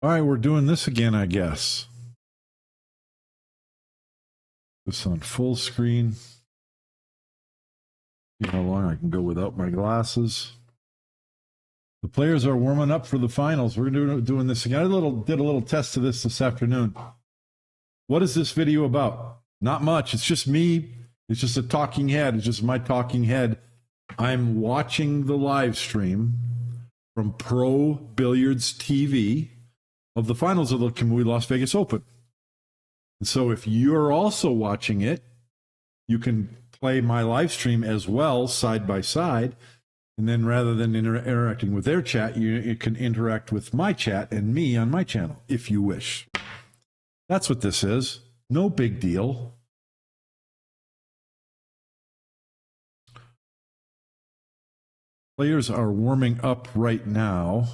All right, we're doing this again, I guess. This on full screen. See how long I can go without my glasses. The players are warming up for the finals. We're doing this again. I did a little test of this afternoon. What is this video about? Not much. It's just me. It's just a talking head. It's just my talking head. I'm watching the live stream from Pro Billiards TV of the finals of the Kamui Las Vegas Open. And so if you're also watching it, you can play my live stream as well, side by side. And then rather than interacting with their chat, you can interact with my chat and me on my channel, if you wish. That's what this is. No big deal. Players are warming up right now,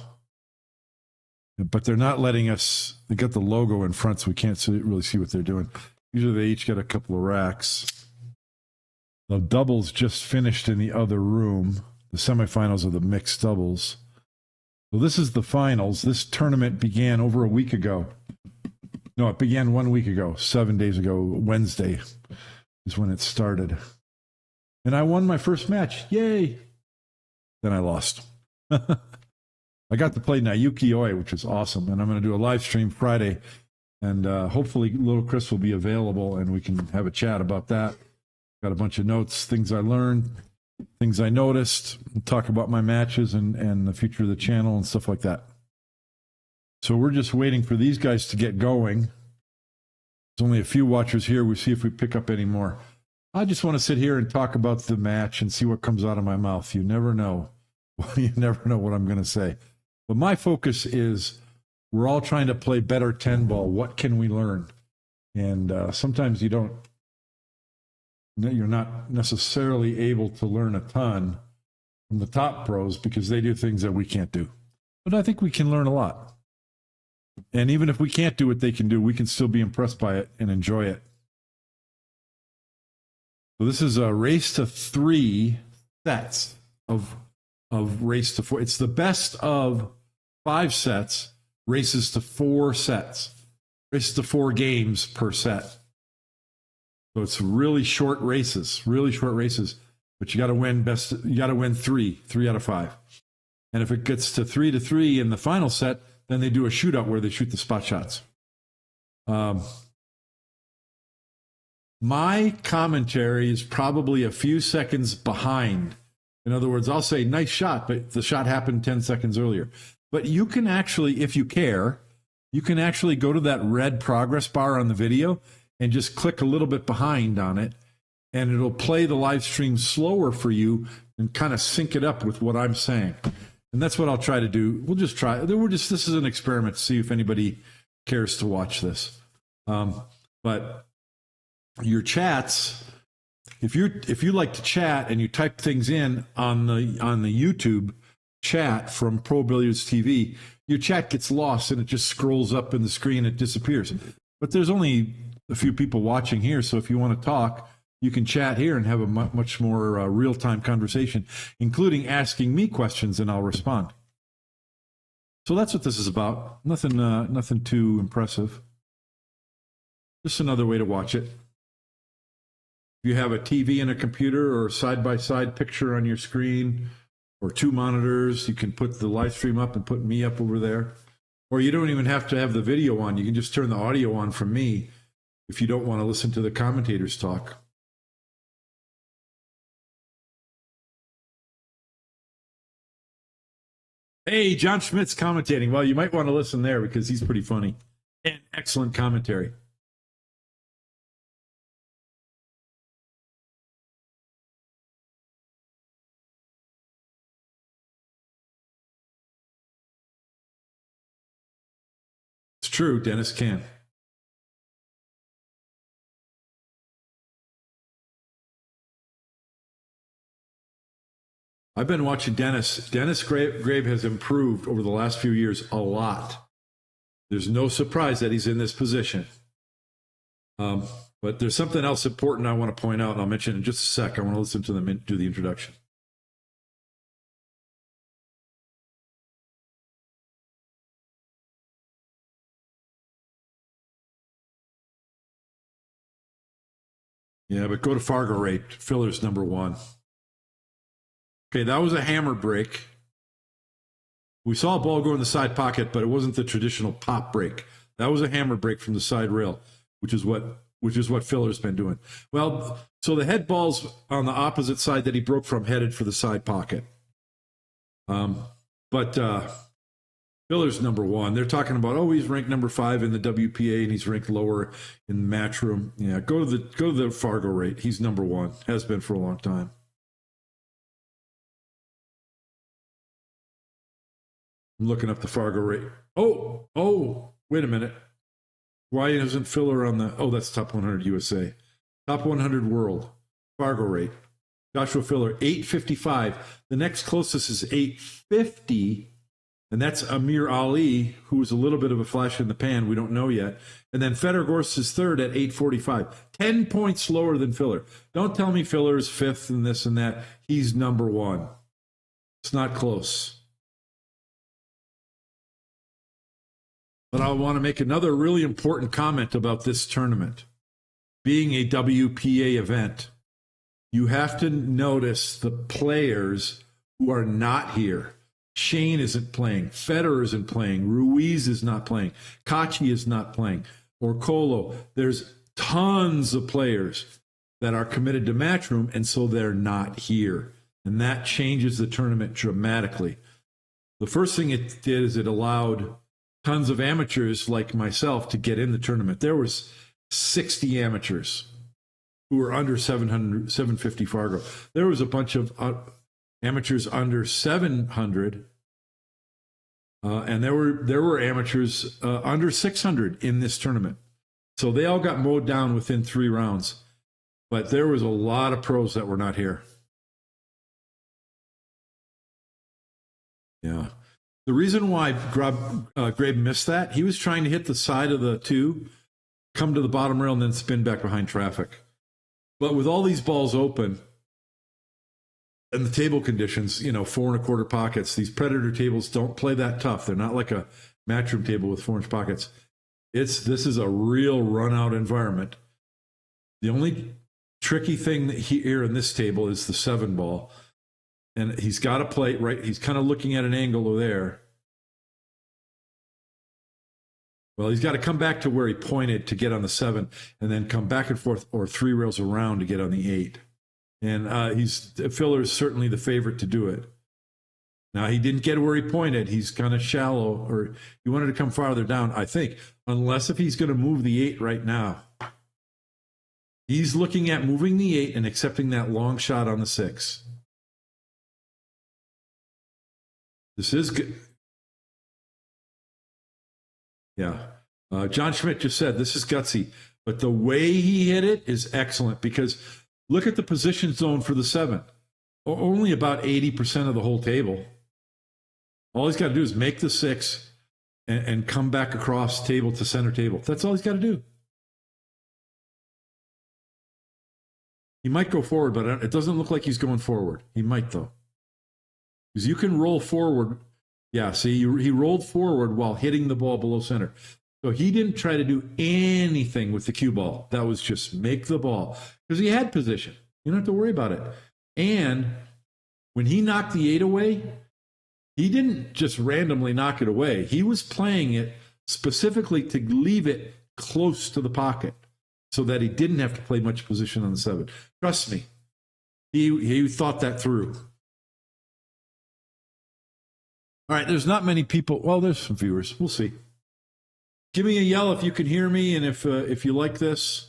but they're not letting us. They got the logo in front, so we can't really see what they're doing. Usually they each get a couple of racks. The doubles just finished in the other room. The semifinals of the mixed doubles. So this is the finals. This tournament began over a week ago. No, it began 1 week ago, 7 days ago. Wednesday is when it started. And I won my first match. Yay! Then I lost. I got to play Naoki Oi, which was awesome. And I'm going to do a live stream Friday. And hopefully little Chris will be available and we can have a chat about that. Got a bunch of notes, things I learned, things I noticed, talk about my matches and the future of the channel and stuff like that. So we're just waiting for these guys to get going. There's only a few watchers here. We'll see if we pick up any more. I just want to sit here and talk about the match and see what comes out of my mouth. You never know. You never know what I'm going to say. But my focus is we're all trying to play better 10 ball. What can we learn? And sometimes you're not necessarily able to learn a ton from the top pros because they do things that we can't do. But I think we can learn a lot. And even if we can't do what they can do, we can still be impressed by it and enjoy it. So this is a race to 3 sets of race to 4. It's the best of 5 sets, races to 4 sets, races to 4 games per set. So it's really short races, but you got to win you got to win 3 out of 5. And if it gets to 3-3 in the final set, then they do a shootout where they shoot the spot shots. My commentary is probably a few seconds behind. In other words, I'll say, nice shot, but the shot happened 10 seconds earlier. But you can actually, if you care, you can actually go to that red progress bar on the video and just click a little bit behind on it, and it'll play the live stream slower for you and kind of sync it up with what I'm saying. And that's what I'll try to do. We'll just try. This is an experiment to see if anybody cares to watch this. But your chats, if you like to chat and you type things in on the YouTube chat from Pro Billiards TV, your chat gets lost and it just scrolls up in the screen. It disappears. But there's only a few people watching here, so if you want to talk, you can chat here and have a much more real-time conversation, including asking me questions, and I'll respond. So that's what this is about. Nothing too impressive. Just another way to watch it. If you have a TV and a computer or a side-by-side picture on your screen or 2 monitors, you can put the live stream up and put me up over there. Or you don't even have to have the video on. You can just turn the audio on from me if you don't want to listen to the commentators talk. Hey, John Schmidt's commentating. Well, you might want to listen there because he's pretty funny and excellent commentary. It's true, Dennis can. I've been watching Dennis. Dennis Grabe has improved over the last few years a lot. There's no surprise that he's in this position. But there's something else important I want to point out, and I'll mention in just a sec. I want to listen to them do the introduction. Yeah, but go to Fargo rate. Filler's number one. Okay, that was a hammer break. We saw a ball go in the side pocket, but it wasn't the traditional pop break. That was a hammer break from the side rail, which is what Filler's been doing. Well, so the head balls on the opposite side that he broke from headed for the side pocket. But Filler's number one. They're talking about, oh, he's ranked number 5 in the WPA and he's ranked lower in Matchroom. Yeah, go to the Fargo rate. He's number one. Has been for a long time. I'm looking up the Fargo rate. Oh, wait a minute. Why isn't Filler on the, oh, that's top 100 USA. Top 100 world. Fargo rate. Joshua Filler, 855. The next closest is 850. And that's Amir Ali, who was a little bit of a flash in the pan. We don't know yet. And then Fedor Gorst is third at 845. 10 points lower than Filler. Don't tell me Filler is fifth and this and that. He's number one. It's not close. But I want to make another really important comment about this tournament. Being a WPA event, you have to notice the players who are not here. Shane isn't playing. Federer isn't playing. Ruiz is not playing. Kachi is not playing. Or Colo. There's tons of players that are committed to Matchroom, and so they're not here. And that changes the tournament dramatically. The first thing it did is it allowed tons of amateurs like myself to get in the tournament. There was 60 amateurs who were under 750 Fargo. There was a bunch of amateurs under 700, and there were amateurs under 600 in this tournament. So they all got mowed down within 3 rounds. But there was a lot of pros that were not here. Yeah. The reason why Grabe missed that, he was trying to hit the side of the 2, come to the bottom rail, and then spin back behind traffic. But with all these balls open and the table conditions, 4 1/4 pockets, these Predator tables don't play that tough. They're not like a Matchroom table with 4-inch pockets. This is a real run-out environment. The only tricky thing here in this table is the 7 ball. And he's got a plate, right? He's kind of looking at an angle there. Well, he's got to come back to where he pointed to get on the 7 and then come back and forth or 3 rails around to get on the 8. And Filler is certainly the favorite to do it. Now, he didn't get where he pointed. He's kind of shallow, or he wanted to come farther down, I think, unless if he's going to move the 8 right now. He's looking at moving the 8 and accepting that long shot on the 6. This is good. Yeah. John Schmidt just said, this is gutsy. But the way he hit it is excellent, because look at the position zone for the 7. Only about 80% of the whole table. All he's got to do is make the 6 and come back across table to center table. That's all he's got to do. He might go forward, but it doesn't look like he's going forward. He might, though. Because you can roll forward. Yeah, see, he rolled forward while hitting the ball below center. So he didn't try to do anything with the cue ball. That was just make the ball. Because he had position. You don't have to worry about it. And when he knocked the 8 away, he didn't just randomly knock it away. He was playing it specifically to leave it close to the pocket so that he didn't have to play much position on the 7. Trust me, he thought that through. All right, there's not many people. Well, there's some viewers. We'll see. Give me a yell if you can hear me and if you like this.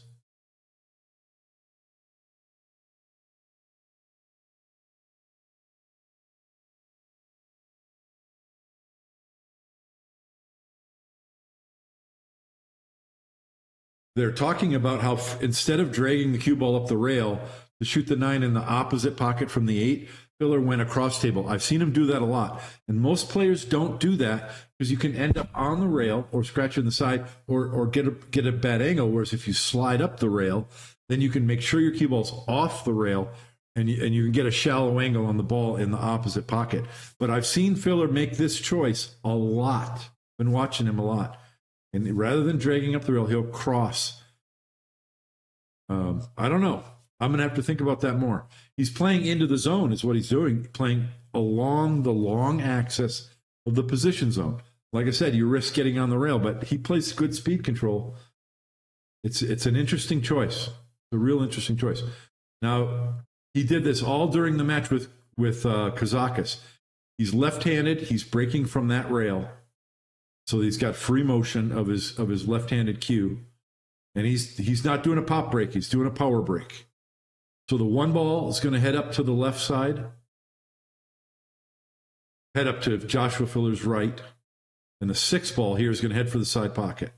They're talking about how instead of dragging the cue ball up the rail to shoot the 9 in the opposite pocket from the 8, Filler went across table. I've seen him do that a lot. And most players don't do that because you can end up on the rail or scratching the side or get a bad angle. Whereas if you slide up the rail, then you can make sure your cue ball's off the rail and you can get a shallow angle on the ball in the opposite pocket. But I've seen Filler make this choice a lot. Been watching him a lot. And rather than dragging up the rail, he'll cross. I don't know. I'm going to have to think about that more. He's playing into the zone, is what he's doing, playing along the long axis of the position zone. Like I said, you risk getting on the rail, but he plays good speed control. It's an interesting choice. It's a real interesting choice. Now, he did this all during the match with Kazakis. He's left-handed. He's breaking from that rail, so he's got free motion of his left-handed cue, and he's not doing a pop break. He's doing a power break. So the one ball is going to head up to the left side, head up to Joshua Filler's right, and the 6 ball here is going to head for the side pocket.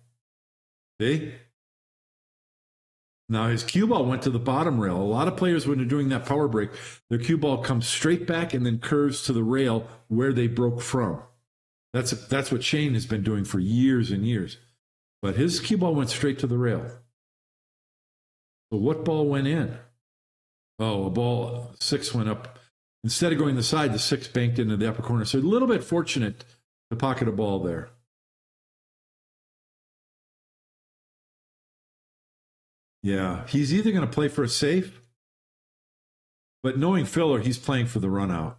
See? Now his cue ball went to the bottom rail. A lot of players, when they're doing that power break, their cue ball comes straight back and then curves to the rail where they broke from. That's what Shane has been doing for years and years. But his cue ball went straight to the rail. So what ball went in? Oh, a ball 6 went up. Instead of going the side, the 6 banked into the upper corner. So a little bit fortunate to pocket a ball there. Yeah, he's either going to play for a safe, but knowing Filler, he's playing for the run out.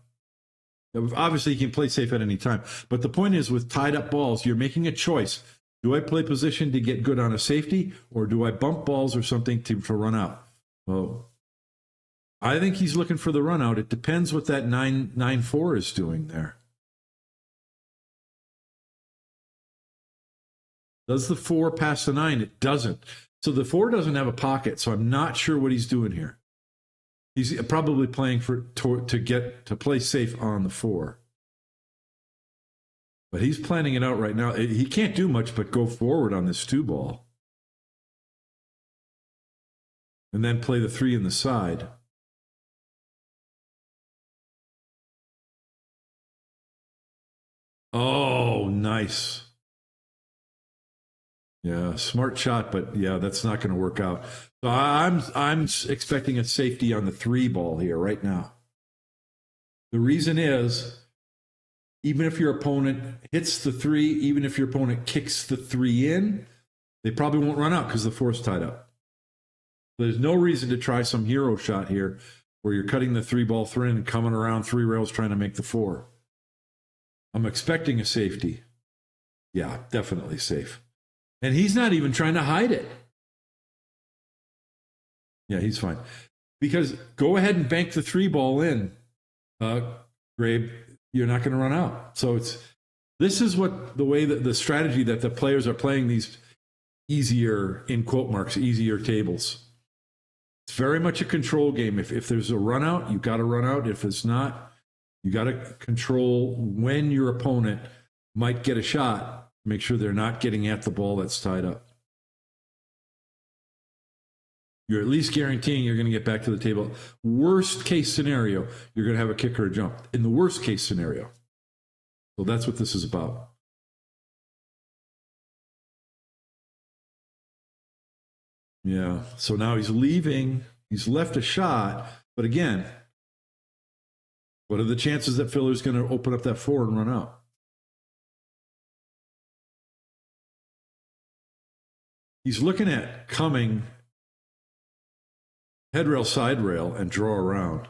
Obviously, he can play safe at any time. But the point is, with tied up balls, you're making a choice. Do I play position to get good on a safety, or do I bump balls or something to run out? Well, I think he's looking for the run out. It depends what that 9-9-4 is doing there. Does the 4 pass the 9? It doesn't. So the 4 doesn't have a pocket, so I'm not sure what he's doing here. He's probably playing to play safe on the 4. But he's planning it out right now. He can't do much but go forward on this 2 ball. And then play the 3 in the side. Oh, nice. Yeah, smart shot, but yeah, that's not going to work out. So I'm expecting a safety on the 3 ball here right now. The reason is, even if your opponent hits the 3, even if your opponent kicks the 3 in, they probably won't run out because the 4's tied up. There's no reason to try some hero shot here where you're cutting the 3 ball through and coming around 3 rails trying to make the 4. I'm expecting a safety. Yeah, definitely safe. And he's not even trying to hide it. Yeah, he's fine. Because go ahead and bank the 3 ball in, Grabe. You're not going to run out. So this is what the way that the strategy that the players are playing these easier, in quote marks, easier tables. It's very much a control game. If there's a run out, you got to run out. If it's not, you got to control when your opponent might get a shot. Make sure they're not getting at the ball that's tied up. You're at least guaranteeing you're going to get back to the table. Worst case scenario, you're going to have a kick or a jump. In the worst case scenario. So that's what this is about. Yeah. So now he's leaving. He's left a shot. But again, what are the chances that Filler's going to open up that 4 and run out? He's looking at coming head rail, side rail, and draw around.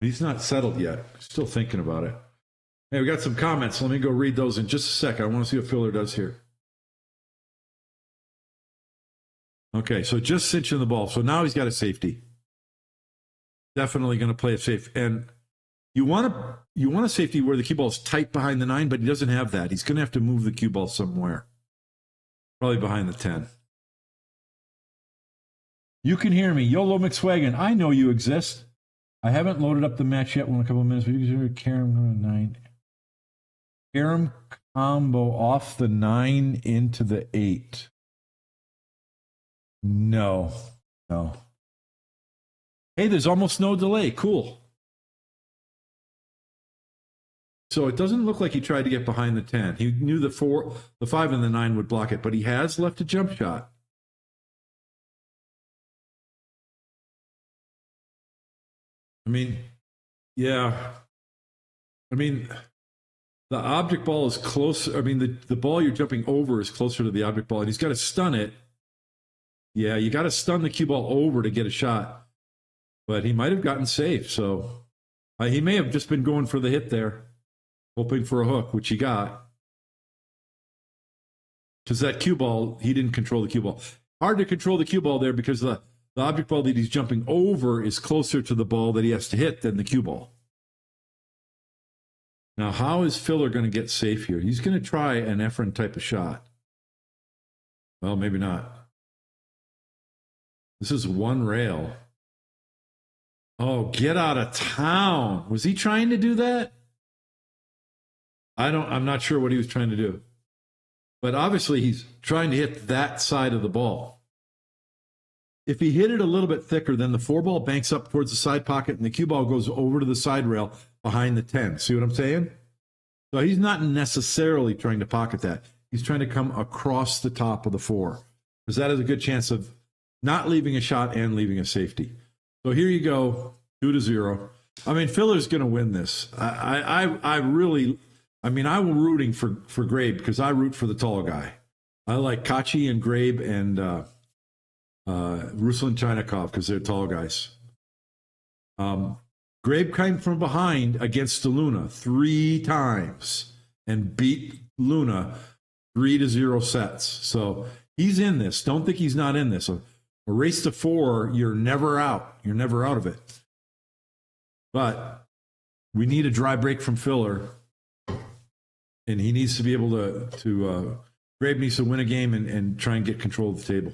He's not settled yet. Still thinking about it. Hey, we got some comments. Let me go read those in just a second. I want to see what Filler does here. Okay, so just cinching the ball. So now he's got a safety. Definitely going to play it safe. And you want a safety where the cue ball is tight behind the 9, but he doesn't have that. He's going to have to move the cue ball somewhere. Probably behind the 10. You can hear me. YOLO McSwagon, I know you exist. I haven't loaded up the match yet. One a couple of minutes. You can Karam 9. Karam combo off the 9 into the 8. No. Hey, there's almost no delay. Cool. So it doesn't look like he tried to get behind the 10. He knew the 5 and the 9 would block it, but he has left a jump shot. I mean, yeah. I mean, the object ball is close. I mean, the ball you're jumping over is closer to the object ball, and he's got to stun it. Yeah, you got to stun the cue ball over to get a shot. But he might have gotten safe, so he may have just been going for the hit there, hoping for a hook, which he got. Because that cue ball, he didn't control the cue ball. Hard to control the cue ball there because the object ball that he's jumping over is closer to the ball that he has to hit than the cue ball. Now, how is Filler going to get safe here? He's going to try an Efren type of shot. Well, maybe not. This is one rail. Oh, get out of town. Was he trying to do that? I'm not sure what he was trying to do. But obviously he's trying to hit that side of the ball. If he hit it a little bit thicker, then the 4 ball banks up towards the side pocket and the cue ball goes over to the side rail behind the 10. See what I'm saying? So he's not necessarily trying to pocket that. He's trying to come across the top of the 4. Because that is a good chance of not leaving a shot and leaving a safety. So here you go, 2-0. I mean, Filler's going to win this. I'm rooting for Grabe because I root for the tall guy. I like Kachi and Grabe and Ruslan Chynakov because they're tall guys. Grabe came from behind against Luna 3 times and beat Luna 3-0 sets. So he's in this. Don't think he's not in this. A race to 4, you're never out. You're never out of it. But we need a dry break from Filler. And he needs to be able to Grabe needs to win a game and try and get control of the table.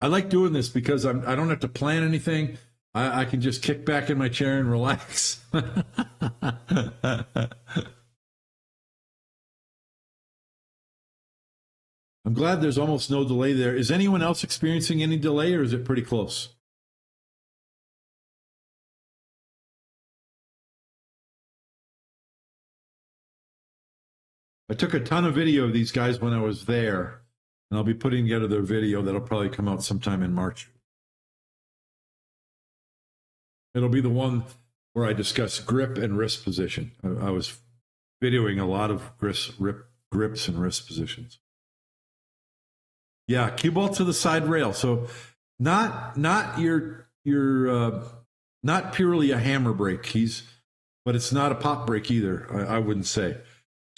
I like doing this because I don't have to plan anything. I can just kick back in my chair and relax. I'm glad there's almost no delay there. Is anyone else experiencing any delay, or is it pretty close? I took a ton of video of these guys when I was there, and I'll be putting together their video that'll probably come out sometime in March. It'll be the one where I discuss grip and wrist position. I was videoing a lot of grips and wrist positions. Yeah, cue ball to the side rail. So not your not purely a hammer break. But it's not a pop break either. I wouldn't say.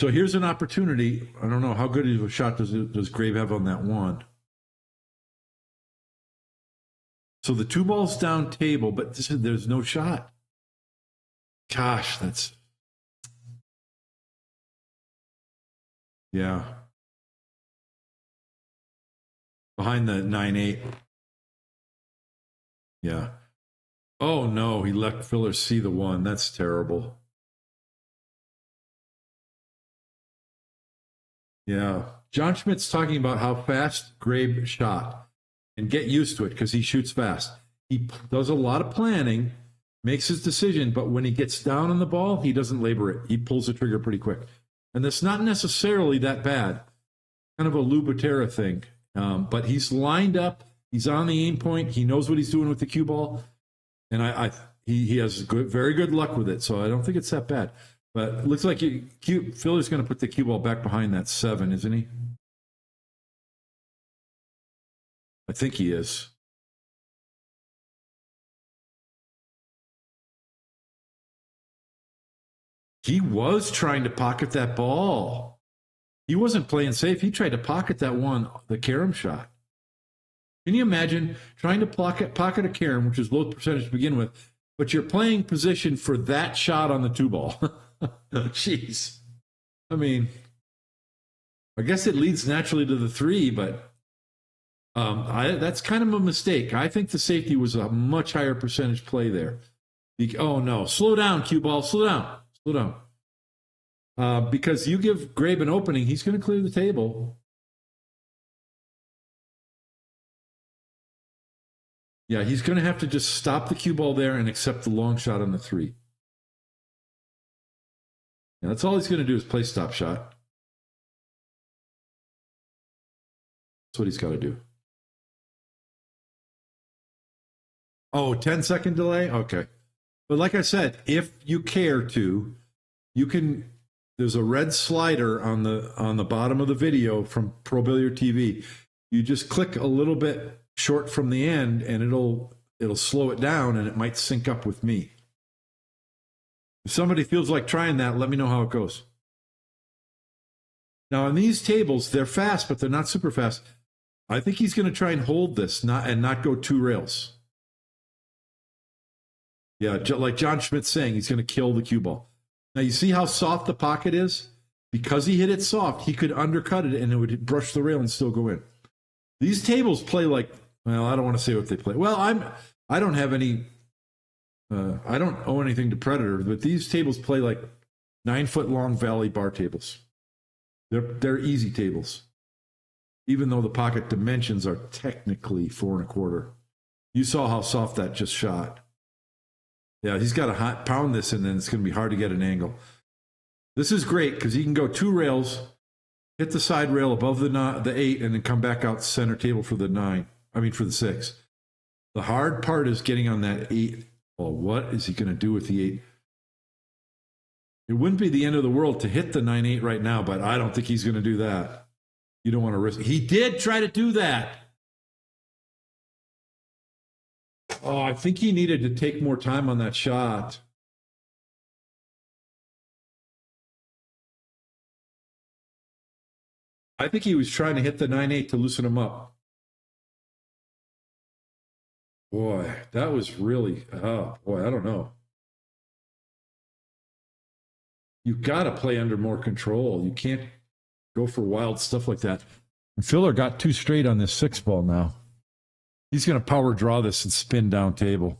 So here's an opportunity. I don't know how good of a shot does Grabe have on that one. So the 2 balls down table, but there's no shot. Gosh, that's yeah. Behind the 9-8. Yeah. Oh no, he let Filler see the 1. That's terrible. Yeah. John Schmidt's talking about how fast Grabe shot. And get used to it because he shoots fast. He does a lot of planning, makes his decision, but when he gets down on the ball, he doesn't labor it. He pulls the trigger pretty quick. And that's not necessarily that bad. Kind of a Lou Butera thing. But he's lined up. He's on the aim point. He knows what he's doing with the cue ball. And he has very good luck with it. So I don't think it's that bad. But it looks like Filler's going to put the cue ball back behind that 7, isn't he? I think he is. He was trying to pocket that ball. He wasn't playing safe. He tried to pocket that 1, the carom shot. Can you imagine trying to pocket a carom, which is low percentage to begin with, but you're playing position for that shot on the 2 ball? Jeez. I mean, I guess it leads naturally to the 3, but that's kind of a mistake. I think the safety was a much higher percentage play there. Oh, no. Slow down, cue ball. Slow down. Slow down. Because you give Grabe an opening, he's going to clear the table. Yeah, he's going to have to just stop the cue ball there and accept the long shot on the 3. Yeah, that's all he's going to do is play stop shot. That's what he's got to do. Oh, 10-second delay? Okay. But like I said, if you care to, you can there's a red slider on the bottom of the video from Pro Billiard TV. You just click a little bit short from the end and it'll slow it down and it might sync up with me. If somebody feels like trying that, let me know how it goes. Now on these tables, they're fast, but they're not super fast. I think he's going to try and hold this not go 2 rails. Yeah, like John Schmidt's saying, he's going to kill the cue ball. Now, you see how soft the pocket is? Because he hit it soft, he could undercut it and it would brush the rail and still go in. These tables play like, well, I don't want to say what they play. Well, I don't have any, I don't owe anything to Predator, but these tables play like 9-foot long Valley bar tables. They're easy tables, even though the pocket dimensions are technically 4 1/4. You saw how soft that just shot. Yeah, he's got to hot pound this, and then it's going to be hard to get an angle. This is great because he can go 2 rails, hit the side rail above the 8, and then come back out center table for the 9. I mean, for the 6. The hard part is getting on that 8. Well, what is he going to do with the 8? It wouldn't be the end of the world to hit the 9-8 right now, but I don't think he's going to do that. You don't want to risk. He did try to do that. Oh, I think he needed to take more time on that shot. I think he was trying to hit the 9-8 to loosen him up. Boy, that was really, oh, boy, I don't know. You've got to play under more control. You can't go for wild stuff like that. And Filler got 2 straight on this 6 ball now. He's going to power draw this and spin down table.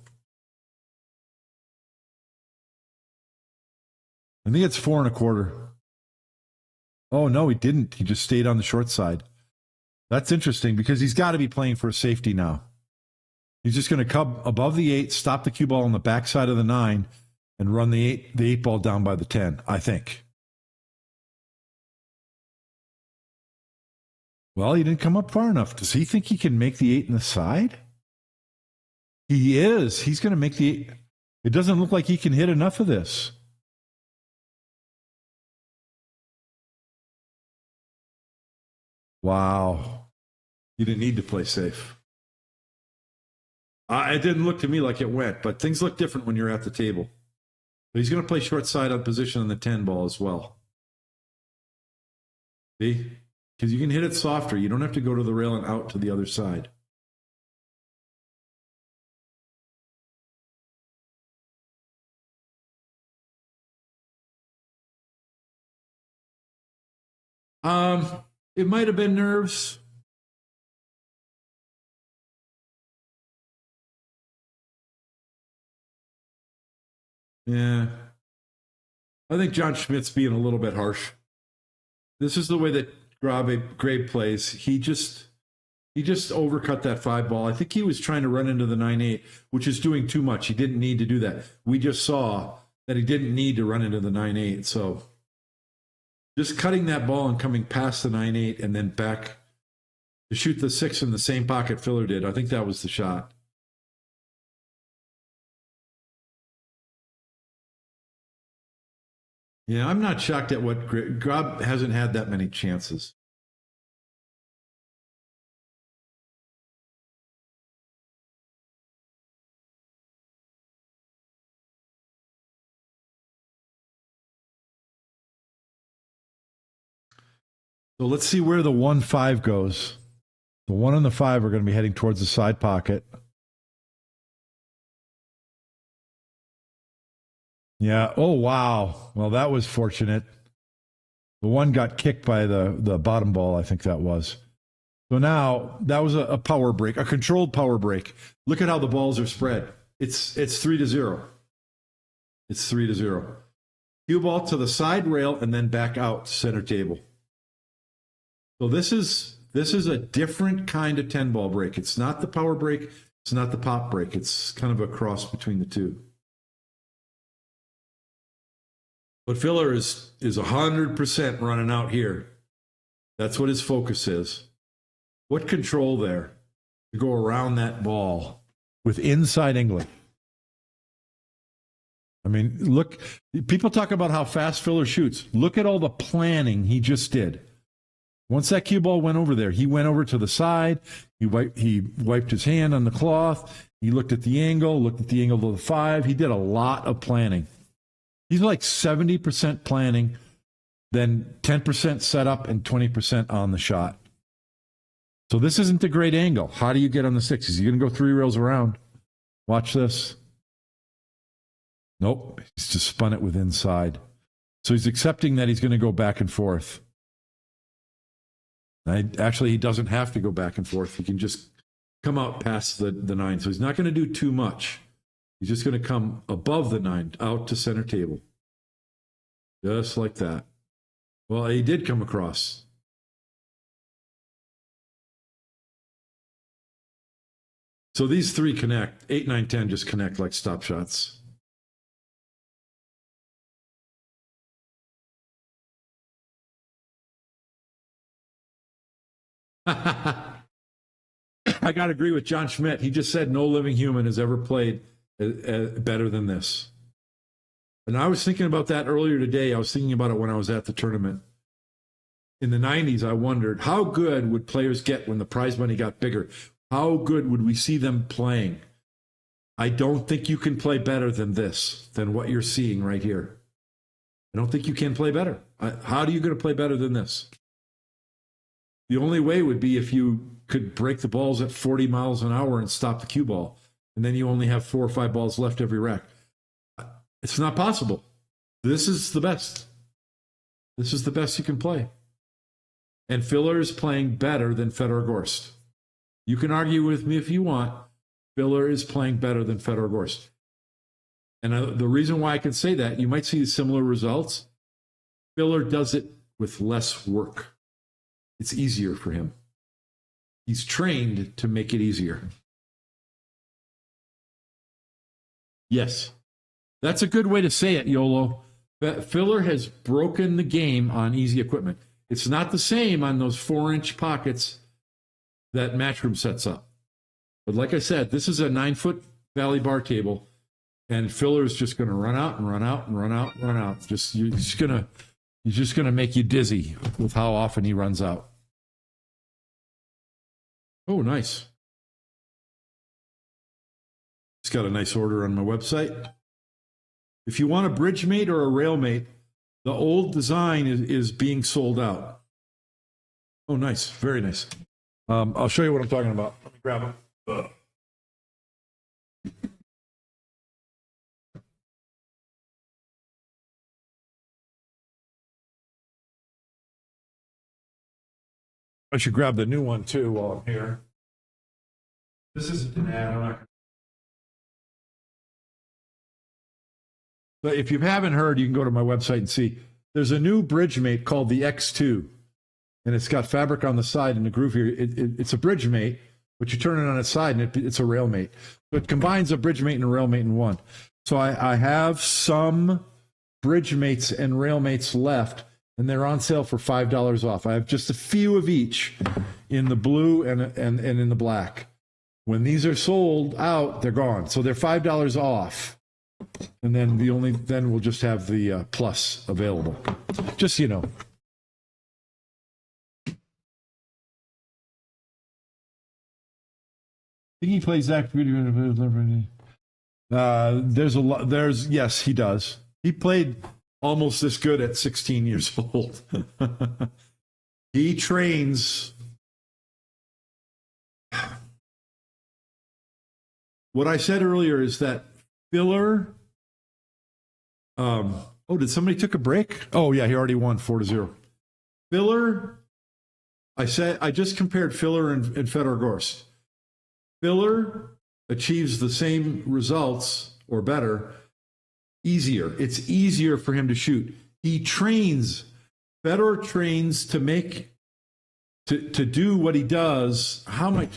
I think it's 4 1/4. Oh, no, he didn't. He just stayed on the short side. That's interesting because he's got to be playing for a safety now. He's just going to come above the 8, stop the cue ball on the backside of the 9, and run the 8 ball down by the 10, I think. Well, he didn't come up far enough. Does he think he can make the 8 in the side? He is. He's going to make the 8. It doesn't look like he can hit enough of this. Wow. You didn't need to play safe. It didn't look to me like it went, but things look different when you're at the table. But he's going to play short side on position on the 10 ball as well. See? Because you can hit it softer. You don't have to go to the rail and out to the other side. It might have been nerves. Yeah. I think John Schmidt's being a little bit harsh. This is the way that Grabe plays. He just overcut that 5 ball. I think he was trying to run into the 9-8, which is doing too much. He didn't need to do that. We just saw that he didn't need to run into the 9-8. So just cutting that ball and coming past the 9-8 and then back to shoot the 6 in the same pocket Filler did. I think that was the shot. Yeah, I'm not shocked at what Grabe hasn't had that many chances. So let's see where the 1-5 goes. The 1 and the 5 are going to be heading towards the side pocket. Yeah. Oh, wow. Well, that was fortunate. The 1 got kicked by the bottom ball, I think that was. So now that was a power break, a controlled power break. Look at how the balls are spread. It's 3-0. It's 3-0. Cue ball to the side rail and then back out center table. So this is a different kind of 10 ball break. It's not the power break. It's not the pop break. It's kind of a cross between the two. But Filler is 100% running out here. That's what his focus is. What control there to go around that ball with inside English. I mean, look, people talk about how fast Filler shoots. Look at all the planning he just did. Once that cue ball went over there, he went over to the side. He wiped his hand on the cloth. He looked at the angle of the 5. He did a lot of planning. He's like 70% planning, then 10% setup and 20% on the shot. So this isn't a great angle. How do you get on the 6? Is he going to go 3 rails around? Watch this. Nope. He's just spun it with inside. So he's accepting that he's going to go back and forth. Actually, he doesn't have to go back and forth. He can just come out past the 9. So he's not going to do too much. He's just going to come above the 9, out to center table. Just like that. Well, he did come across. So these 3 connect. 8, 9, 10 just connect like stop shots. I got to agree with John Schmidt. He just said no living human has ever played better than this. And I was thinking about that earlier today. I was thinking about it when I was at the tournament. In the 90s, I wondered, how good would players get when the prize money got bigger? How good would we see them playing? I don't think you can play better than this, than what you're seeing right here. I don't think you can play better. How are you going to play better than this? The only way would be if you could break the balls at 40 miles an hour and stop the cue ball, and then you only have 4 or 5 balls left every rack. It's not possible. This is the best. This is the best you can play. And Filler is playing better than Federer Gorst. You can argue with me if you want. Filler is playing better than Federer Gorst. And the reason why I can say that, you might see similar results. Filler does it with less work. It's easier for him. He's trained to make it easier. Yes. That's a good way to say it, YOLO. Filler has broken the game on easy equipment. It's not the same on those 4-inch pockets that Matchroom sets up. But like I said, this is a 9-foot Valley bar table, and Filler is just going to run out and run out and run out and run out. He's just going to make you dizzy with how often he runs out. Oh, nice. It's got a nice order on my website. If you want a bridge mate or a rail mate, the old design is being sold out. Oh, nice. Very nice. I'll show you what I'm talking about. Let me grab them. I should grab the new one, too, while I'm here. This isn't an ad. I'm not. But if you haven't heard, you can go to my website and see. There's a new bridge mate called the X2, and it's got fabric on the side and the groove here. It's a bridge mate, but you turn it on its side, and it's a rail mate. So it combines a bridge mate and a rail mate in one. So I have some bridge mates and rail mates left, and they're on sale for $5 off. I have just a few of each in the blue and in the black. When these are sold out, they're gone. So they're $5 off. And then we'll just have the plus available. Just so you know. I think he plays that. There's a lot. Yes, he does. He played almost this good at 16 years old. He trains. What I said earlier is that Filler. Did somebody took a break? Oh yeah, he already won 4-0. Filler. I just compared Filler and Federer Gorst. Filler achieves the same results or better, easier. It's easier for him to shoot. He trains. Federer trains to make to do what he does. How am I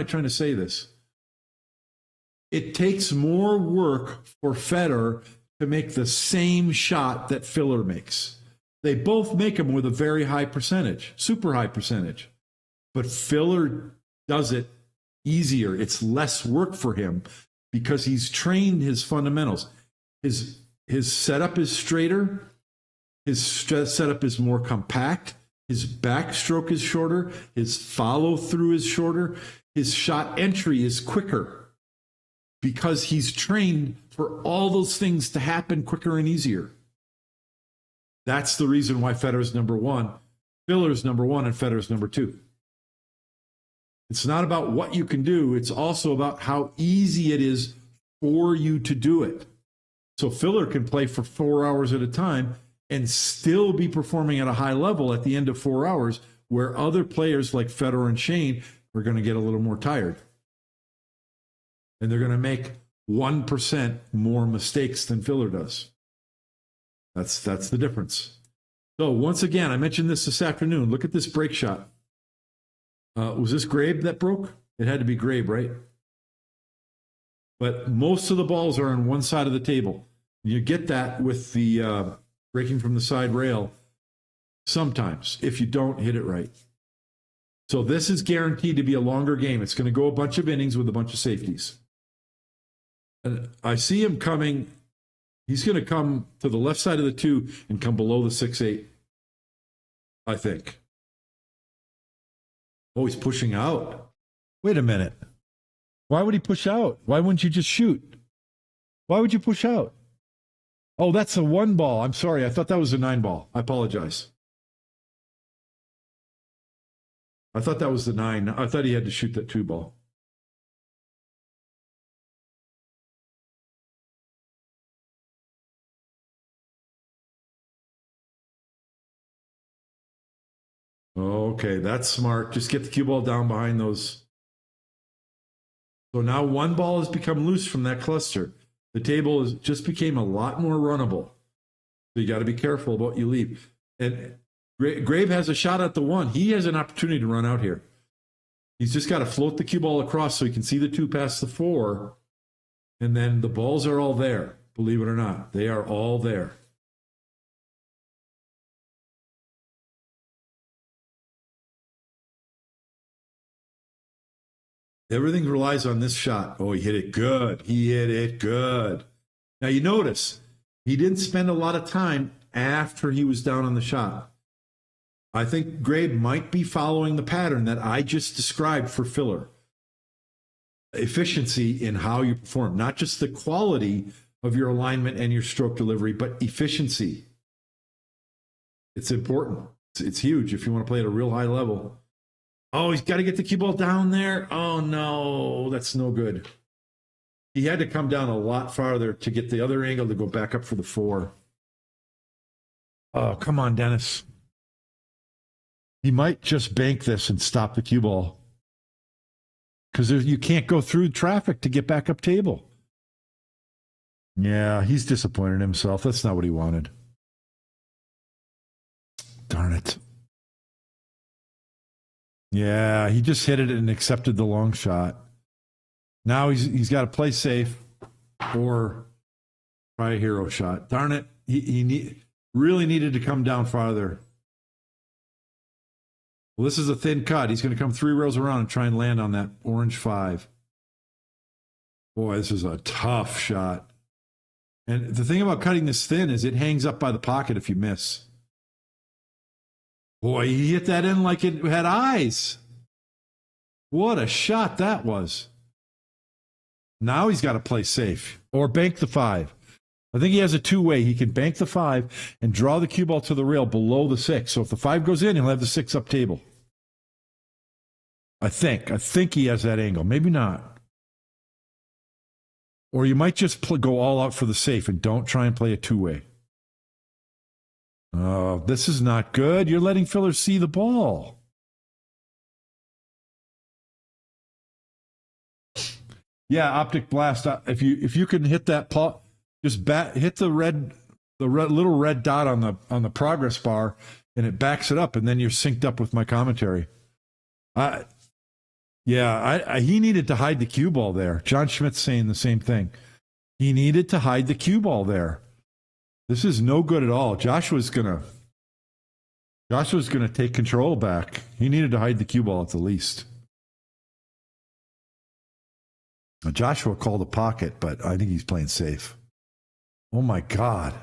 trying to say this? It takes more work for Federer to make the same shot that Filler makes. They both make them with a very high percentage, super high percentage. But Filler does it easier. It's less work for him because he's trained his fundamentals. His setup is straighter. His setup is more compact. His backstroke is shorter. His follow through is shorter. His shot entry is quicker because he's trained for all those things to happen quicker and easier. That's the reason why Federer's number one, Filler's number one, and Federer's number two. It's not about what you can do. It's also about how easy it is for you to do it. So Filler can play for 4 hours at a time and still be performing at a high level at the end of 4 hours, where other players like Federer and Shane are going to get a little more tired. And they're going to make 1% more mistakes than Filler does. That's the difference. So once again, I mentioned this afternoon. Look at this break shot. Was this Grabe that broke? It had to be Grabe, right? But most of the balls are on one side of the table. You get that with the breaking from the side rail sometimes, if you don't hit it right. So this is guaranteed to be a longer game. It's going to go a bunch of innings with a bunch of safeties. And I see him coming. He's going to come to the left side of the 2 and come below the 6-8, I think. Oh, he's pushing out. Wait a minute. Why would he push out? Why wouldn't you just shoot? Why would you push out? Oh, that's a 1 ball. I'm sorry. I thought that was a 9 ball. I apologize. I thought that was the 9. I thought he had to shoot that 2 ball. Okay, that's smart. Just get the cue ball down behind those. So now 1 ball has become loose from that cluster. The table just became a lot more runnable. So you got to be careful about what you leave. And Grabe has a shot at the 1. He has an opportunity to run out here. He's just got to float the cue ball across so he can see the 2 past the 4. And then the balls are all there, believe it or not. They are all there. Everything relies on this shot. Oh, he hit it good. He hit it good. Now you notice he didn't spend a lot of time after he was down on the shot. I think Grabe might be following the pattern that I just described for Filler. Efficiency in how you perform, not just the quality of your alignment and your stroke delivery, but efficiency. It's important. It's huge if you want to play at a real high level. Oh, he's got to get the cue ball down there. Oh, no, that's no good. He had to come down a lot farther to get the other angle to go back up for the 4. Oh, come on, Dennis. He might just bank this and stop the cue ball because you can't go through traffic to get back up table. Yeah, he's disappointed in himself. That's not what he wanted. Darn it. Yeah, he just hit it and accepted the long shot. Now he's got to play safe or try a hero shot. Darn it. He really needed to come down farther. Well, this is a thin cut. He's going to come 3 rows around and try and land on that orange 5. Boy, this is a tough shot. And the thing about cutting this thin is it hangs up by the pocket if you miss. Boy, he hit that in like it had eyes. What a shot that was. Now he's got to play safe or bank the 5. I think he has a 2-way. He can bank the 5 and draw the cue ball to the rail below the 6. So if the 5 goes in, he'll have the 6 up table. I think he has that angle. Maybe not. Or you might just go all out for the safe and don't try and play a 2-way. Oh, this is not good. You're letting Filler see the ball. Yeah, optic blast. If you can hit that paw, just hit the little red dot on the progress bar, and it backs it up, and then you're synced up with my commentary. He needed to hide the cue ball there. John Schmidt's saying the same thing. He needed to hide the cue ball there. This is no good at all. Joshua's gonna take control back. He needed to hide the cue ball at the least. Joshua called a pocket, but I think he's playing safe. Oh my God.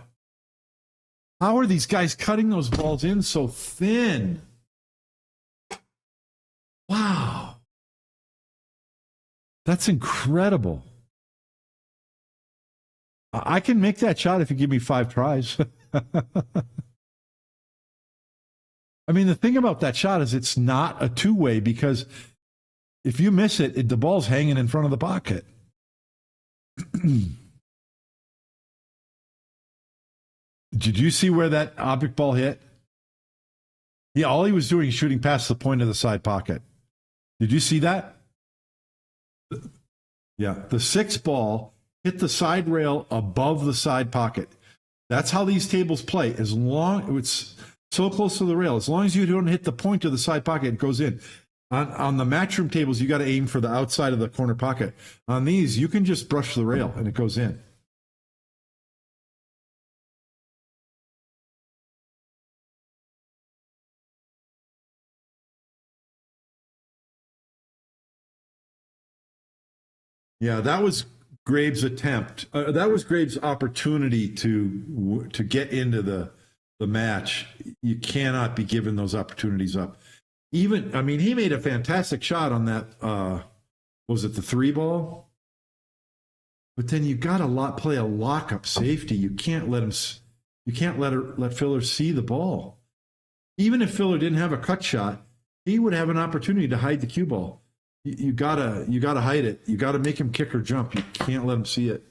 How are these guys cutting those balls in so thin? Wow. That's incredible. I can make that shot if you give me 5 tries. I mean, the thing about that shot is it's not a two-way because if you miss it, the ball's hanging in front of the pocket. Did you see where that object ball hit? Yeah, all he was doing is shooting past the point of the side pocket. Did you see that? Yeah, the 6 ball hit the side rail above the side pocket. That's how these tables play. As long it's so close to the rail, as long as you don't hit the point of the side pocket, it goes in. On the matchroom tables, you got to aim for the outside of the corner pocket. On these, you can just brush the rail and it goes in. Yeah, that was Grabe's attempt. That was Grabe's opportunity to get into the match. You cannot be given those opportunities up. Even, I mean, he made a fantastic shot on that. Was it the 3 ball? But then you got to play a lockup safety. You can't let him. You can't let Filler see the ball. Even if Filler didn't have a cut shot, he would have an opportunity to hide the cue ball. You gotta hide it. You gotta make him kick or jump. You can't let him see it.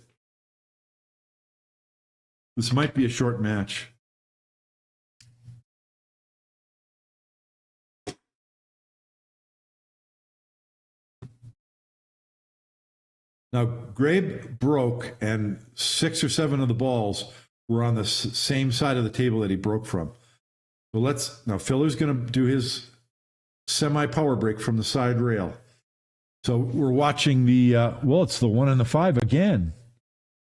This might be a short match. Now, Grabe broke, and 6 or 7 of the balls were on the same side of the table that he broke from. So now Filler's going to do his semi-power break from the side rail. So we're watching it's the 1 and the 5 again.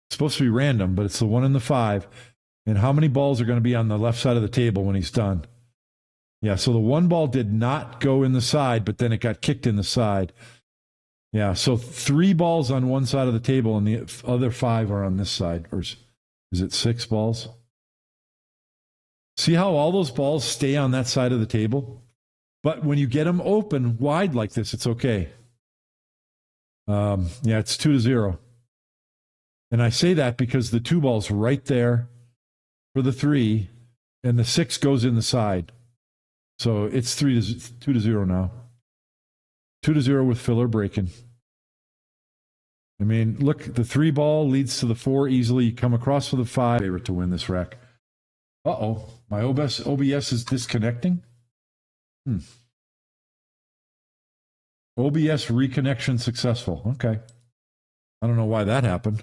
It's supposed to be random, but it's the 1 and the 5. And how many balls are going to be on the left side of the table when he's done? Yeah, so the 1 ball did not go in the side, but then it got kicked in the side. Yeah, so 3 balls on one side of the table and the other 5 are on this side. Or is it 6 balls? See how all those balls stay on that side of the table? But when you get them open wide like this, it's okay. It's 2-0. And I say that because the 2 ball's right there for the 3, and the 6 goes in the side. So it's 2-0 now. 2-0 with Filler breaking. I mean, look, the 3 ball leads to the 4 easily. You come across for the 5. Favorite to win this rack. Uh-oh. My OBS is disconnecting. OBS reconnection successful. Okay. I don't know why that happened.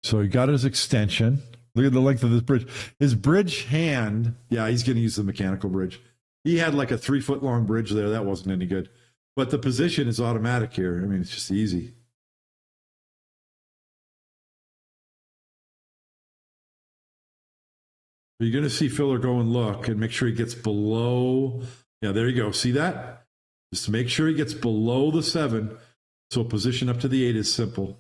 So he got his extension. Look at the length of this bridge. His bridge hand, yeah, he's going to use the mechanical bridge. He had like a 3-foot long bridge there. That wasn't any good. But the position is automatic here. I mean, it's just easy. You're going to see Filler go and look and make sure he gets below. Yeah, there you go. See that? Just make sure he gets below the 7. So position up to the 8 is simple.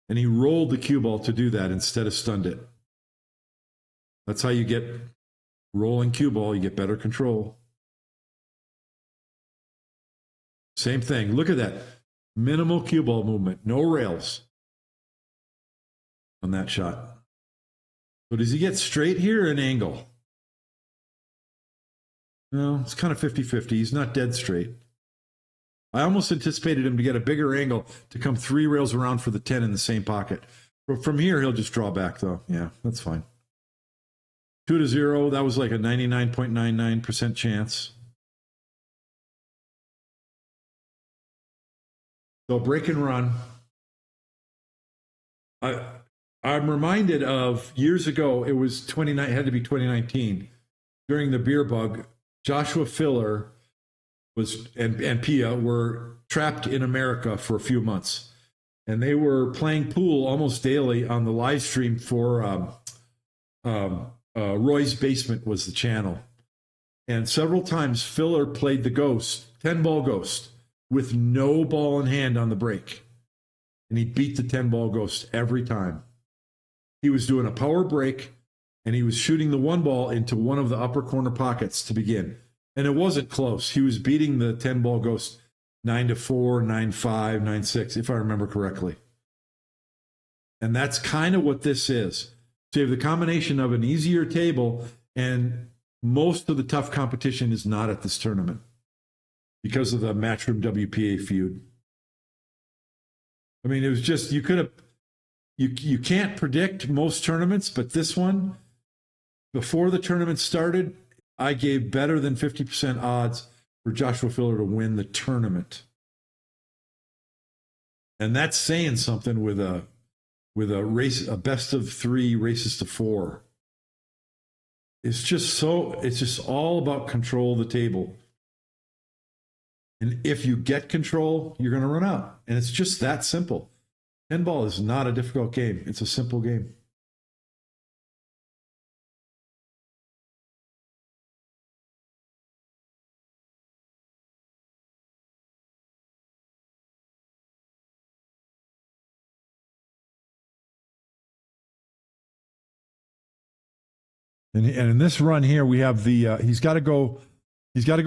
And he rolled the cue ball to do that instead of stunned it. That's how you get rolling cue ball. You get better control. Same thing. Look at that. Minimal cue ball movement. No rails on that shot. So does he get straight here or an angle? No, it's kind of 50-50. He's not dead straight. I almost anticipated him to get a bigger angle to come 3 rails around for the 10 in the same pocket. But from here, he'll just draw back, though. Yeah, that's fine. 2-0. That was like a 99.99% chance. So break and run. I'm reminded of years ago, it had to be 2019, during the beer bug, Joshua Filler and Pia were trapped in America for a few months. And they were playing pool almost daily on the live stream for Roy's Basement was the channel. And several times Filler played the ghost, 10-ball ghost, with no ball in hand on the break. And he beat the 10-ball ghost every time. He was doing a power break, and he was shooting the one ball into one of the upper corner pockets to begin. And it wasn't close. He was beating the 10-ball ghost 9-4, 9-5, 9-6, if I remember correctly. And that's kind of what this is. So you have the combination of an easier table, and most of the tough competition is not at this tournament because of the Matchroom WPA feud. I mean, it was just, you could have, you can't predict most tournaments, but this one, before the tournament started, I gave better than 50% odds for Joshua Filler to win the tournament. And that's saying something with a race, a best of 3 races to 4. It's just all about control of the table. And if you get control, you're going to run out. And it's just that simple. 10-ball is not a difficult game. It's a simple game. And in this run here, we have the he's got to go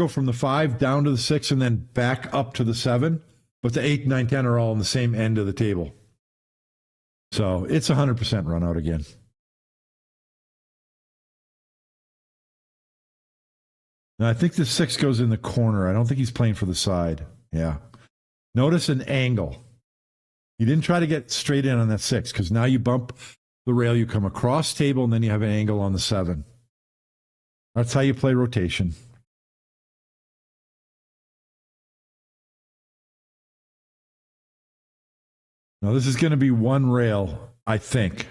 from the 5 down to the 6 and then back up to the 7. But the 8, 9, 10 are all on the same end of the table. So it's 100% run out again. Now, I think the 6 goes in the corner. I don't think he's playing for the side. Yeah. Notice an angle. He didn't try to get straight in on that 6 because now you bump the rail, you come across table, and then you have an angle on the 7. That's how you play rotation. Now, this is going to be one rail, I think,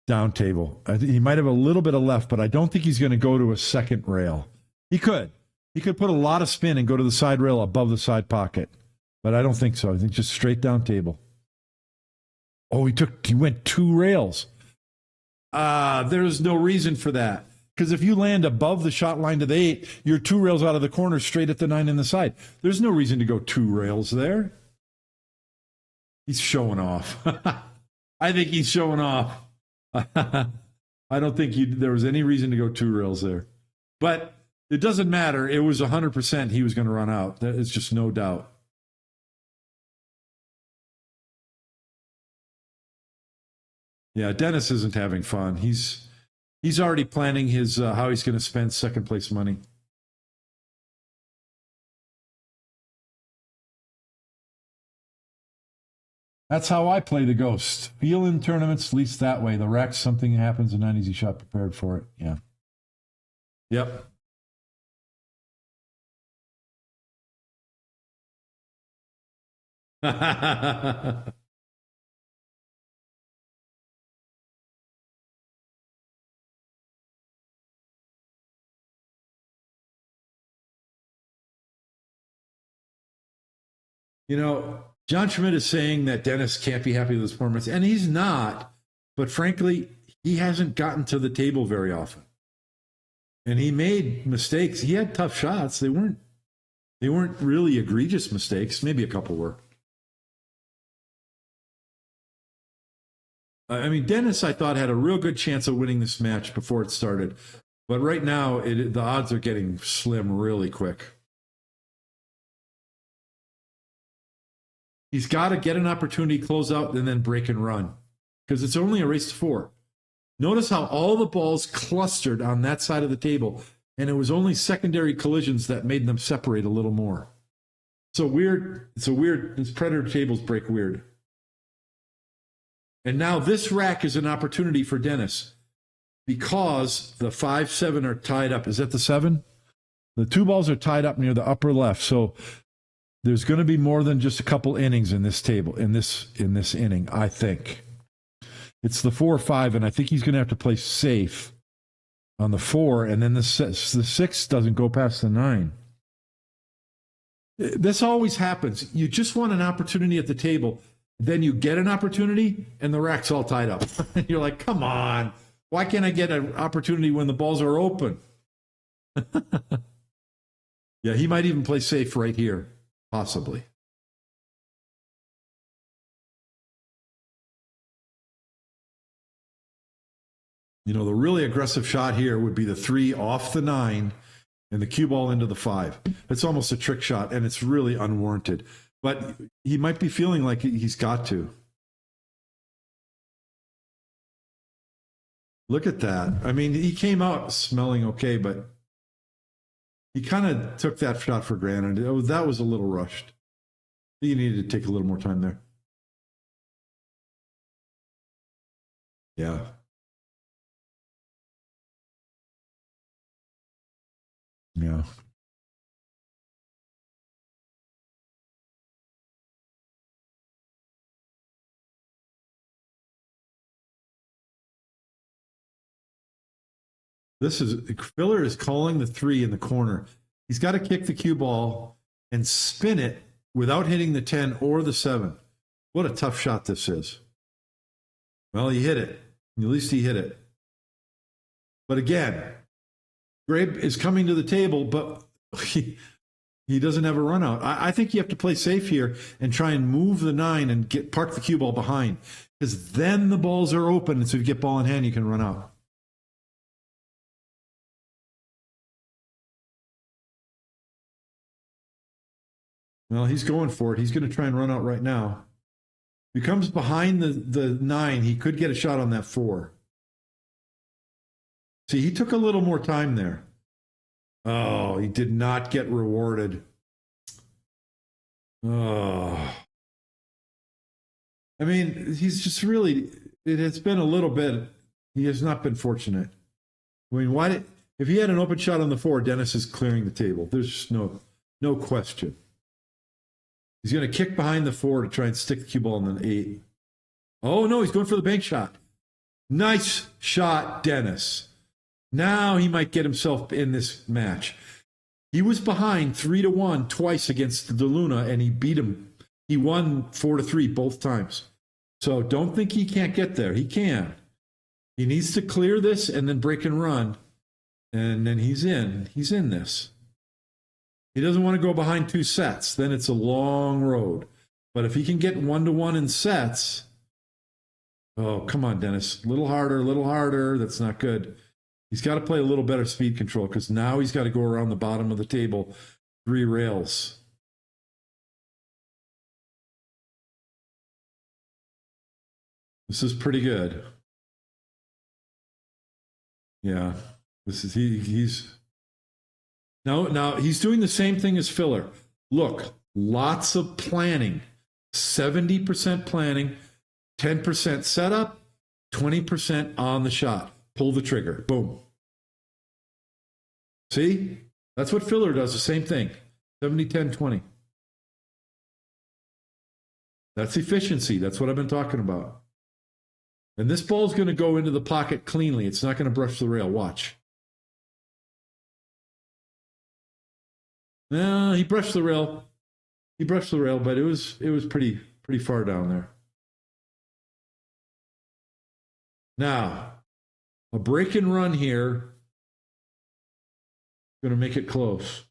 down table. He might have a little bit of left, but I don't think he's going to go to a second rail. He could. He could put a lot of spin and go to the side rail above the side pocket, but I don't think so. I think just straight down table. Oh, he went 2 rails. There's no reason for that. Because if you land above the shot line to the 8, you're 2 rails out of the corner straight at the 9 in the side. There's no reason to go 2 rails there. He's showing off. I think he's showing off. I don't think there was any reason to go 2 rails there. But it doesn't matter. It was 100% he was going to run out. There's just no doubt. Yeah, Dennis isn't having fun. He's already planning his how he's going to spend second place money. That's how I play the ghost. Feel in tournaments, least that way. The wreck, something happens, and not easy shot prepared for it. Yeah. Yep. You know, John Schmidt is saying that Dennis can't be happy with his performance, and he's not. But frankly, he hasn't gotten to the table very often. And he made mistakes. He had tough shots. They weren't really egregious mistakes. Maybe a couple were. I mean, Dennis, I thought, had a real good chance of winning this match before it started. But right now, the odds are getting slim really quick. He's got to get an opportunity, close out, and then break and run. Because it's only a race to 4. Notice how all the balls clustered on that side of the table, and it was only secondary collisions that made them separate a little more. So weird. These predator tables break weird. And now this rack is an opportunity for Dennis because the 5, 7 are tied up. Is that the 7? The 2 balls are tied up near the upper left. So there's going to be more than just a couple innings in this table, in this inning, I think. It's the 4 or 5, and I think he's going to have to play safe on the 4, and then the 6 doesn't go past the 9. This always happens. You just want an opportunity at the table, then you get an opportunity, and the rack's all tied up. You're like, come on, why can't I get an opportunity when the balls are open? Yeah, he might even play safe right here, possibly. You know, the really aggressive shot here would be the 3 off the 9 and the cue ball into the 5. It's almost a trick shot, and it's really unwarranted. But he might be feeling like he's got to. Look at that. I mean, he came out smelling okay, but he kind of took that shot for granted. That was a little rushed. He needed to take a little more time there. Yeah. Yeah. This is Filler is calling the 3 in the corner. He's got to kick the cue ball and spin it without hitting the 10 or the 7. What a tough shot this is. Well, he hit it. At least he hit it. But again, Grabe is coming to the table, but he doesn't have a run out. I think you have to play safe here and try and move the 9 and park the cue ball behind, because then the balls are open, and so if you get ball in hand, you can run out. Well, he's going for it. He's going to try and run out right now. If he comes behind the 9, he could get a shot on that 4. See, he took a little more time there. Oh, he did not get rewarded. Oh. I mean, he's just really, it has been a little bit, he has not been fortunate. I mean, if he had an open shot on the 4, Dennis is clearing the table. There's just no question. He's going to kick behind the 4 to try and stick the cue ball in the 8. Oh, no, he's going for the bank shot. Nice shot, Dennis. Now he might get himself in this match. He was behind 3-1 twice against De Luna, and he beat him. He won 4-3 both times. So don't think he can't get there. He can. He needs to clear this and then break and run, and then he's in. He's in this. He doesn't want to go behind 2 sets. Then it's a long road. But if he can get 1-1 in sets, oh, come on, Dennis. A little harder, a little harder. That's not good. He's got to play a little better speed control, because now he's got to go around the bottom of the table 3 rails. This is pretty good. Yeah. This is he's now he's doing the same thing as Filler. Look, lots of planning. 70% planning, 10% setup, 20% on the shot. Pull the trigger. Boom. See? That's what Filler does, the same thing. 70, 10, 20. That's efficiency. That's what I've been talking about. And this ball's going to go into the pocket cleanly. It's not going to brush the rail. Watch. No, he brushed the rail. He brushed the rail, but it was pretty far down there. Now, a break and run here. Going to make it close.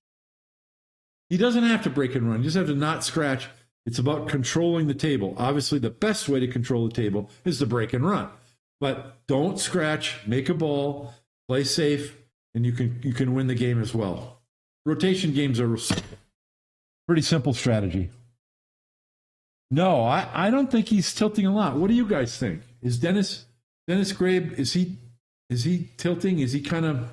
He doesn't have to break and run. You just have to not scratch. It's about controlling the table. Obviously, the best way to control the table is to break and run. But don't scratch, make a ball, play safe, and you can win the game as well. Rotation games are pretty simple strategy. No, I don't think he's tilting a lot. What do you guys think? Is Dennis Grabe, is he tilting? Is he kind of,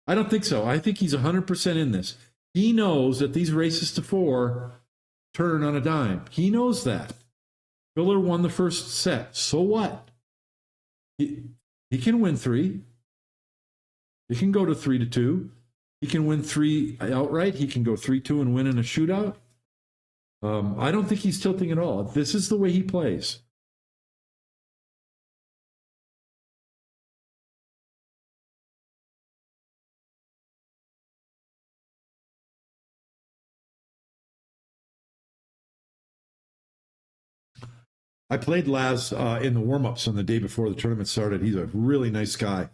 I don't think so. I think he's 100% in this. He knows that these races to 4 turn on a dime. He knows that. Filler won the first set. So what? He can win 3. He can go to 3-2. He can win 3 outright. He can go 3-2 and win in a shootout. I don't think he's tilting at all. This is the way he plays. I played Laz in the warm-ups on the day before the tournament started. He's a really nice guy.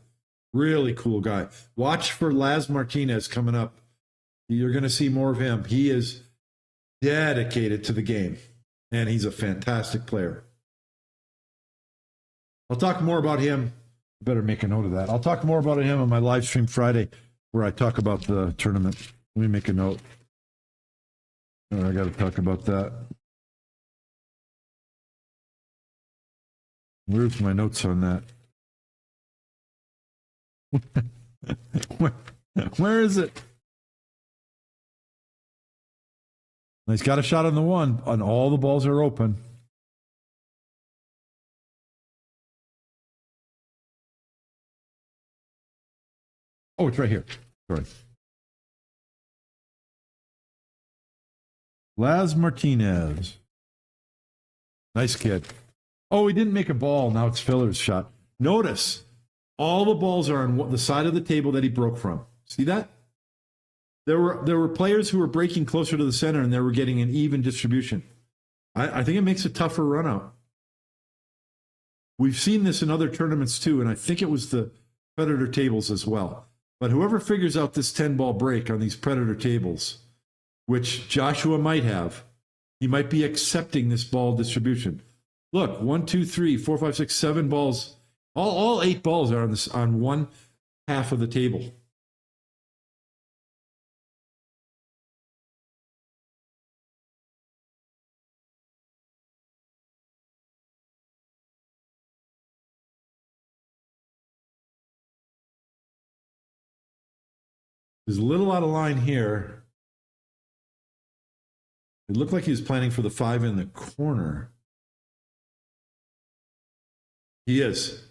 Really cool guy. Watch for Laz Martinez coming up. You're going to see more of him. He is dedicated to the game, and he's a fantastic player. I'll talk more about him. Better make a note of that. I'll talk more about him on my live stream Friday where I talk about the tournament. Let me make a note. I got to talk about that. Where's my notes on that? Where is it? He's got a shot on the one, and all the balls are open. Oh, it's right here. Sorry. Laz Martinez. Nice kid. Oh, he didn't make a ball. Now it's Filler's shot. Notice, all the balls are on the side of the table that he broke from. See that? There were players who were breaking closer to the center, and they were getting an even distribution. I think it makes a tougher run out. We've seen this in other tournaments too, and I think it was the Predator tables as well. But whoever figures out this 10-ball break on these Predator tables, which Joshua might have, he might be accepting this ball distribution. Look, 1, 2, 3, 4, 5, 6, 7 balls. All 8 balls are on one half of the table. There's a little out of line here. It looked like he was planning for the 5 in the corner. He is.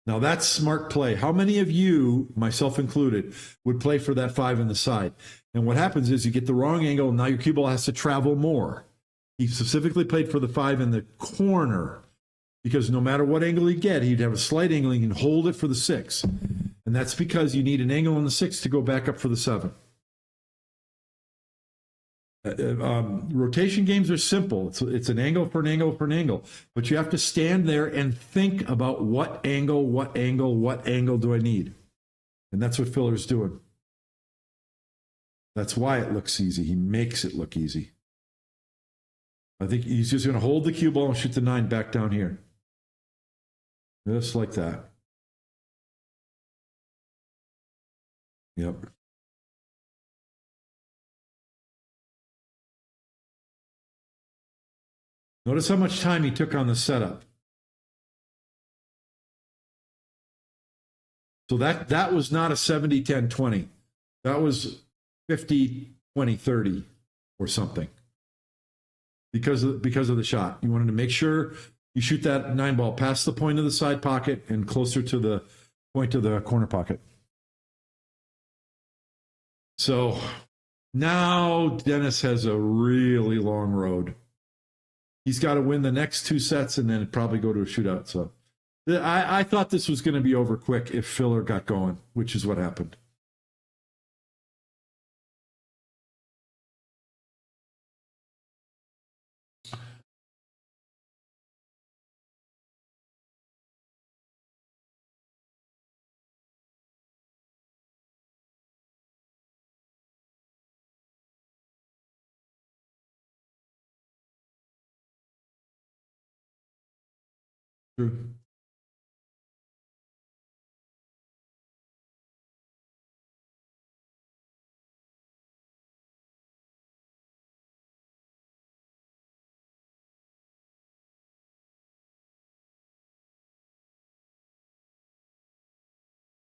Now that's smart play. How many of you, myself included, would play for that 5 in the side? And what happens is you get the wrong angle, and now your cue ball has to travel more. He specifically played for the 5 in the corner because no matter what angle he'd get, he'd have a slight angle, he can hold it for the 6. And that's because you need an angle on the 6 to go back up for the 7. Rotation games are simple. It's an angle for an angle for an angle. But you have to stand there and think about what angle do I need? And that's what Filler's doing. That's why it looks easy. He makes it look easy. I think he's just going to hold the cue ball and shoot the 9 back down here. Just like that. Yep. Notice how much time he took on the setup. So that was not a 70-10-20. That was 50-20-30 or something. Because of the shot. You wanted to make sure you shoot that 9 ball past the point of the side pocket and closer to the point of the corner pocket. So now Dennis has a really long road. He's got to win the next 2 sets and then probably go to a shootout. So I thought this was going to be over quick if Filler got going, which is what happened. True.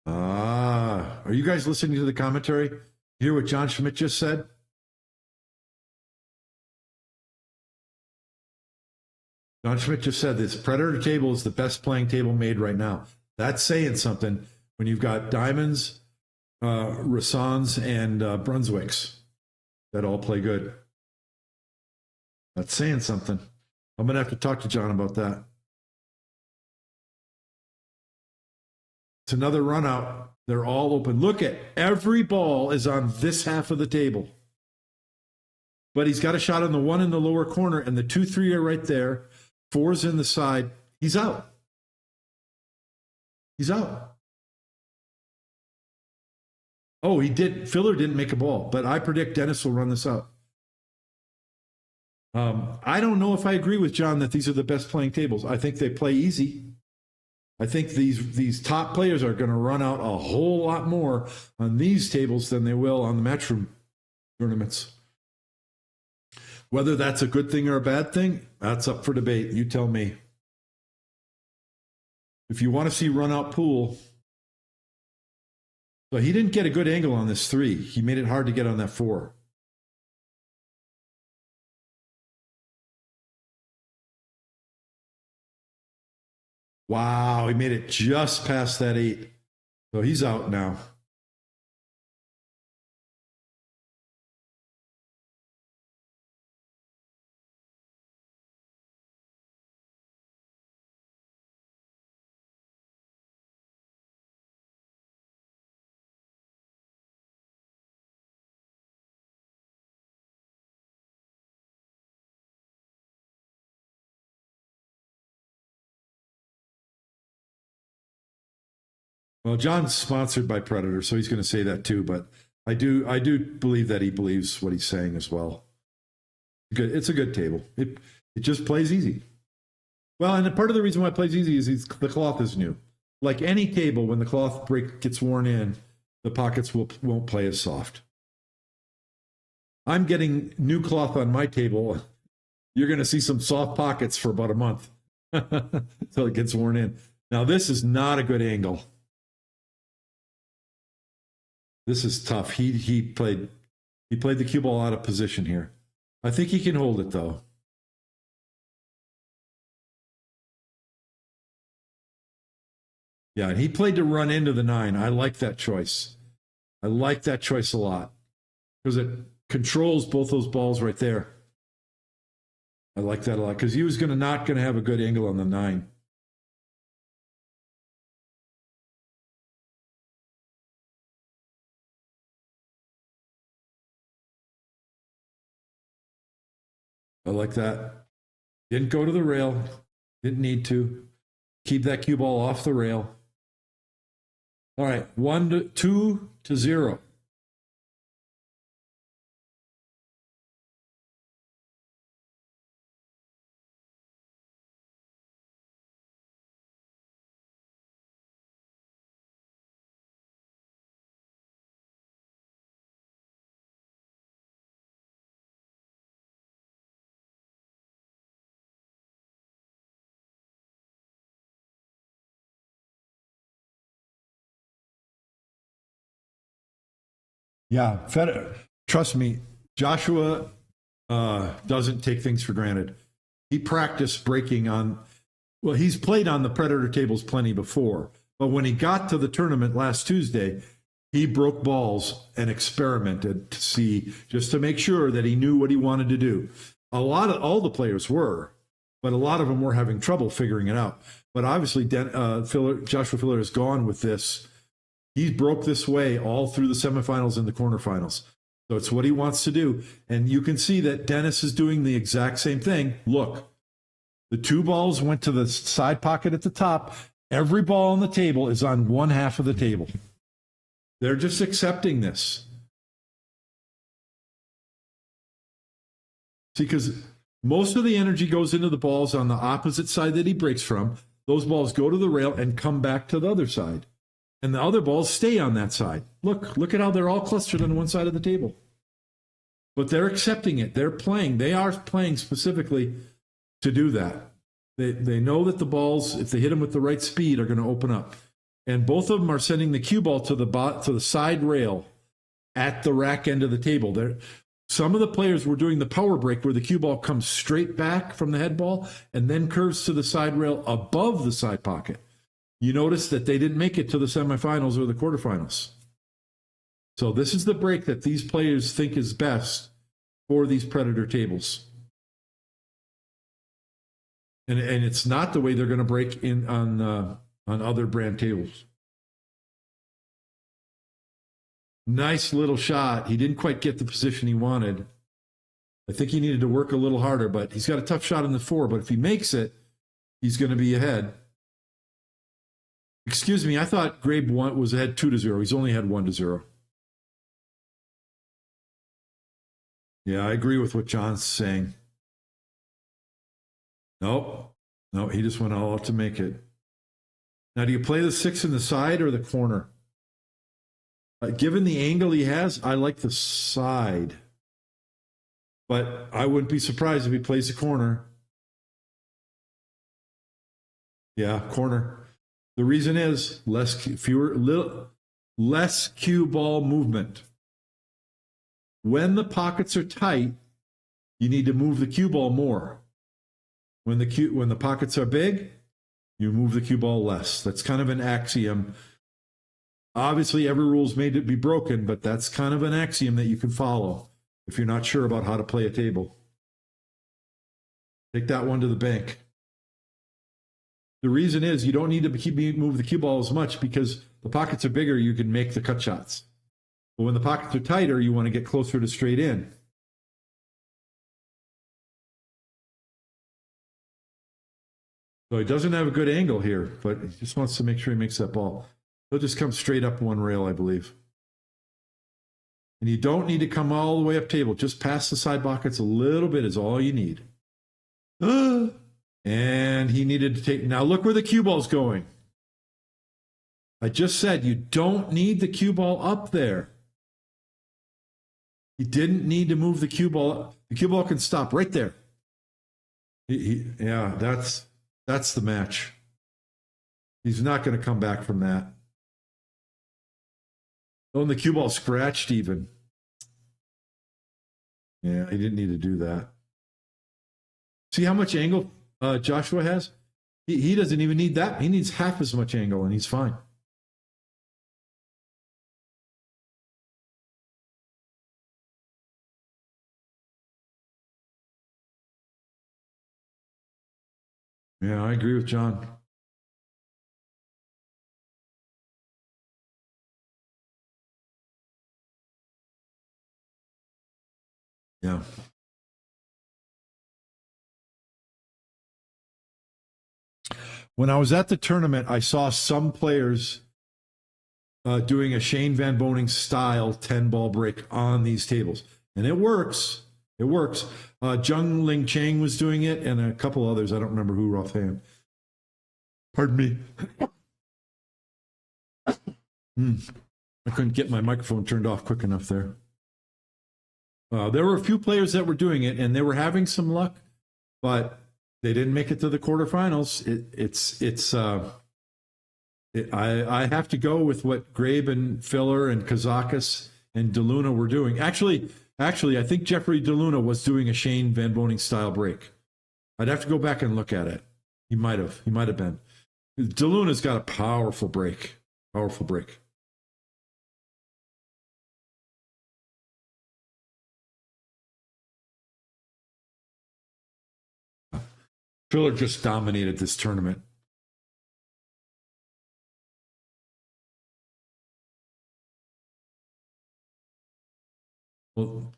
Are you guys listening to the commentary? Hear what John Schmidt just said? John Schmidt just said this Predator table is the best playing table made right now. That's saying something when you've got Diamonds, Rassans, and Brunswicks that all play good. That's saying something. I'm going to have to talk to John about that. It's another run out. They're all open. Look at every ball is on this half of the table. But he's got a shot on the 1 in the lower corner, and the 2, 3 are right there. 4's in the side. He's out. He's out. Oh, he did. Filler didn't make a ball, but I predict Dennis will run this out. I don't know if I agree with John that these are the best playing tables. I think they play easy. I think these top players are going to run out a whole lot more on these tables than they will on the Matchroom tournaments. Whether that's a good thing or a bad thing, that's up for debate. You tell me. If you want to see run out pool, so he didn't get a good angle on this 3. He made it hard to get on that 4. Wow, he made it just past that 8. So he's out now. Well, John's sponsored by Predator, so he's going to say that too. But I do believe that he believes what he's saying as well. Good, it's a good table. It just plays easy. Well, and part of the reason why it plays easy is the cloth is new. Like any table, when the cloth break gets worn in, the pockets won't play as soft. I'm getting new cloth on my table. You're going to see some soft pockets for about a month until it gets worn in. Now, this is not a good angle. This is tough. He played the cue ball out of position here. I think he can hold it though. Yeah, and he played to run into the 9. I like that choice. I like that choice a lot because it controls both those balls right there. I like that a lot because he was not going to have a good angle on the 9. I like that. Didn't go to the rail. Didn't need to. Keep that cue ball off the rail. All right, 2 to 0. Yeah, trust me, Joshua doesn't take things for granted. He practiced breaking on, well, he's played on the Predator tables plenty before, but when he got to the tournament last Tuesday, he broke balls and experimented to see, just to make sure that he knew what he wanted to do. All the players were, but a lot of them were having trouble figuring it out. But obviously, Joshua Filler has gone with this. He broke this way all through the semifinals and the quarterfinals. So it's what he wants to do. And you can see that Dennis is doing the exact same thing. Look, the 2 balls went to the side pocket at the top. Every ball on the table is on one half of the table. They're just accepting this. See, because most of the energy goes into the balls on the opposite side that he breaks from. Those balls go to the rail and come back to the other side. And the other balls stay on that side. Look at how they're all clustered on one side of the table. But they're accepting it. They're playing. They are playing specifically to do that. They know that the balls, if they hit them with the right speed, are going to open up. And both of them are sending the cue ball to the side rail at the rack end of the table. Some of the players were doing the power break where the cue ball comes straight back from the head ball and then curves to the side rail above the side pocket. You notice that they didn't make it to the semifinals or the quarterfinals. So this is the break that these players think is best for these Predator tables. And it's not the way they're going to break in on other brand tables. Nice little shot. He didn't quite get the position he wanted. I think he needed to work a little harder, but he's got a tough shot in the 4. But if he makes it, he's going to be ahead. Excuse me, I thought Grabe was ahead 2 to 0. He's only had 1 to 0. Yeah, I agree with what John's saying. Nope. No, he just went all out to make it. Now, do you play the 6 in the side or the corner? Given the angle he has, I like the side. But I wouldn't be surprised if he plays the corner. Yeah, corner. The reason is less cue ball movement. When the pockets are tight, you need to move the cue ball more. When the pockets are big, you move the cue ball less. That's kind of an axiom. Obviously, every rule is made to be broken, but that's kind of an axiom that you can follow if you're not sure about how to play a table. Take that one to the bank. The reason is you don't need to move the cue ball as much because the pockets are bigger, you can make the cut shots. But when the pockets are tighter, you want to get closer to straight in. So he doesn't have a good angle here, but he just wants to make sure he makes that ball. He'll just come straight up one rail, I believe. And you don't need to come all the way up table. Just past the side pockets a little bit is all you need. And he needed to take. Now look where the cue ball's going. I just said you don't need the cue ball up there. He didn't need to move the cue ball. The cue ball can stop right there. Yeah, that's the match. He's not going to come back from that. Oh, and the cue ball scratched even. Yeah, he didn't need to do that. See how much angle Joshua has? He doesn't even need that. He needs half as much angle, and he's fine. Yeah, I agree with John. Yeah. When I was at the tournament, I saw some players doing a Shane Van Boning style 10 ball break on these tables. And it works. It works. Jung Ling Chang was doing it, and a couple others. I don't remember who offhand. Pardon me. I couldn't get my microphone turned off quick enough there. There were a few players that were doing it, and they were having some luck, but they didn't make it to the quarterfinals. I have to go with what Grabe and Filler and Kazakis and DeLuna were doing. Actually, I think Jeffrey DeLuna was doing a Shane Van Boning style break. I'd have to go back and look at it. He might have been. DeLuna's got a powerful break. Powerful break. Filler just dominated this tournament. Well,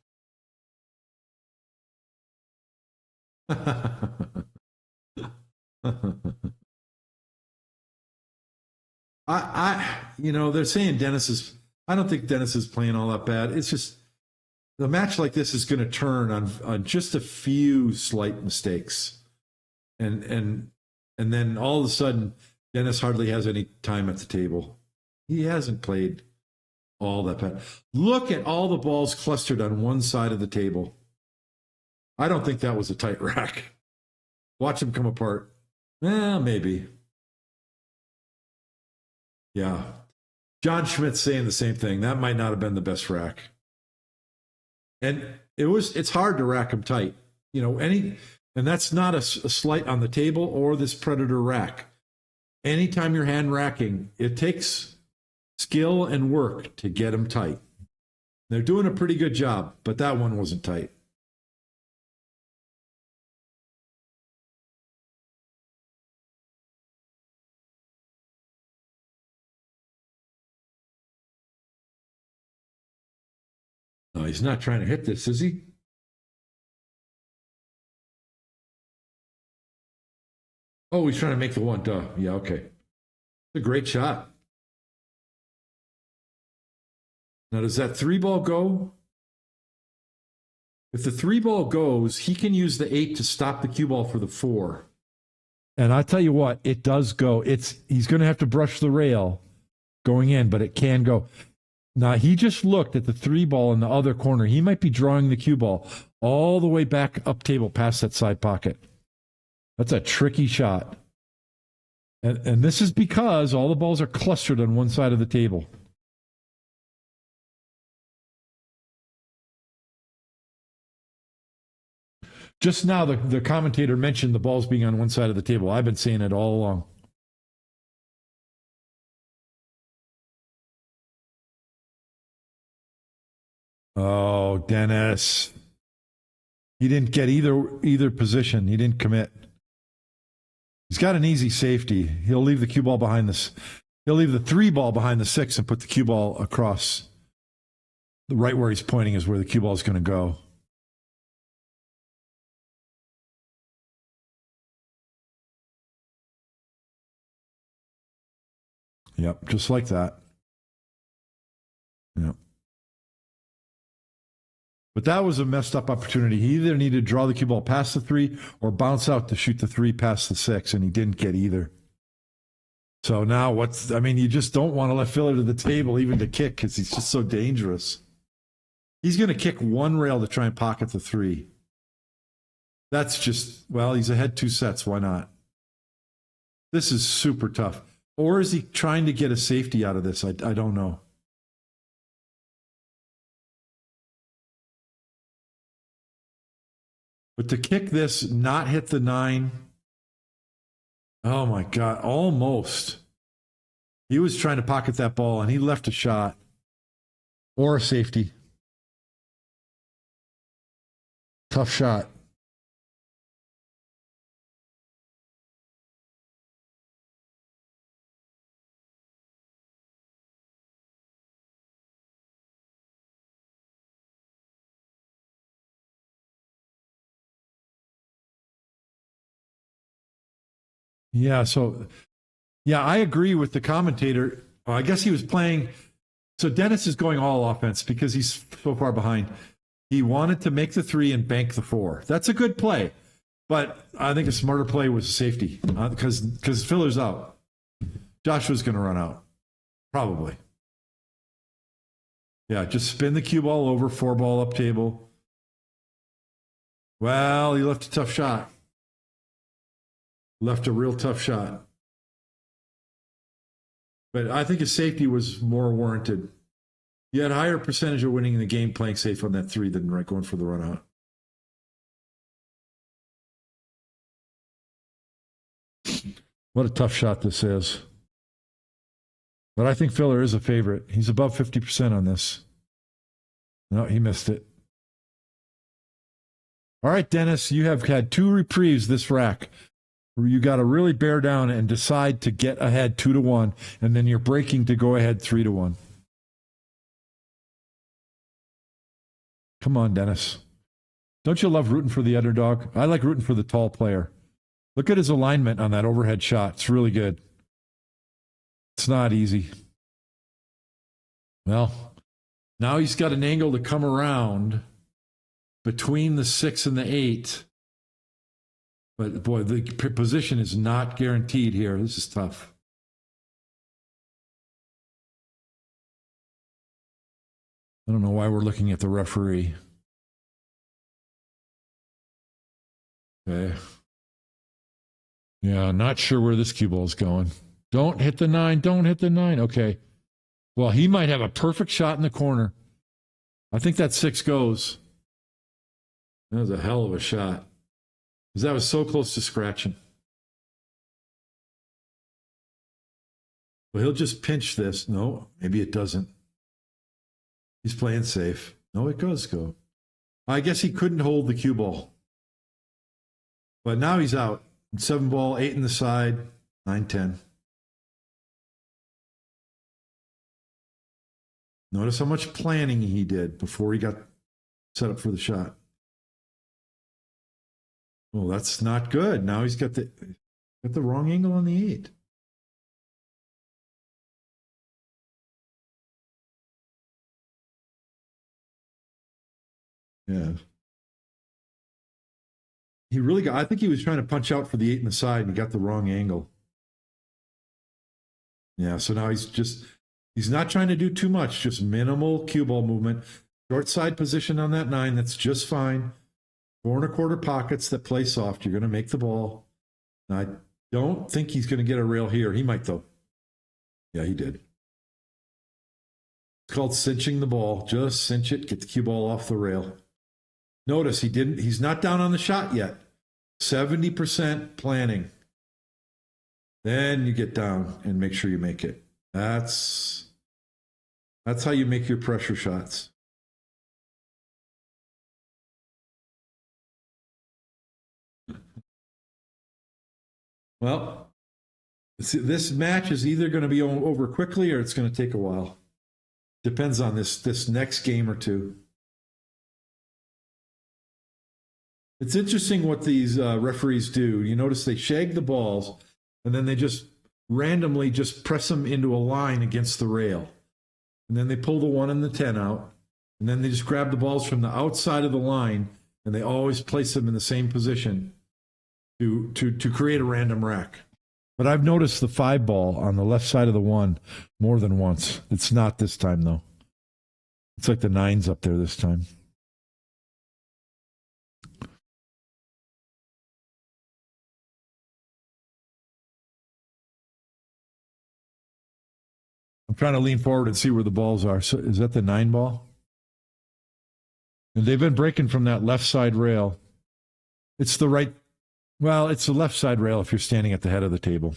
they're saying Dennis is. I don't think Dennis is playing all that bad. It's just the match like this is going to turn on just a few slight mistakes, and then all of a sudden Dennis hardly has any time at the table. He hasn't played all that bad. Look at all the balls clustered on one side of the table. I don't think that was a tight rack. Watch them come apart. Maybe. Yeah. John Schmidt's saying the same thing. That might not have been the best rack. And it's hard to rack them tight. And that's not a slight on the table or this Predator rack. Anytime you're hand racking, it takes skill and work to get them tight. They're doing a pretty good job, but that one wasn't tight. No, he's not trying to hit this, is he? Oh, he's trying to make the one. Duh. Yeah, okay. It's a great shot. Now, does that 3 ball go? If the 3 ball goes, he can use the 8 to stop the cue ball for the 4. And I tell you what, it does go. He's going to have to brush the rail going in, but it can go. Now, he just looked at the 3 ball in the other corner. He might be drawing the cue ball all the way back up table past that side pocket. That's a tricky shot. And this is because all the balls are clustered on one side of the table. Just now, the commentator mentioned the balls being on one side of the table. I've been saying it all along. Oh, Dennis. He didn't get either position. He didn't commit. He's got an easy safety. He'll leave the cue ball behind this. He'll leave the 3 ball behind the 6 and put the cue ball across. The right where he's pointing is where the cue ball is going to go. Yep, just like that. Yep. But that was a messed up opportunity. He either needed to draw the cue ball past the 3 or bounce out to shoot the 3 past the 6, and he didn't get either. So now you just don't want to let Filler to the table even to kick because he's just so dangerous. He's going to kick one rail to try and pocket the 3. That's just, he's ahead 2 sets. Why not? This is super tough. Or is he trying to get a safety out of this? I don't know. But to kick this, not hit the 9. Oh my God, almost. He was trying to pocket that ball and he left a shot or a safety. Tough shot. Yeah, I agree with the commentator. I guess he was playing. So Dennis is going all offense because he's so far behind. He wanted to make the 3 and bank the 4. That's a good play. But I think a smarter play was safety because Filler's out. Joshua's going to run out. Probably. Yeah, just spin the cue ball over, 4 ball up table. Well, he left a tough shot. Left a real tough shot. But I think his safety was more warranted. You had a higher percentage of winning in the game playing safe on that 3 than going for the run out. What a tough shot this is. But I think Filler is a favorite. He's above 50% on this. No, he missed it. All right, Dennis, you have had 2 reprieves this rack. You got to really bear down and decide to get ahead 2-1, and then you're breaking to go ahead 3-1. Come on, Dennis. Don't you love rooting for the underdog? I like rooting for the tall player. Look at his alignment on that overhead shot. It's really good. It's not easy. Well, now he's got an angle to come around between the 6 and the 8. But boy, the position is not guaranteed here. This is tough. I don't know why we're looking at the referee. Okay. Yeah, not sure where this cue ball is going. Don't hit the 9. Don't hit the 9. Okay. Well, he might have a perfect shot in the corner. I think that 6 goes. That was a hell of a shot. Because that was so close to scratching. Well, he'll just pinch this. No, maybe it doesn't. He's playing safe. No, it does go. I guess he couldn't hold the cue ball. But now he's out. 7 ball, 8 in the side, 9-10. Notice how much planning he did before he got set up for the shot. Well, that's not good. Now he's got the wrong angle on the 8. Yeah. He really got, I think he was trying to punch out for the 8 in the side and he got the wrong angle. Yeah, so now he's not trying to do too much, just minimal cue ball movement. Short side position on that 9, that's just fine. 4 1/4 pockets that play soft. You're going to make the ball. Now, I don't think he's going to get a rail here. He might, though. Yeah, he did. It's called cinching the ball. Just cinch it, get the cue ball off the rail. Notice he's not down on the shot yet. 70% planning. Then you get down and make sure you make it. That's how you make your pressure shots. Well, this match is either going to be over quickly or it's going to take a while. Depends on this next game or two. It's interesting what these referees do. You notice they shag the balls, and then they just randomly just press them into a line against the rail. And then they pull the 1 and the 10 out, and then they just grab the balls from the outside of the line, and they always place them in the same position to create a random rack. But I've noticed the 5 ball on the left side of the 1 more than once. It's not this time, though. It's like the 9's up there this time. I'm trying to lean forward and see where the balls are. So is that the 9 ball? And they've been breaking from that left side rail. It's the right. Well, it's the left side rail if you're standing at the head of the table.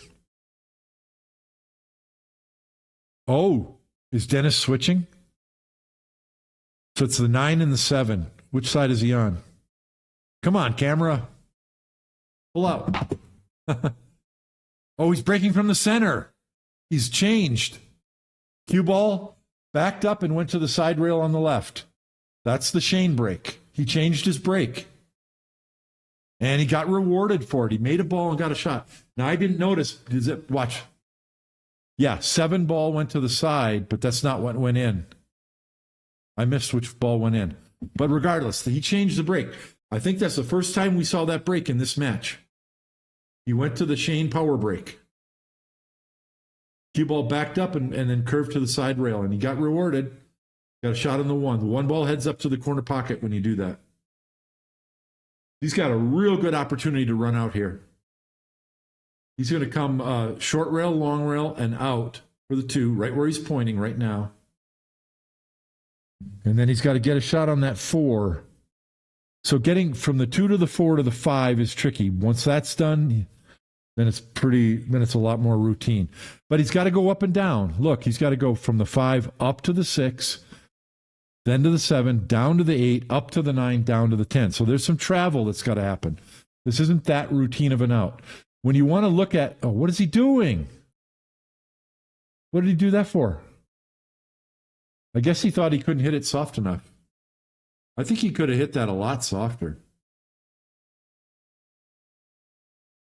Oh, is Dennis switching? So it's the 9 and the 7. Which side is he on? Come on, camera. Pull out. Oh, he's breaking from the center. He's changed. Cue ball backed up and went to the side rail on the left. That's the Shane break. He changed his break. And he got rewarded for it. He made a ball and got a shot. Now, I didn't notice. Watch. Yeah, 7 ball went to the side, but that's not what went in. I missed which ball went in. But regardless, he changed the break. I think that's the first time we saw that break in this match. He went to the Shane power break. Cue ball backed up and then curved to the side rail, and he got rewarded. Got a shot on the 1. The 1 ball heads up to the corner pocket when you do that. He's got a real good opportunity to run out here. He's going to come short rail, long rail, and out for the 2, right where he's pointing right now. And then he's got to get a shot on that 4. So getting from the 2 to the 4 to the 5 is tricky. Once that's done, then it's a lot more routine. But he's got to go up and down. Look, he's got to go from the 5 up to the 6, then to the 7, down to the 8, up to the 9, down to the 10. So there's some travel that's got to happen. This isn't that routine of an out. When you want to look at, what is he doing? What did he do that for? I guess he thought he couldn't hit it soft enough. I think he could have hit that a lot softer.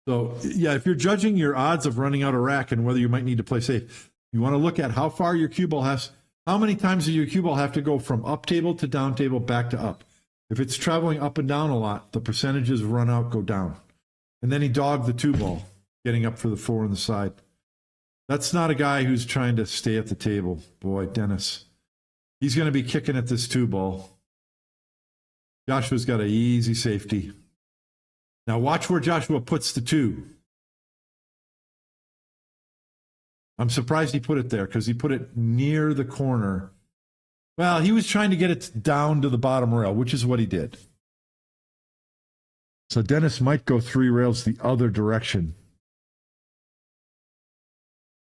So, yeah, if you're judging your odds of running out a rack and whether you might need to play safe, you want to look at how far your cue ball has. How many times does your cue ball have to go from up table to down table back to up? If it's traveling up and down a lot, the percentages of run out go down. And then he dogged the 2 ball, getting up for the 4 on the side. That's not a guy who's trying to stay at the table. Boy, Dennis. He's going to be kicking at this 2 ball. Joshua's got an easy safety. Now watch where Joshua puts the 2. I'm surprised he put it there because he put it near the corner. Well, he was trying to get it down to the bottom rail, which is what he did. So Dennis might go 3 rails the other direction.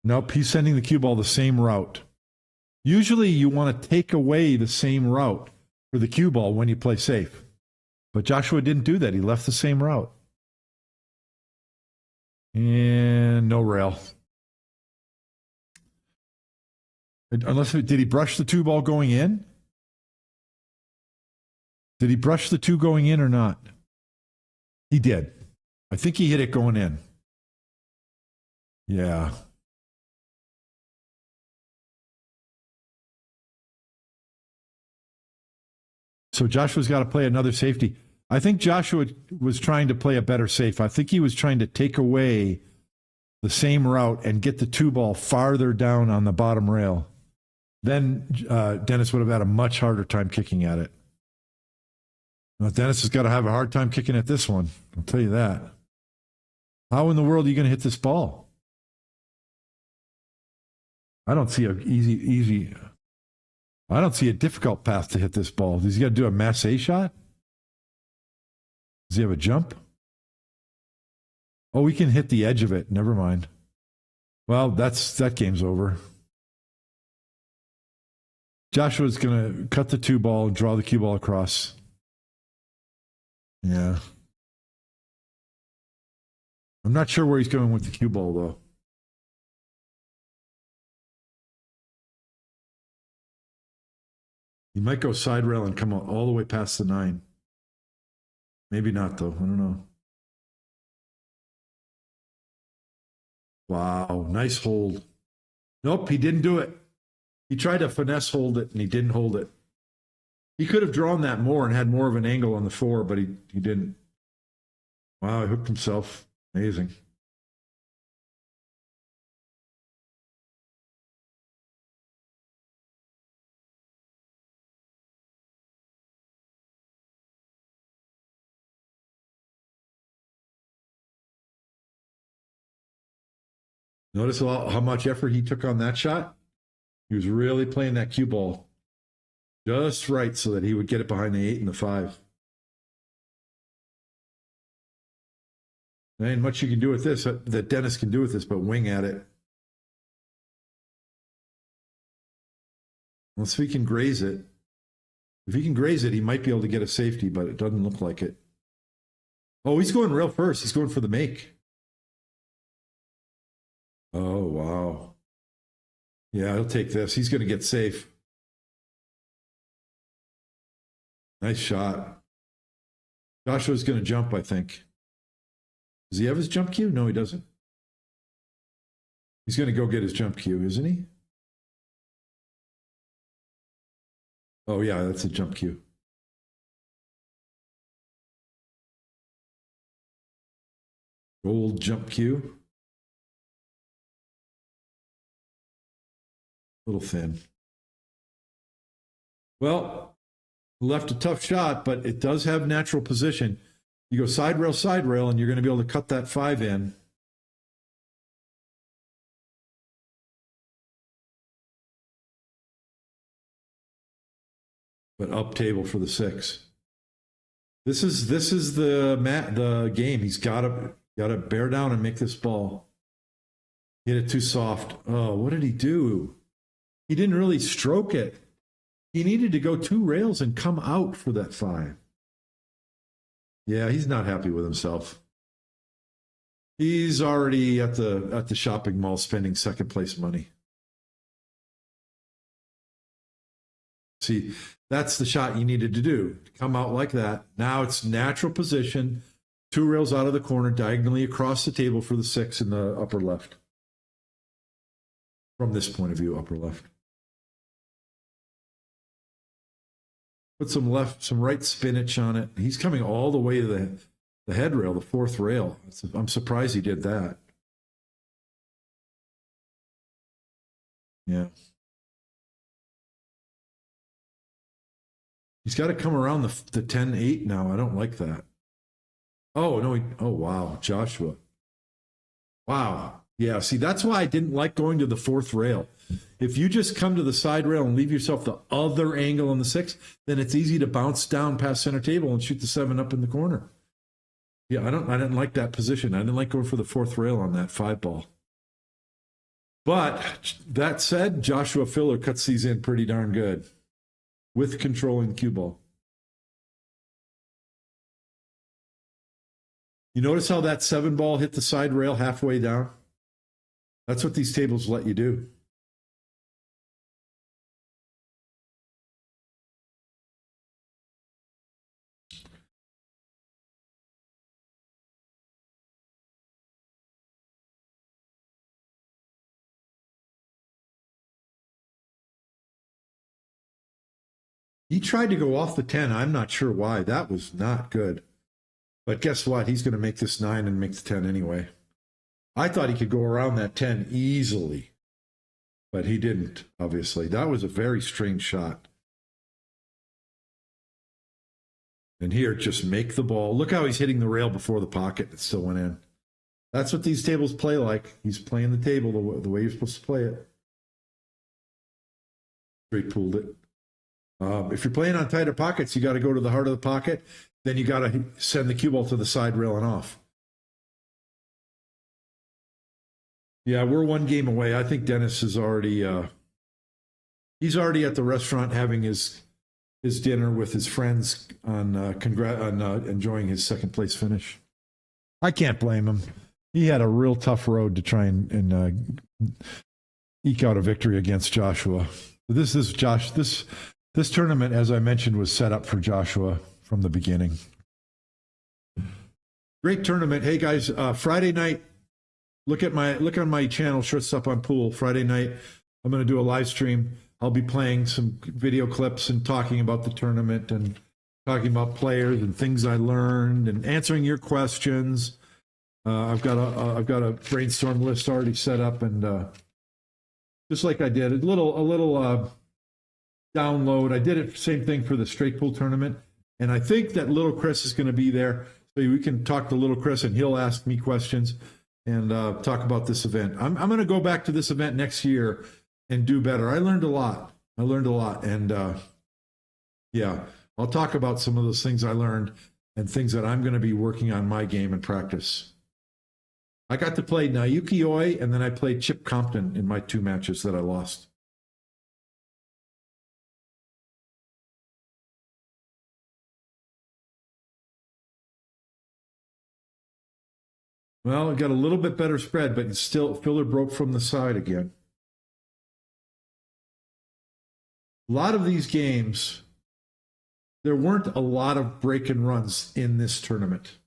Nope, he's sending the cue ball the same route. Usually you want to take away the same route for the cue ball when you play safe. But Joshua didn't do that. He left the same route. And no rail. Did he brush the 2 ball going in? Did he brush the 2 going in or not? He did. I think he hit it going in. Yeah. So Joshua's got to play another safety. I think Joshua was trying to play a better safe. I think he was trying to take away the same route and get the two ball farther down on the bottom rail. Then Dennis would have had a much harder time kicking at it. Well, Dennis has got to have a hard time kicking at this one. I'll tell you that. How in the world are you going to hit this ball? I don't see I don't see a difficult path to hit this ball. Does he got to do a masse shot? Does he have a jump? Oh, we can hit the edge of it. Never mind. Well, that game's over. Joshua's going to cut the two ball and draw the cue ball across. Yeah. I'm not sure where he's going with the cue ball, though. He might go side rail and come all the way past the 9. Maybe not, though. I don't know. Wow, nice hold. Nope, he didn't do it. He tried to finesse hold it, and he didn't hold it. He could have drawn that more and had more of an angle on the 4, but he didn't. Wow, he hooked himself. Amazing. Notice how much effort he took on that shot? He was really playing that cue ball just right so that he would get it behind the 8 and the 5. There ain't much you can do with this, that Dennis can do with this, but wing at it. Well, if he can graze it, he might be able to get a safety, but it doesn't look like it. Oh, he's going rail first. He's going for the make. Oh, wow. Yeah, he'll take this. He's going to get safe. Nice shot. Joshua's going to jump, I think. Does he have his jump cue? No, he doesn't. He's going to go get his jump cue, isn't he? Oh, yeah, that's a jump cue. Gold jump cue. A little thin. Well, left a tough shot, but it does have natural position. You go side rail, and you're going to be able to cut that 5 in. But up table for the 6. This is the game. He's got to bear down and make this ball. Hit it too soft. Oh, what did he do? He didn't really stroke it. He needed to go 2 rails and come out for that 5. Yeah, he's not happy with himself. He's already at the shopping mall spending second place money. See, that's the shot you needed to do. Come out like that. Now it's natural position. 2 rails out of the corner, diagonally across the table for the 6 in the upper left. From this point of view, upper left. Put some right spinach on it. He's coming all the way to the head rail, the 4th rail. I'm surprised he did that. Yeah. He's got to come around the 10-8 now. I don't like that. Oh, no. Oh, wow. Joshua. Wow. Yeah, see, that's why I didn't like going to the 4th rail. If you just come to the side rail and leave yourself the other angle on the 6, then it's easy to bounce down past center table and shoot the 7 up in the corner. Yeah, I didn't like that position. I didn't like going for the 4th rail on that 5 ball. But that said, Joshua Filler cuts these in pretty darn good with controlling the cue ball. You notice how that 7 ball hit the side rail halfway down? That's what these tables let you do. He tried to go off the 10. I'm not sure why. That was not good. But guess what? He's going to make this 9 and make the 10 anyway. I thought he could go around that 10 easily, but he didn't, obviously. That was a very strange shot. And here, just make the ball. Look how he's hitting the rail before the pocket. It still went in. That's what these tables play like. He's playing the table the way you're supposed to play it. Straight pulled it. If you're playing on tighter pockets, you got to go to the heart of the pocket. Then you got to send the cue ball to the side rail and off. Yeah, we're one game away. I think Dennis is already he's already at the restaurant having his dinner with his friends on enjoying his second place finish. I can't blame him. He had a real tough road to try and eke out a victory against Joshua. This tournament, as I mentioned, was set up for Joshua from the beginning. Great tournament. Hey guys, Friday night, look on my channel, Shortstop on Pool. Friday night, I'm going to do a live stream. I'll be playing some video clips and talking about the tournament and talking about players and things I learned and answering your questions. I've got a brainstorm list already set up, and just like I did a little download. I did it same thing for the straight pool tournament, and I think that little Chris is going to be there, so we can talk to little Chris and he'll ask me questions and talk about this event. I'm going to go back to this event next year and do better. I learned a lot, and yeah, I'll talk about some of those things I learned and things that I'm going to be working on my game and practice. I got to play Naoki Oi, and then I played Chip Compton in my 2 matches that I lost. Well, it got a little bit better spread, but it's still, filler broke from the side again. A lot of these games, there weren't a lot of break and runs in this tournament.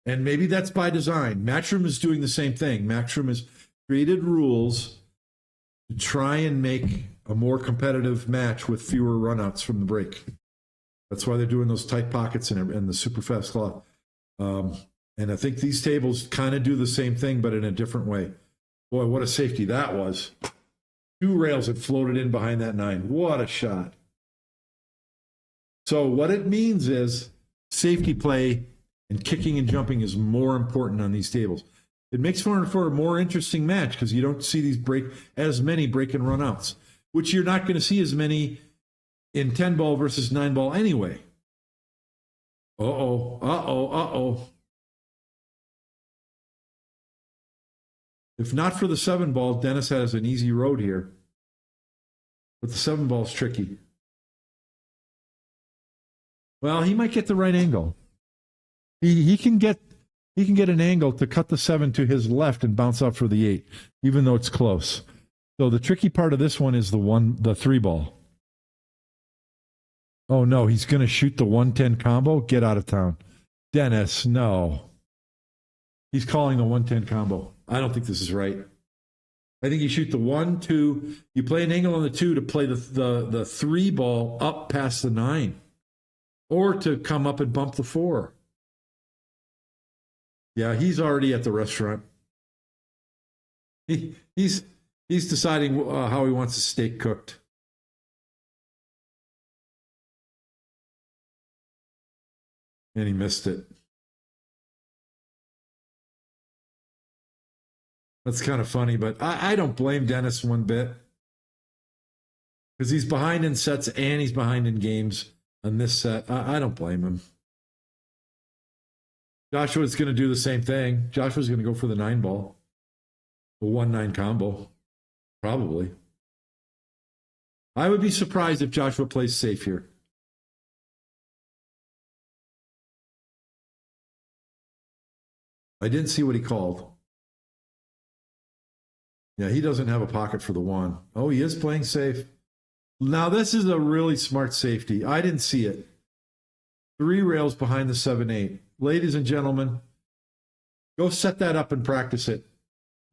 And maybe that's by design. Matchroom is doing the same thing. Matchroom has created rules to try and make a more competitive match with fewer runouts from the break. That's why they're doing those tight pockets and the super fast clock. And I think these tables kind of do the same thing, but in a different way. Boy, what a safety that was. 2 rails that floated in behind that 9. What a shot. So what it means is safety play and kicking and jumping is more important on these tables. It makes for a more interesting match because you don't see as many break and run outs, which you're not going to see as many in 10 ball versus 9 ball anyway. Uh-oh. If not for the 7 ball, Dennis has an easy road here. But the 7 ball is tricky. Well, he might get the right angle. He can get an angle to cut the 7 to his left and bounce out for the 8, even though it's close. So the tricky part of this one is the 3 ball. Oh no, he's going to shoot the 110 combo. Get out of town, Dennis. No, he's calling the 110 combo. I don't think this is right. I think you shoot the 1, 2. You play an angle on the 2 to play the 3 ball up past the 9, or to come up and bump the 4. Yeah, he's already at the restaurant. He's deciding how he wants his steak cooked. And he missed it. That's kind of funny, but I don't blame Dennis one bit. Because he's behind in sets and he's behind in games on this set. I don't blame him. Joshua's going to do the same thing. Joshua's going to go for the 9 ball. The 1-9 combo. Probably. I would be surprised if Joshua plays safe here. I didn't see what he called. Yeah, he doesn't have a pocket for the 1. Oh, he is playing safe. Now, this is a really smart safety. I didn't see it. 3 rails behind the 7-8. Ladies and gentlemen, go set that up and practice it.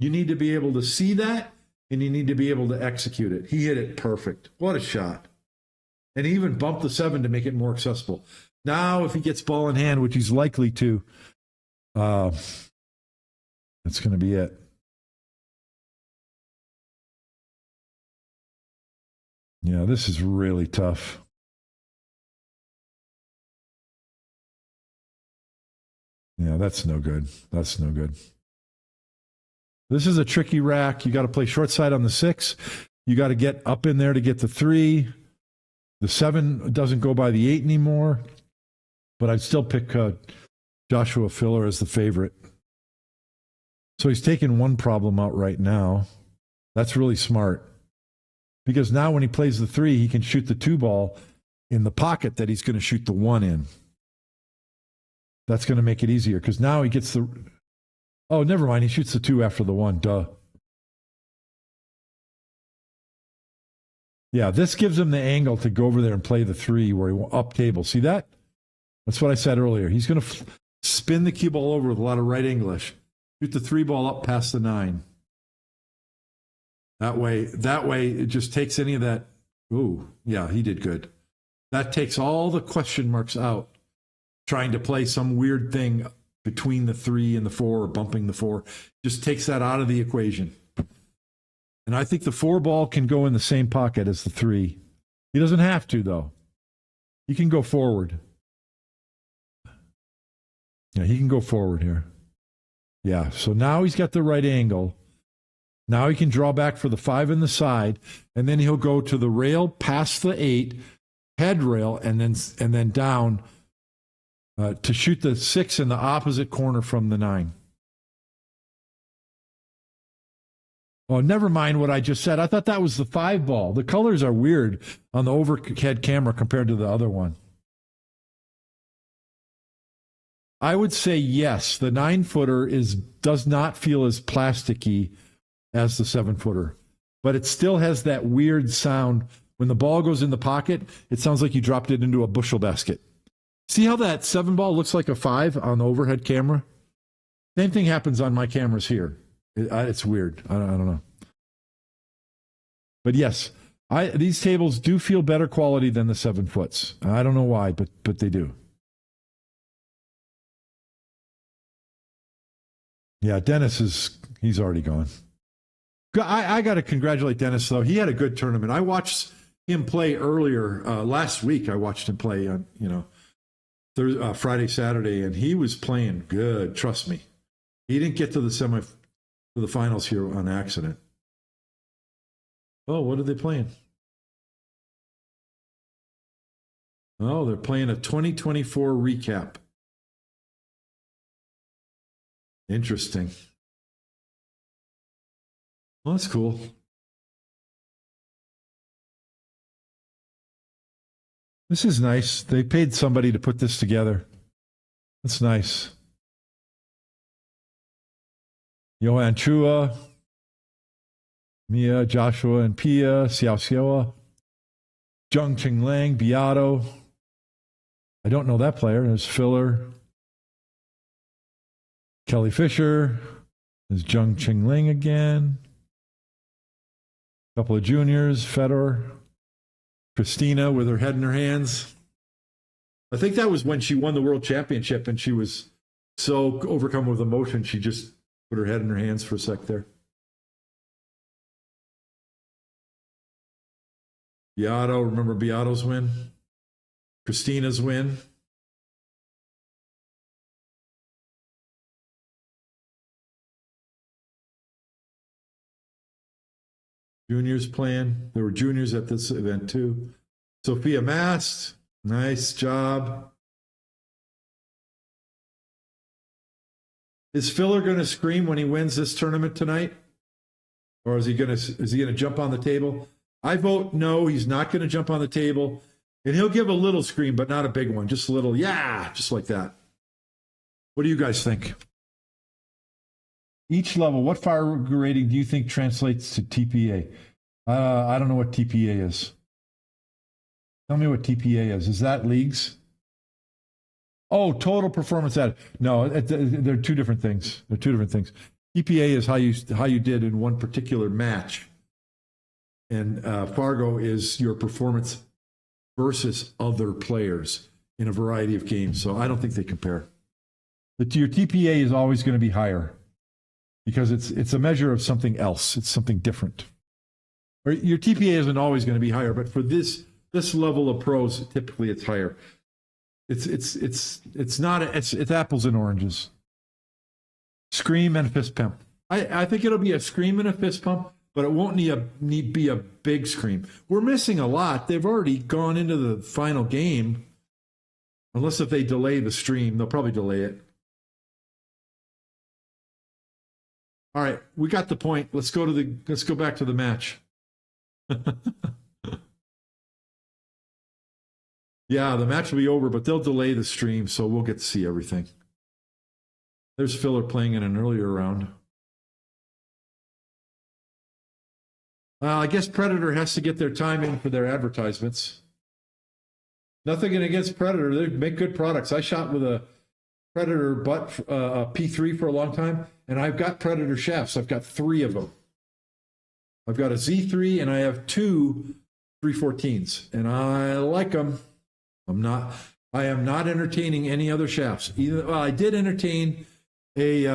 You need to be able to see that, and you need to be able to execute it. He hit it perfect. What a shot. And he even bumped the 7 to make it more accessible. Now, if he gets ball in hand, which he's likely to, that's going to be it. Yeah, this is really tough. Yeah, that's no good. That's no good. This is a tricky rack. You got to play short side on the 6. You got to get up in there to get the 3. The 7 doesn't go by the 8 anymore. But I'd still pick Joshua Filler as the favorite. So he's taking one problem out right now. That's really smart. Because now when he plays the 3, he can shoot the 2 ball in the pocket that he's going to shoot the 1 in. That's going to make it easier because now he gets the... Oh, never mind. He shoots the 2 after the 1. Duh. Yeah, this gives him the angle to go over there and play the 3 where he up table. See that? That's what I said earlier. He's going to spin the cue ball over with a lot of right English. Shoot the 3 ball up past the 9. That way, it just takes any of that. Ooh, yeah, he did good. That takes all the question marks out. Trying to play some weird thing between the 3 and the 4 or bumping the 4 just takes that out of the equation. And I think the 4 ball can go in the same pocket as the 3. He doesn't have to, though. He can go forward. Yeah, he can go forward here. Yeah, so now he's got the right angle. Now he can draw back for the 5 in the side, and then he'll go to the rail past the 8, head rail, and then down to shoot the 6 in the opposite corner from the 9. Oh, never mind what I just said. I thought that was the 5 ball. The colors are weird on the overhead camera compared to the other one. I would say yes. The 9-footer does not feel as plasticky as the 7-footer, but it still has that weird sound. When the ball goes in the pocket, it sounds like you dropped it into a bushel basket. See how that 7 ball looks like a 5 on the overhead camera? Same thing happens on my cameras here. It's weird. I don't know. But yes, these tables do feel better quality than the 7-foots. I don't know why, but they do. Yeah, Dennis he's already gone. I got to congratulate Dennis, though. He had a good tournament. I watched him play earlier last week. I watched him play on, Friday, Saturday, and he was playing good. Trust me. He didn't get to the finals here on accident. Oh, what are they playing? Oh, they're playing a 2024 recap. Interesting. Well, that's cool. This is nice. They paid somebody to put this together. That's nice. Johan Chua, Mia, Joshua, and Pia, Xiao Xiaoa, Zheng Qing Lang, Beato. I don't know that player. There's Filler. Kelly Fisher. There's Zheng Qing Ling again. A couple of juniors, Fedor. Christina with her head in her hands. I think that was when she won the world championship and she was so overcome with emotion, she just put her head in her hands for a sec there. Beato, remember Beato's win? Christina's win. Juniors playing. There were juniors at this event too. Sophia Mast, nice job. Is Filler going to scream when he wins this tournament tonight? Or is he going to jump on the table? I vote no, he's not going to jump on the table. And he'll give a little scream, but not a big one. Just a little, yeah, just like that. What do you guys think? Each level, what fire rating do you think translates to TPA? I don't know what TPA is. Tell me what TPA is. Is that leagues? Oh, total performance added. No, they're two different things. They're two different things. TPA is how you did in one particular match, and Fargo is your performance versus other players in a variety of games. So I don't think they compare. But your TPA is always going to be higher because it's a measure of something else. It's something different. Or your TPA isn't always going to be higher, but for this level of pros, typically it's higher. It's not it's apples and oranges. Scream and a fist pump. I think it'll be a scream and a fist pump, but it won't need be a big scream. We're missing a lot. They've already gone into the final game. Unless if they delay the stream, they'll probably delay it. All right, we got the point. Let's go back to the match. Yeah, the match will be over, but they'll delay the stream, so we'll get to see everything. There's Filler playing in an earlier round. I guess Predator has to get their time in for their advertisements. Nothing against Predator. They make good products. I shot with a Predator butt, a P3 for a long time, and I've got Predator shafts. I've got 3 of them. I've got a Z3 and I have 2 314s, and I like them. I am not entertaining any other shafts. I did entertain a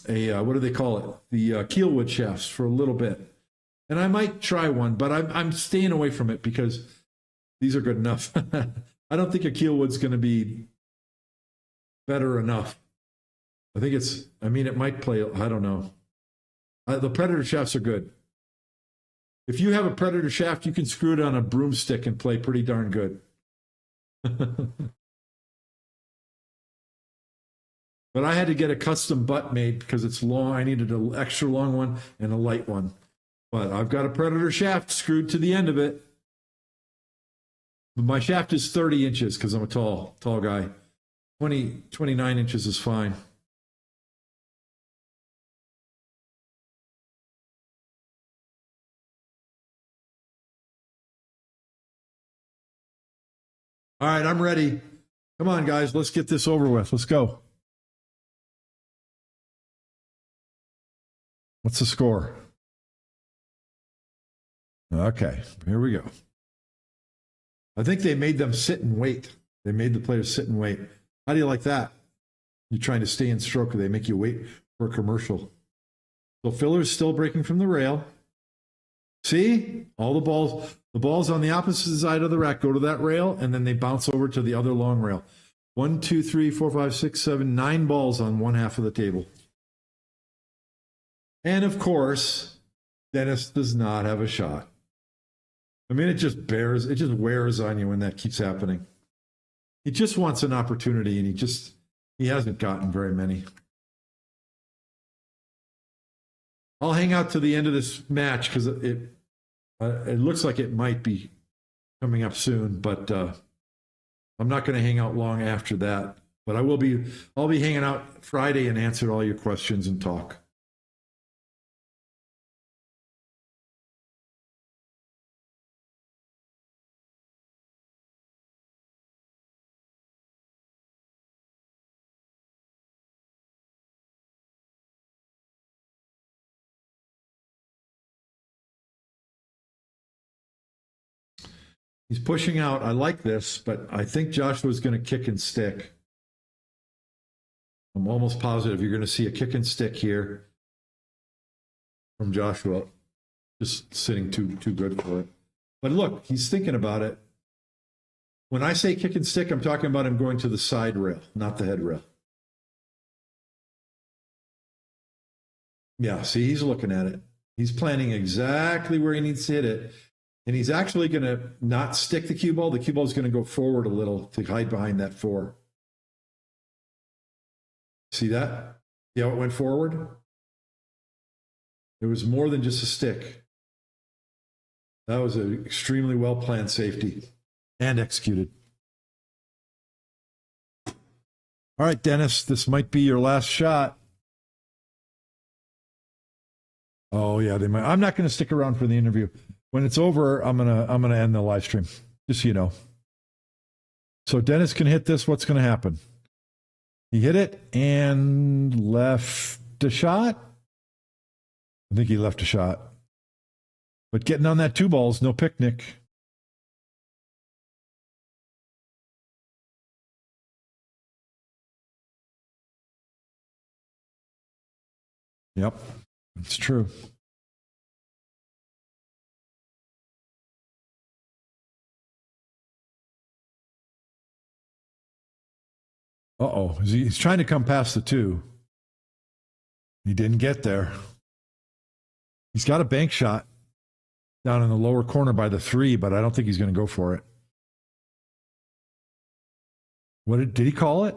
what do they call it? The Keelwood shafts for a little bit, and I might try one, but I'm staying away from it because these are good enough. I don't think a Keelwood's going to be better enough. I think it might play. I don't know. The Predator shafts are good. If you have a Predator shaft, you can screw it on a broomstick and play pretty darn good. But I had to get a custom butt made because it's long. I needed an extra long one and a light one. But I've got a Predator shaft screwed to the end of it. But my shaft is 30 inches because I'm a tall guy. 29 inches is fine. All right, I'm ready. Come on, guys. Let's get this over with. Let's go. What's the score? Okay, here we go. I think they made them sit and wait. They made the players sit and wait. How do you like that? You're trying to stay in stroke, they make you wait for a commercial. So Filler's still breaking from the rail. See? All the balls on the opposite side of the rack go to that rail, and then they bounce over to the other long rail. 1, 2, 3, 4, 5, 6, 7, 9 balls on one half of the table. And of course, Dennis does not have a shot. I mean, it just wears on you when that keeps happening. He just wants an opportunity, and he hasn't gotten very many. I'll hang out to the end of this match because it looks like it might be coming up soon, but I'm not going to hang out long after that. But I'll be hanging out Friday and answer all your questions and talk. He's pushing out. I like this, but I think Joshua's going to kick and stick. I'm almost positive you're going to see a kick and stick here from Joshua. Just sitting too good for it. But look, he's thinking about it. When I say kick and stick, I'm talking about him going to the side rail, not the head rail. Yeah, see, he's looking at it. He's planning exactly where he needs to hit it. And he's actually going to not stick the cue ball. The cue ball is going to go forward a little to hide behind that 4. See that? See how it went forward? It was more than just a stick. That was an extremely well-planned safety and executed. All right, Dennis, this might be your last shot. Oh, yeah, they might. I'm not going to stick around for the interview. When it's over, I'm gonna end the live stream, just so you know. So Dennis can hit this. What's going to happen? He hit it and left a shot. I think he left a shot. But getting on that 2 balls, no picnic. Yep, it's true. Uh-oh. He's trying to come past the 2. He didn't get there. He's got a bank shot down in the lower corner by the 3, but I don't think he's going to go for it. Did he call it?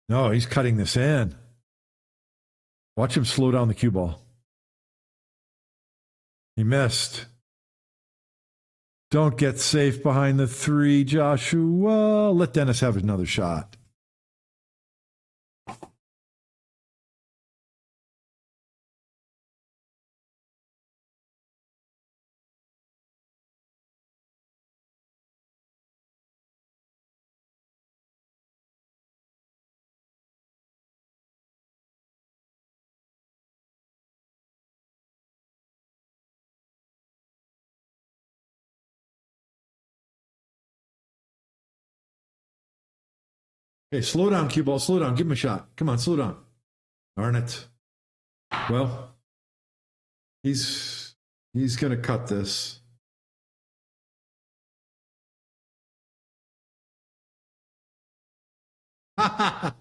No, he's cutting this in. Watch him slow down the cue ball. He missed. Don't get safe behind the 3, Joshua. Let Dennis have another shot. Okay, slow down, cue ball. Slow down. Give him a shot. Come on, slow down. Darn it. Well, he's going to cut this. John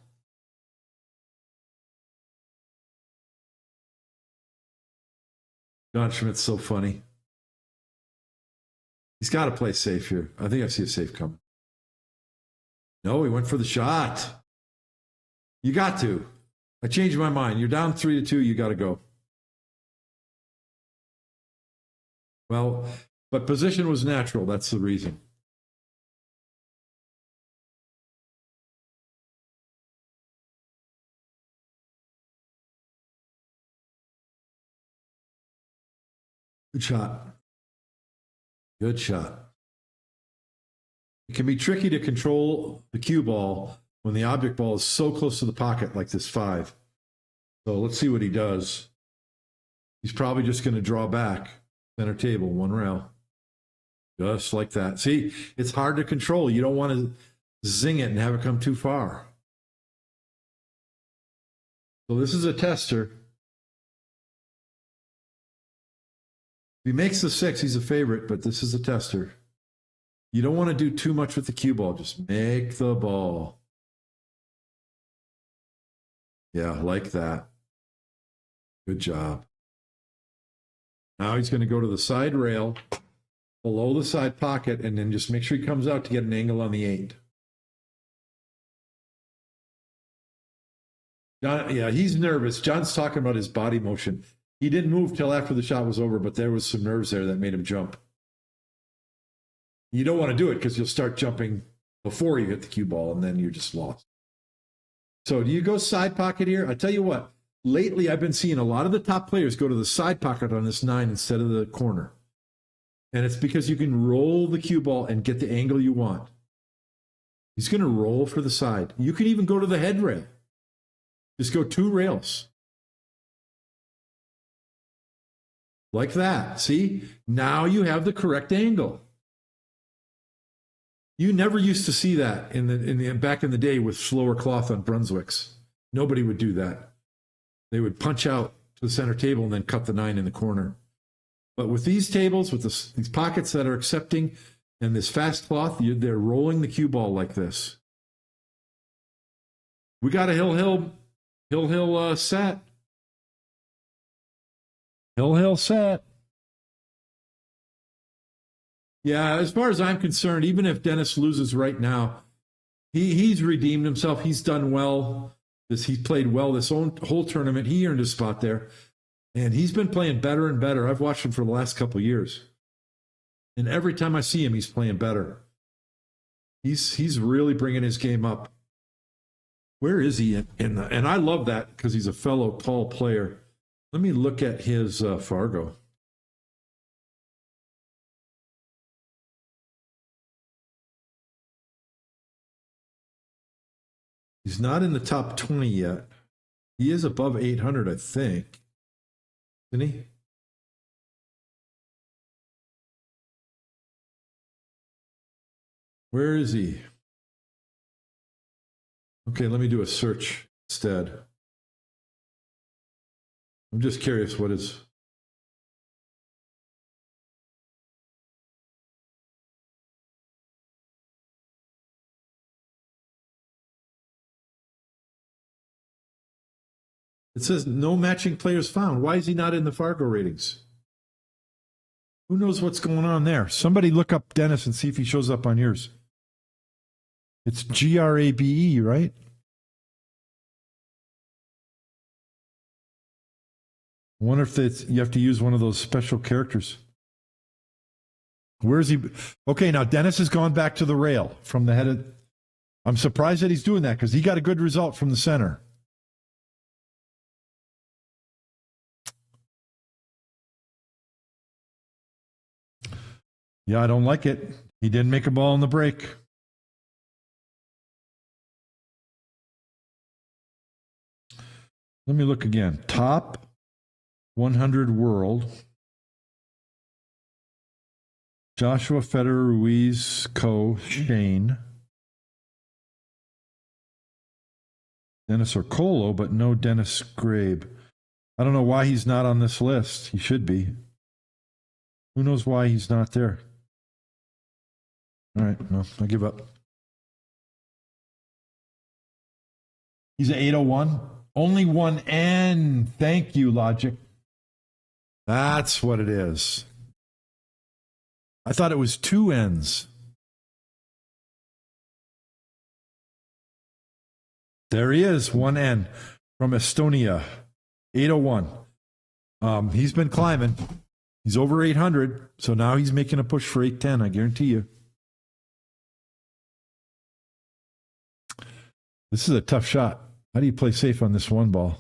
Schmidt's so funny. He's got to play safe here. I think I see a safe coming. No, he went for the shot. You got to. I changed my mind. You're down 3-2. You got to go. Well, but position was natural. That's the reason. Good shot. Good shot. It can be tricky to control the cue ball when the object ball is so close to the pocket like this 5. So let's see what he does. He's probably just going to draw back. Center table, 1 rail. Just like that. See, it's hard to control. You don't want to zing it and have it come too far. So this is a tester. If he makes the 6, he's a favorite, but this is a tester. You don't want to do too much with the cue ball. Just make the ball. Yeah, like that. Good job. Now he's going to go to the side rail, below the side pocket, and then just make sure he comes out to get an angle on the 8. John, yeah, he's nervous. John's talking about his body motion. He didn't move till after the shot was over, but there was some nerves there that made him jump. You don't want to do it because you'll start jumping before you hit the cue ball, and then you're just lost. So do you go side pocket here? I tell you what, lately I've been seeing a lot of the top players go to the side pocket on this 9 instead of the corner. And it's because you can roll the cue ball and get the angle you want. He's going to roll for the side. You can even go to the head rail. Just go 2 rails. Like that. See? Now you have the correct angle. You never used to see that in the back in the day with slower cloth on Brunswicks. Nobody would do that. They would punch out to the center table and then cut the 9 in the corner. But with these tables, with these pockets that are accepting and this fast cloth, they're rolling the cue ball like this. We got a hill set. Hill set. Yeah, as far as I'm concerned, even if Dennis loses right now, he's redeemed himself. He's done well. He's played well this whole tournament. He earned a spot there. And he's been playing better and better. I've watched him for the last couple of years. And every time I see him, he's playing better. He's really bringing his game up. Where is he in the? And I love that because he's a fellow tall player. Let me look at his Fargo. He's not in the top 20 yet. He is above 800, I think. Isn't he? Where is he? Okay, let me do a search instead. I'm just curious what is. It says no matching players found. Why is he not in the Fargo ratings? Who knows what's going on there? Somebody look up Dennis and see if he shows up on yours. It's Grabe, right? I wonder if you have to use one of those special characters. Where's he? Okay, now Dennis has gone back to the rail from the head of. I'm surprised that he's doing that because he got a good result from the center. Yeah, I don't like it. He didn't make a ball in the break. Let me look again. Top 100 world. Joshua Federer, Ruiz, Shane. Dennis Orcolo, but no Dennis Grabe. I don't know why he's not on this list. He should be. Who knows why he's not there? All right, no, I give up. He's an 801. Only one N. Thank you, Logic. That's what it is. I thought it was two N's. There he is, one N from Estonia, 801. He's been climbing. He's over 800, so now he's making a push for 810, I guarantee you. This is a tough shot. How do you play safe on this one ball?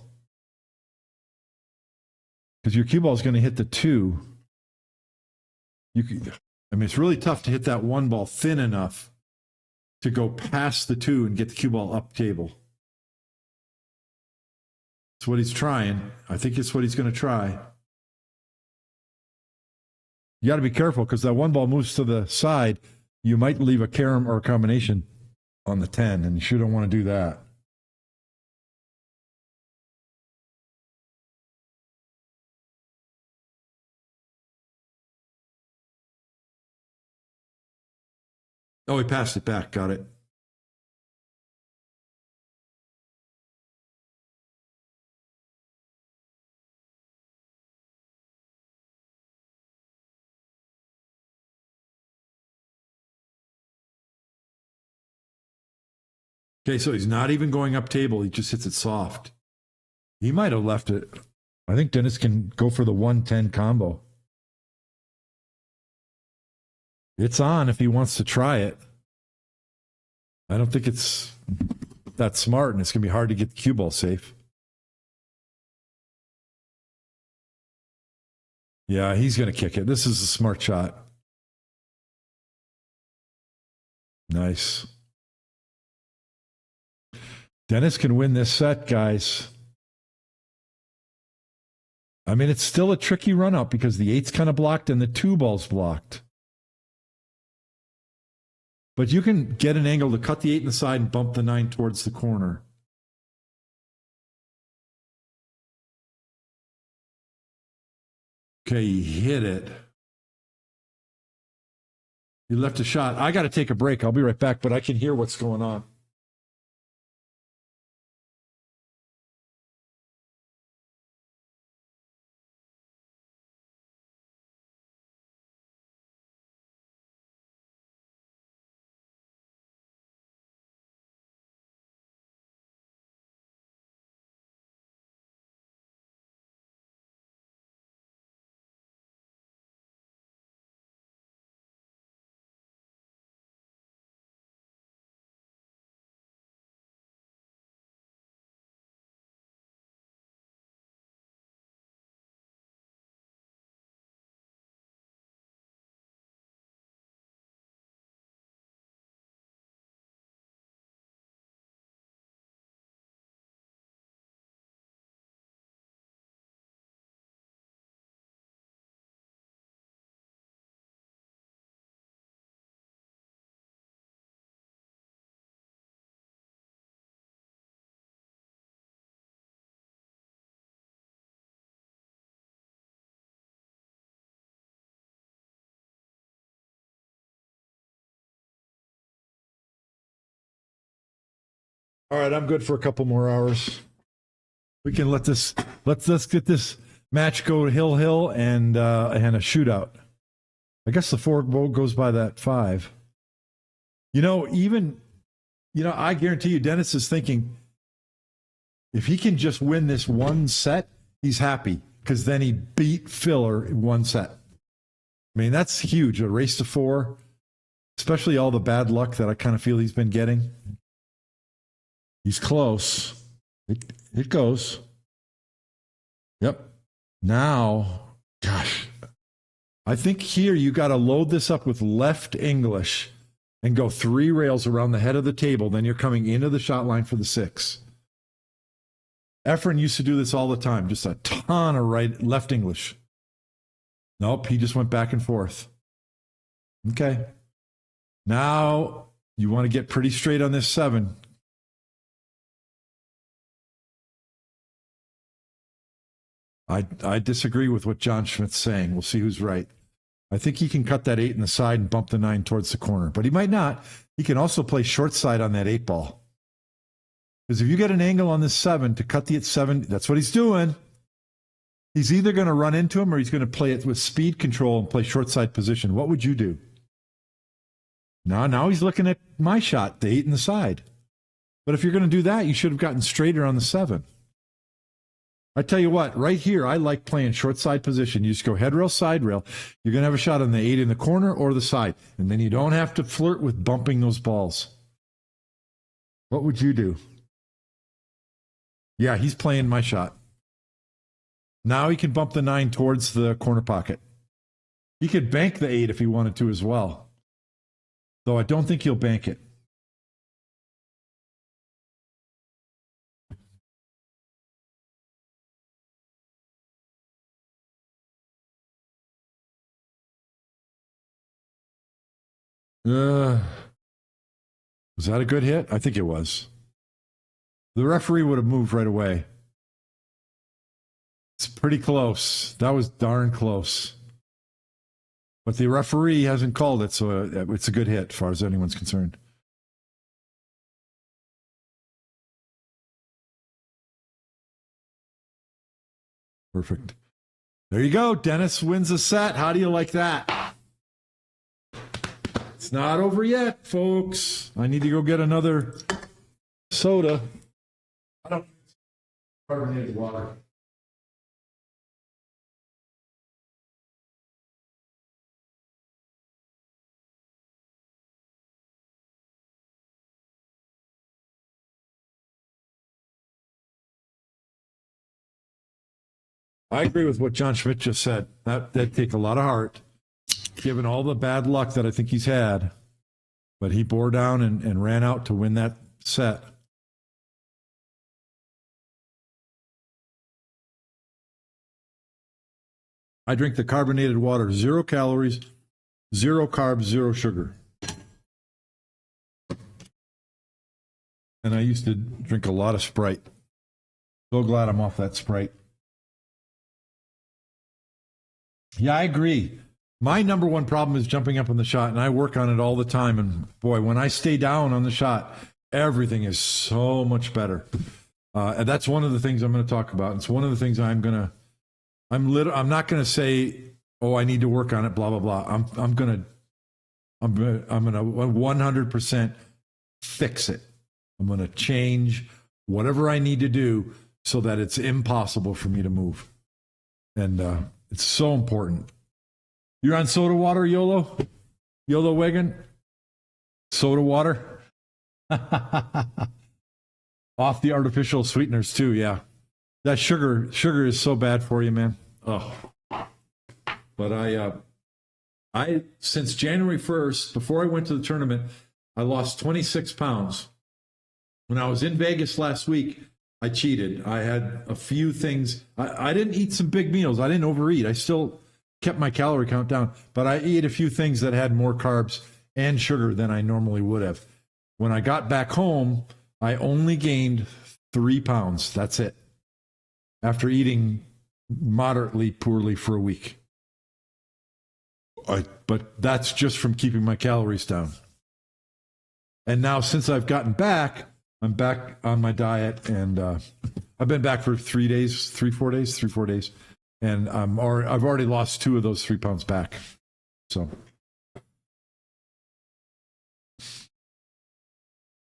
Because your cue ball is going to hit the two. It's really tough to hit that one ball thin enough to go past the two and get the cue ball up table. It's what he's trying. I think it's what he's going to try. You got to be careful because that one ball moves to the side. You might leave a carom or a combination on the 10, and you sure don't want to do that. Oh, he passed it back. Got it. Okay, so he's not even going up table. He just hits it soft. He might have left it. I think Dennis can go for the 110 combo. It's on if he wants to try it. I don't think it's that smart, and it's going to be hard to get the cue ball safe. Yeah, he's going to kick it. This is a smart shot. Nice. Dennis can win this set, guys. I mean, it's still a tricky run up because the 8's kind of blocked and the 2 ball's blocked. But you can get an angle to cut the 8 in the side and bump the 9 towards the corner. Okay, he hit it. He left a shot. I got to take a break. I'll be right back, but I can hear what's going on. All right, I'm good for a couple more hours. We can let's get this match go hill and a shootout. I guess the 4 goes by that 5. I guarantee you, Dennis is thinking if he can just win this one set, he's happy because then he beat Filler in one set. I mean, that's huge. A race to 4, especially all the bad luck that I kind of feel he's been getting. He's close. It goes. Yep. Now, gosh, I think here you got to load this up with left English and go 3 rails around the head of the table. Then you're coming into the shot line for the 6. Efren used to do this all the time, just a ton of left English. Nope, he just went back and forth. Okay. Now you want to get pretty straight on this 7. I disagree with what John Schmidt's saying. We'll see who's right. I think he can cut that 8 in the side and bump the 9 towards the corner, but he might not. He can also play short side on that 8 ball. Because if you get an angle on this 7 to cut the 7, that's what he's doing. He's either going to run into him or he's going to play it with speed control and play short side position. What would you do? Now he's looking at my shot, the 8 in the side. But if you're going to do that, you should have gotten straighter on the 7. I tell you what, right here, I like playing short side position. You just go head rail, side rail. You're going to have a shot on the 8 in the corner or the side. And then you don't have to flirt with bumping those balls. What would you do? Yeah, he's playing my shot. Now he can bump the 9 towards the corner pocket. He could bank the 8 if he wanted to as well. Though I don't think he'll bank it. Was that a good hit? I think it was. The referee would have moved right away. It's pretty close. That was darn close. But the referee hasn't called it, so it's a good hit as far as anyone's concerned. Perfect. There you go. Dennis wins a set. How do you like that? It's not over yet, folks. I need to go get another soda. I don't carbonated water. I agree with what John Schmidt just said. That'd take a lot of heart, given all the bad luck that I think he's had. But he bore down and ran out to win that set. I drink the carbonated water, 0 calories, 0 carbs, 0 sugar. And I used to drink a lot of Sprite. So glad I'm off that Sprite. Yeah, I agree. My number one problem is jumping up on the shot, and I work on it all the time. And boy, when I stay down on the shot, everything is so much better. And that's one of the things I'm going to talk about. It's one of the things I'm not going to say, oh, I need to work on it, blah, blah, blah. I'm going to 100% fix it. I'm going to change whatever I need to do so that it's impossible for me to move. And it's so important. You're on soda water, YOLO? YOLO Wagon? Soda water? Off the artificial sweeteners too, yeah. That sugar is so bad for you, man. Oh. But I since January 1st, before I went to the tournament, I lost 26 pounds. When I was in Vegas last week, I cheated. I had a few things. I didn't eat some big meals. I didn't overeat. I still kept my calorie count down, but I ate a few things that had more carbs and sugar than I normally would have. When I got back home, I only gained 3 pounds. That's it. After eating moderately poorly for a week. But that's just from keeping my calories down. And now since I've gotten back, I'm back on my diet, and I've been back for 3 days, 3 4 days, and I've already lost 2 of those 3 pounds back. So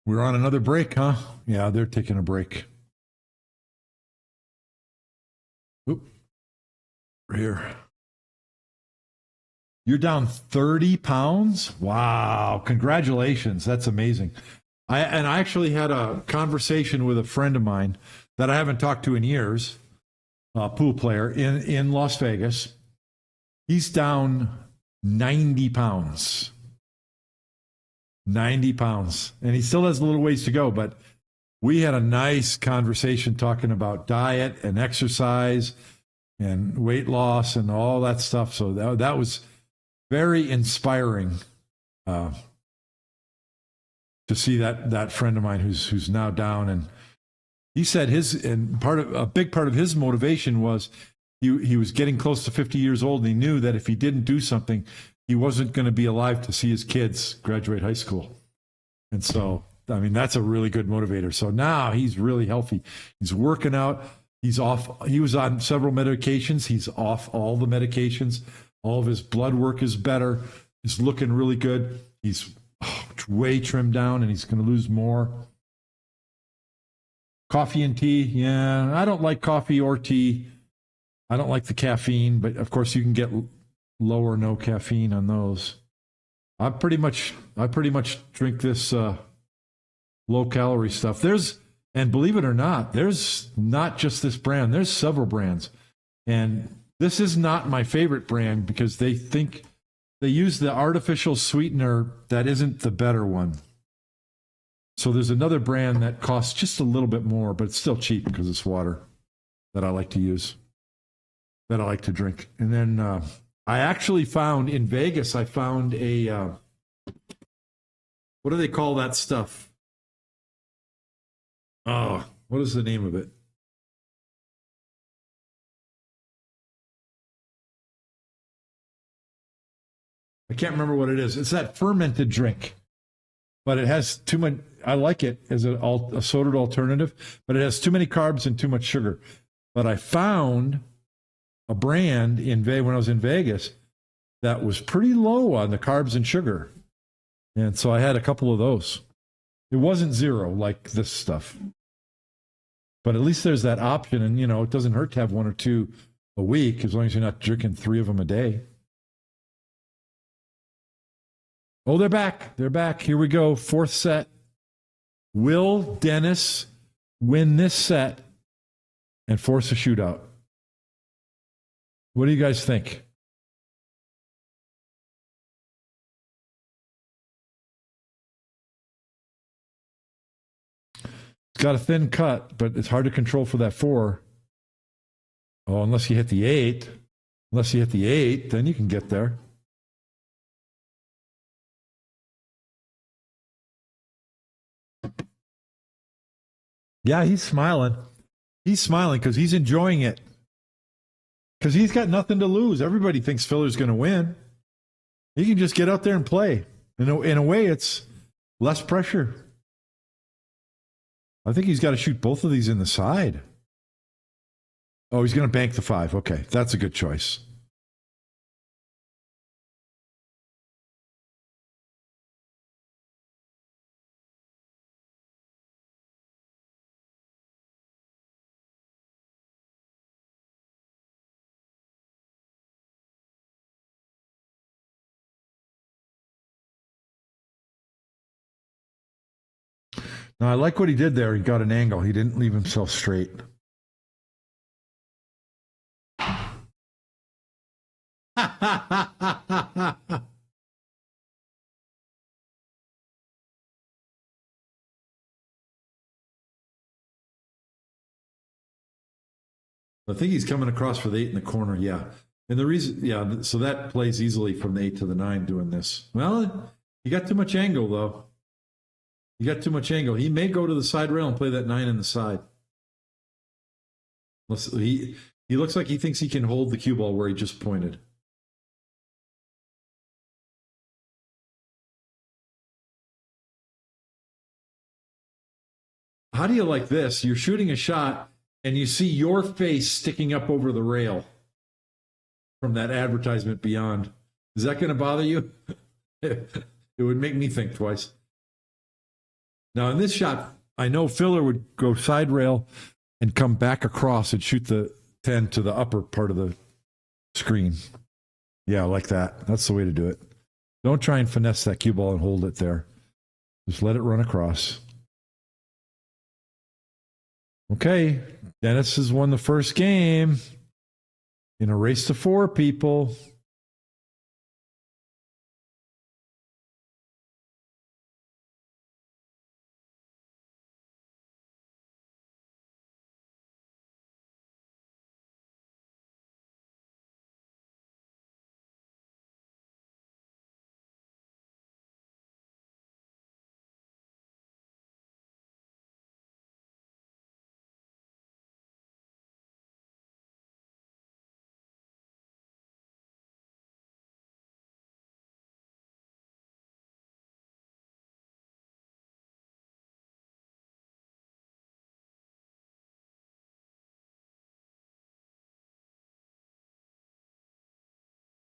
we're on another break, huh? Yeah, they're taking a break. Oop, we're here. You're down 30 pounds? Wow. Congratulations. That's amazing. I actually had a conversation with a friend of mine that I haven't talked to in years, a pool player in Las Vegas. He's down 90 pounds. 90 pounds. And he still has a little ways to go, but we had a nice conversation talking about diet and exercise and weight loss and all that stuff. So that was very inspiring to see that friend of mine who's now down. And he said a big part of his motivation was he was getting close to 50 years old, and he knew that if he didn't do something, he wasn't going to be alive to see his kids graduate high school. And so, I mean, that's a really good motivator. So now he's really healthy. He's working out. He's off. He was on several medications. He's off all the medications. All of his blood work is better. He's looking really good. He's way trimmed down, and he's going to lose more. Coffee and tea. Yeah, I don't like coffee or tea. I don't like the caffeine, but of course you can get low or no caffeine on those. I pretty much drink this low calorie stuff. And believe it or not, there's not just this brand. There's several brands, and this is not my favorite brand because they think they use the artificial sweetener that isn't the better one. So there's another brand that costs just a little bit more, but it's still cheap because it's water that I like to use, that I like to drink. And then I actually found in Vegas, I found a, what do they call that stuff? Oh, what is the name of it? I can't remember what it is. It's that fermented drink, but it has too much. I like it as a soda alternative, but it has too many carbs and too much sugar. But I found a brand when I was in Vegas that was pretty low on the carbs and sugar. And so I had a couple of those. It wasn't zero like this stuff, but at least there's that option. And, it doesn't hurt to have 1 or 2 a week as long as you're not drinking 3 of them a day. Oh, they're back. They're back. Here we go. 4th set. Will Dennis win this set and force a shootout? What do you guys think? It's got a thin cut, but it's hard to control for that 4. Oh, unless you hit the 8. Unless you hit the 8, then you can get there. Yeah, he's smiling. He's smiling because he's enjoying it. Because he's got nothing to lose. Everybody thinks Filler's going to win. He can just get out there and play. In a way, it's less pressure. I think he's got to shoot both of these in the side. Oh, he's going to bank the 5. Okay, that's a good choice. Now, I like what he did there. He got an angle. He didn't leave himself straight. I think he's coming across for the 8 in the corner. Yeah. And the reason, yeah, so that plays easily from the 8 to the 9 doing this. Well, he got too much angle, though. He got too much angle. He may go to the side rail and play that 9 in the side. He looks like he thinks he can hold the cue ball where he just pointed. How do you like this? You're shooting a shot and you see your face sticking up over the rail from that advertisement beyond. Is that going to bother you? It would make me think twice. Now, in this shot, I know Filler would go side rail and come back across and shoot the 10 to the upper part of the screen. Yeah, like that. That's the way to do it. Don't try and finesse that cue ball and hold it there. Just let it run across. Okay, Dennis has won the first game in a race to 4, people.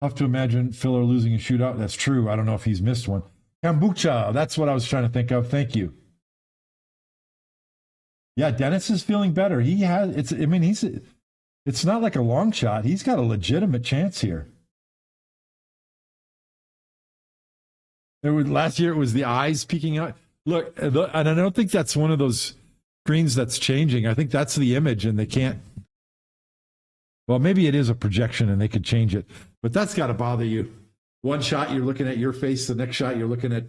I have to imagine Filler losing a shootout. That's true. I don't know if he's missed one. Kombucha. That's what I was trying to think of. Thank you. Yeah, Dennis is feeling better. He has. It's. I mean, he's. It's not like a long shot. He's got a legitimate chance here. Last year it was the eyes peeking out. Look, and I don't think that's one of those screens that's changing. I think that's the image, and they can't. Well, maybe it is a projection, and they could change it, but that's got to bother you. One shot you're looking at your face, the next shot you're looking at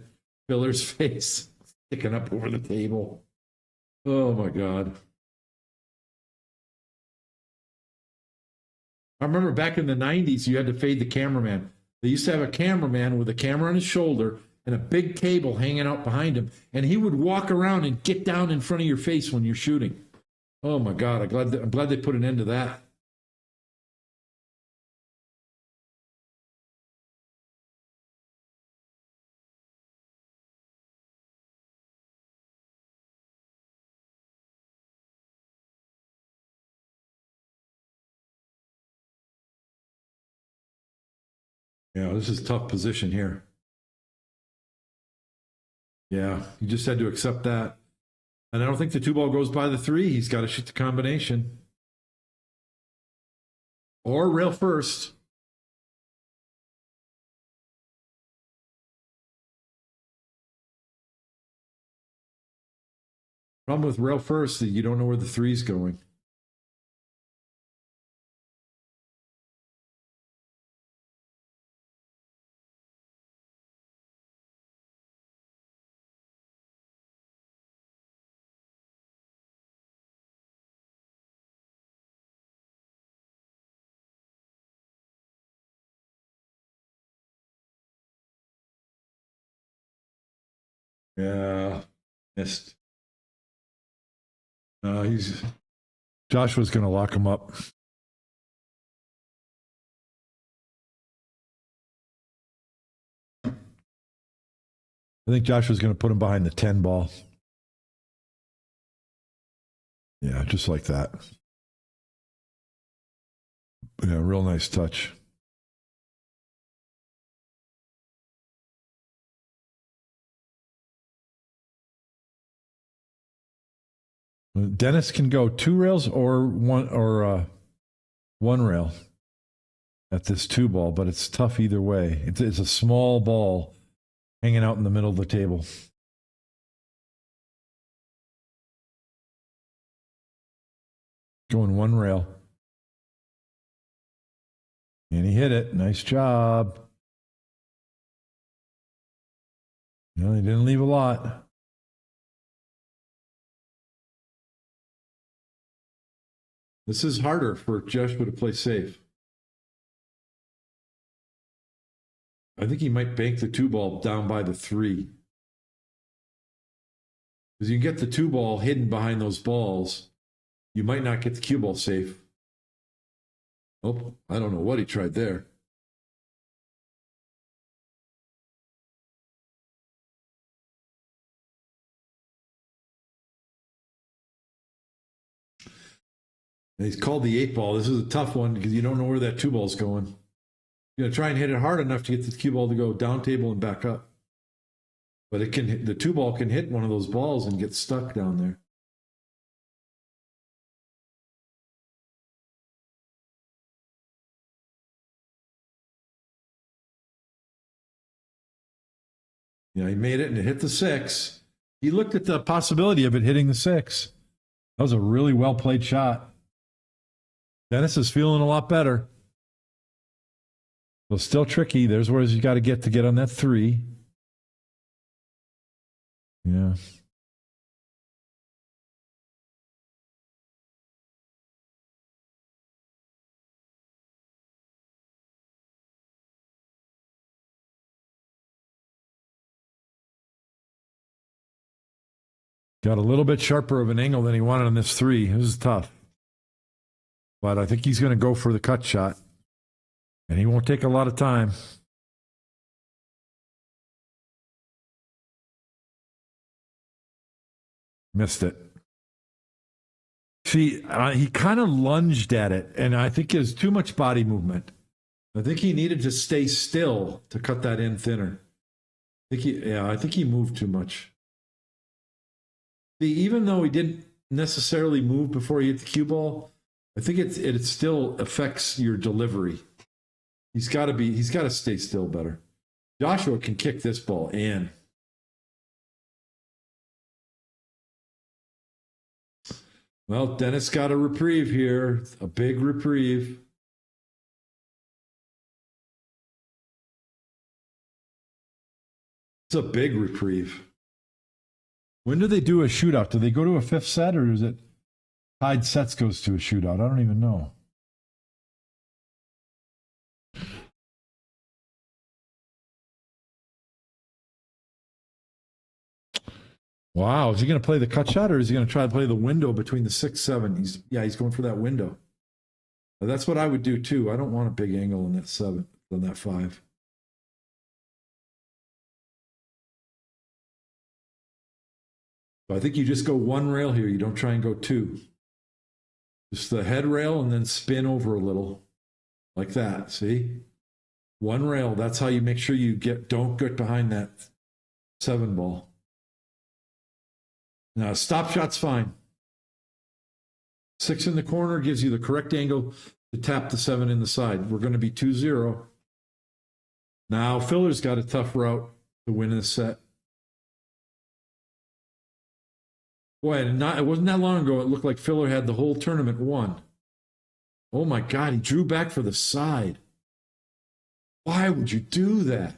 Filler's face sticking up over the table. Oh my God. I remember back in the 90s, you had to fade the cameraman. They used to have a cameraman with a camera on his shoulder and a big cable hanging out behind him, and he would walk around and get down in front of your face when you're shooting. Oh my God, I'm glad they put an end to that. Yeah, this is a tough position here. Yeah, you just had to accept that. And I don't think the 2 ball goes by the 3. He's got to shoot the combination. Or rail first. Problem with rail first is you don't know where the 3's going. Yeah, missed. He's Joshua's going to lock him up. I think Joshua's going to put him behind the 10 ball. Yeah, just like that. Yeah, real nice touch. Dennis can go 2 rails or one rail at this 2 ball, but it's tough either way. It's a small ball hanging out in the middle of the table. Going 1 rail. And he hit it. Nice job. No, he didn't leave a lot. This is harder for Joshua to play safe. I think he might bank the 2 ball down by the 3. Because you can get the 2 ball hidden behind those balls. You might not get the cue ball safe. Oh, I don't know what he tried there. And he's called the 8 ball. This is a tough one because you don't know where that 2 ball's going. You're going to try and hit it hard enough to get the cue ball to go down table and back up. But it can the 2 ball can hit one of those balls and get stuck down there. Yeah, he made it and it hit the 6. He looked at the possibility of it hitting the 6. That was a really well played shot. Dennis is feeling a lot better. So still tricky. There's where you got to get on that 3. Yeah. Got a little bit sharper of an angle than he wanted on this 3. This is tough. But I think he's going to go for the cut shot. And he won't take a lot of time. Missed it. See, he kind of lunged at it, and I think there's too much body movement. I think he needed to stay still to cut that in thinner. I think he moved too much. See, even though he didn't necessarily move before he hit the cue ball, I think it still affects your delivery. He's got to stay still better. Joshua can kick this ball in. Well, Dennis got a reprieve here, a big reprieve. It's a big reprieve. When do they do a shootout? Do they go to a 5th set, or is it tied sets goes to a shootout? I don't even know. Wow, is he going to play the cut shot, or is he going to try to play the window between the 6, 7? He's going for that window. But that's what I would do too. I don't want a big angle in that 7, on that 5. So I think you just go 1 rail here. You don't try and go 2. Just the head rail and then spin over a little, like that. See, 1 rail. That's how you make sure you don't get behind that 7 ball. Now, stop shot's fine. 6 in the corner gives you the correct angle to tap the 7 in the side. We're going to be 2-0. Now, Filler's got a tough route to win this set. Boy, it wasn't that long ago. It looked like Filler had the whole tournament won. Oh, my God. He drew back for the side. Why would you do that?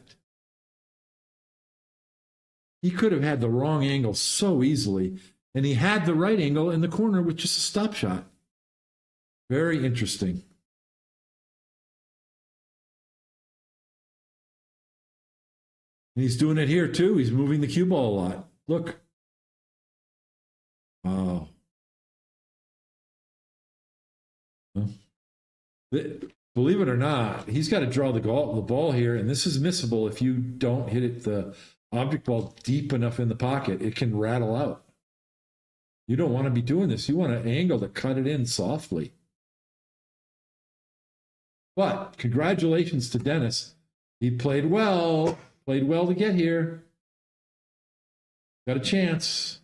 He could have had the wrong angle so easily, and he had the right angle in the corner with just a stop shot. Very interesting. And he's doing it here too. He's moving the cue ball a lot. Look. Oh. Believe it or not, he's got to draw the ball here, and this is missable if you don't hit it the object ball deep enough in the pocket. It can rattle out. You don't want to be doing this. You want an angle to cut it in softly. But congratulations to Dennis. He played well to get here. Got a chance.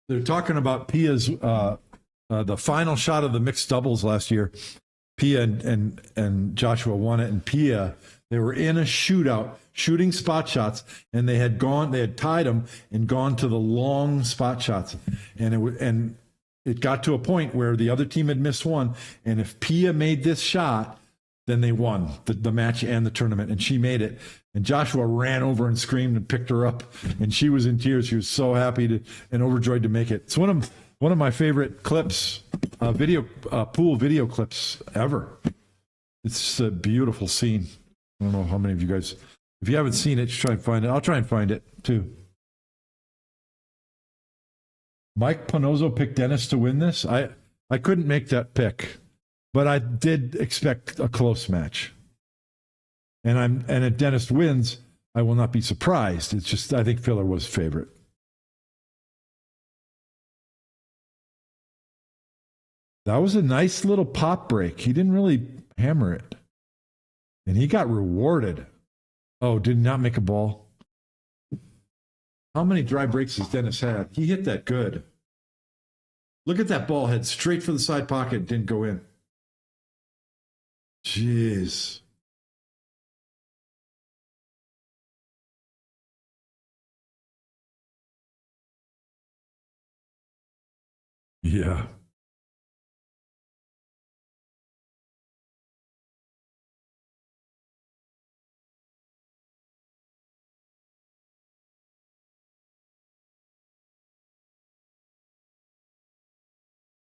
They're talking about Pia's the final shot of the mixed doubles last year. Pia and Joshua won it, and Pia, they were in a shootout, shooting spot shots, and they had tied them and gone to the long spot shots, and it got to a point where the other team had missed one, and if Pia made this shot, then they won the match and the tournament, and she made it. And Joshua ran over and screamed and picked her up, and she was in tears. She was so happy and overjoyed to make it. It's one of my favorite clips, pool video clips ever. It's a beautiful scene. I don't know how many of you guys, if you haven't seen it, just try and find it. I'll try and find it too. Mike Panozzo picked Dennis to win this. I couldn't make that pick, but I did expect a close match. And if Dennis wins, I will not be surprised. It's just I think Filler was favorite. That was a nice little pop break. He didn't really hammer it. And he got rewarded. Oh, did not make a ball. How many dry breaks has Dennis had? He hit that good. Look at that ball head straight for the side pocket. Didn't go in. Jeez. Yeah.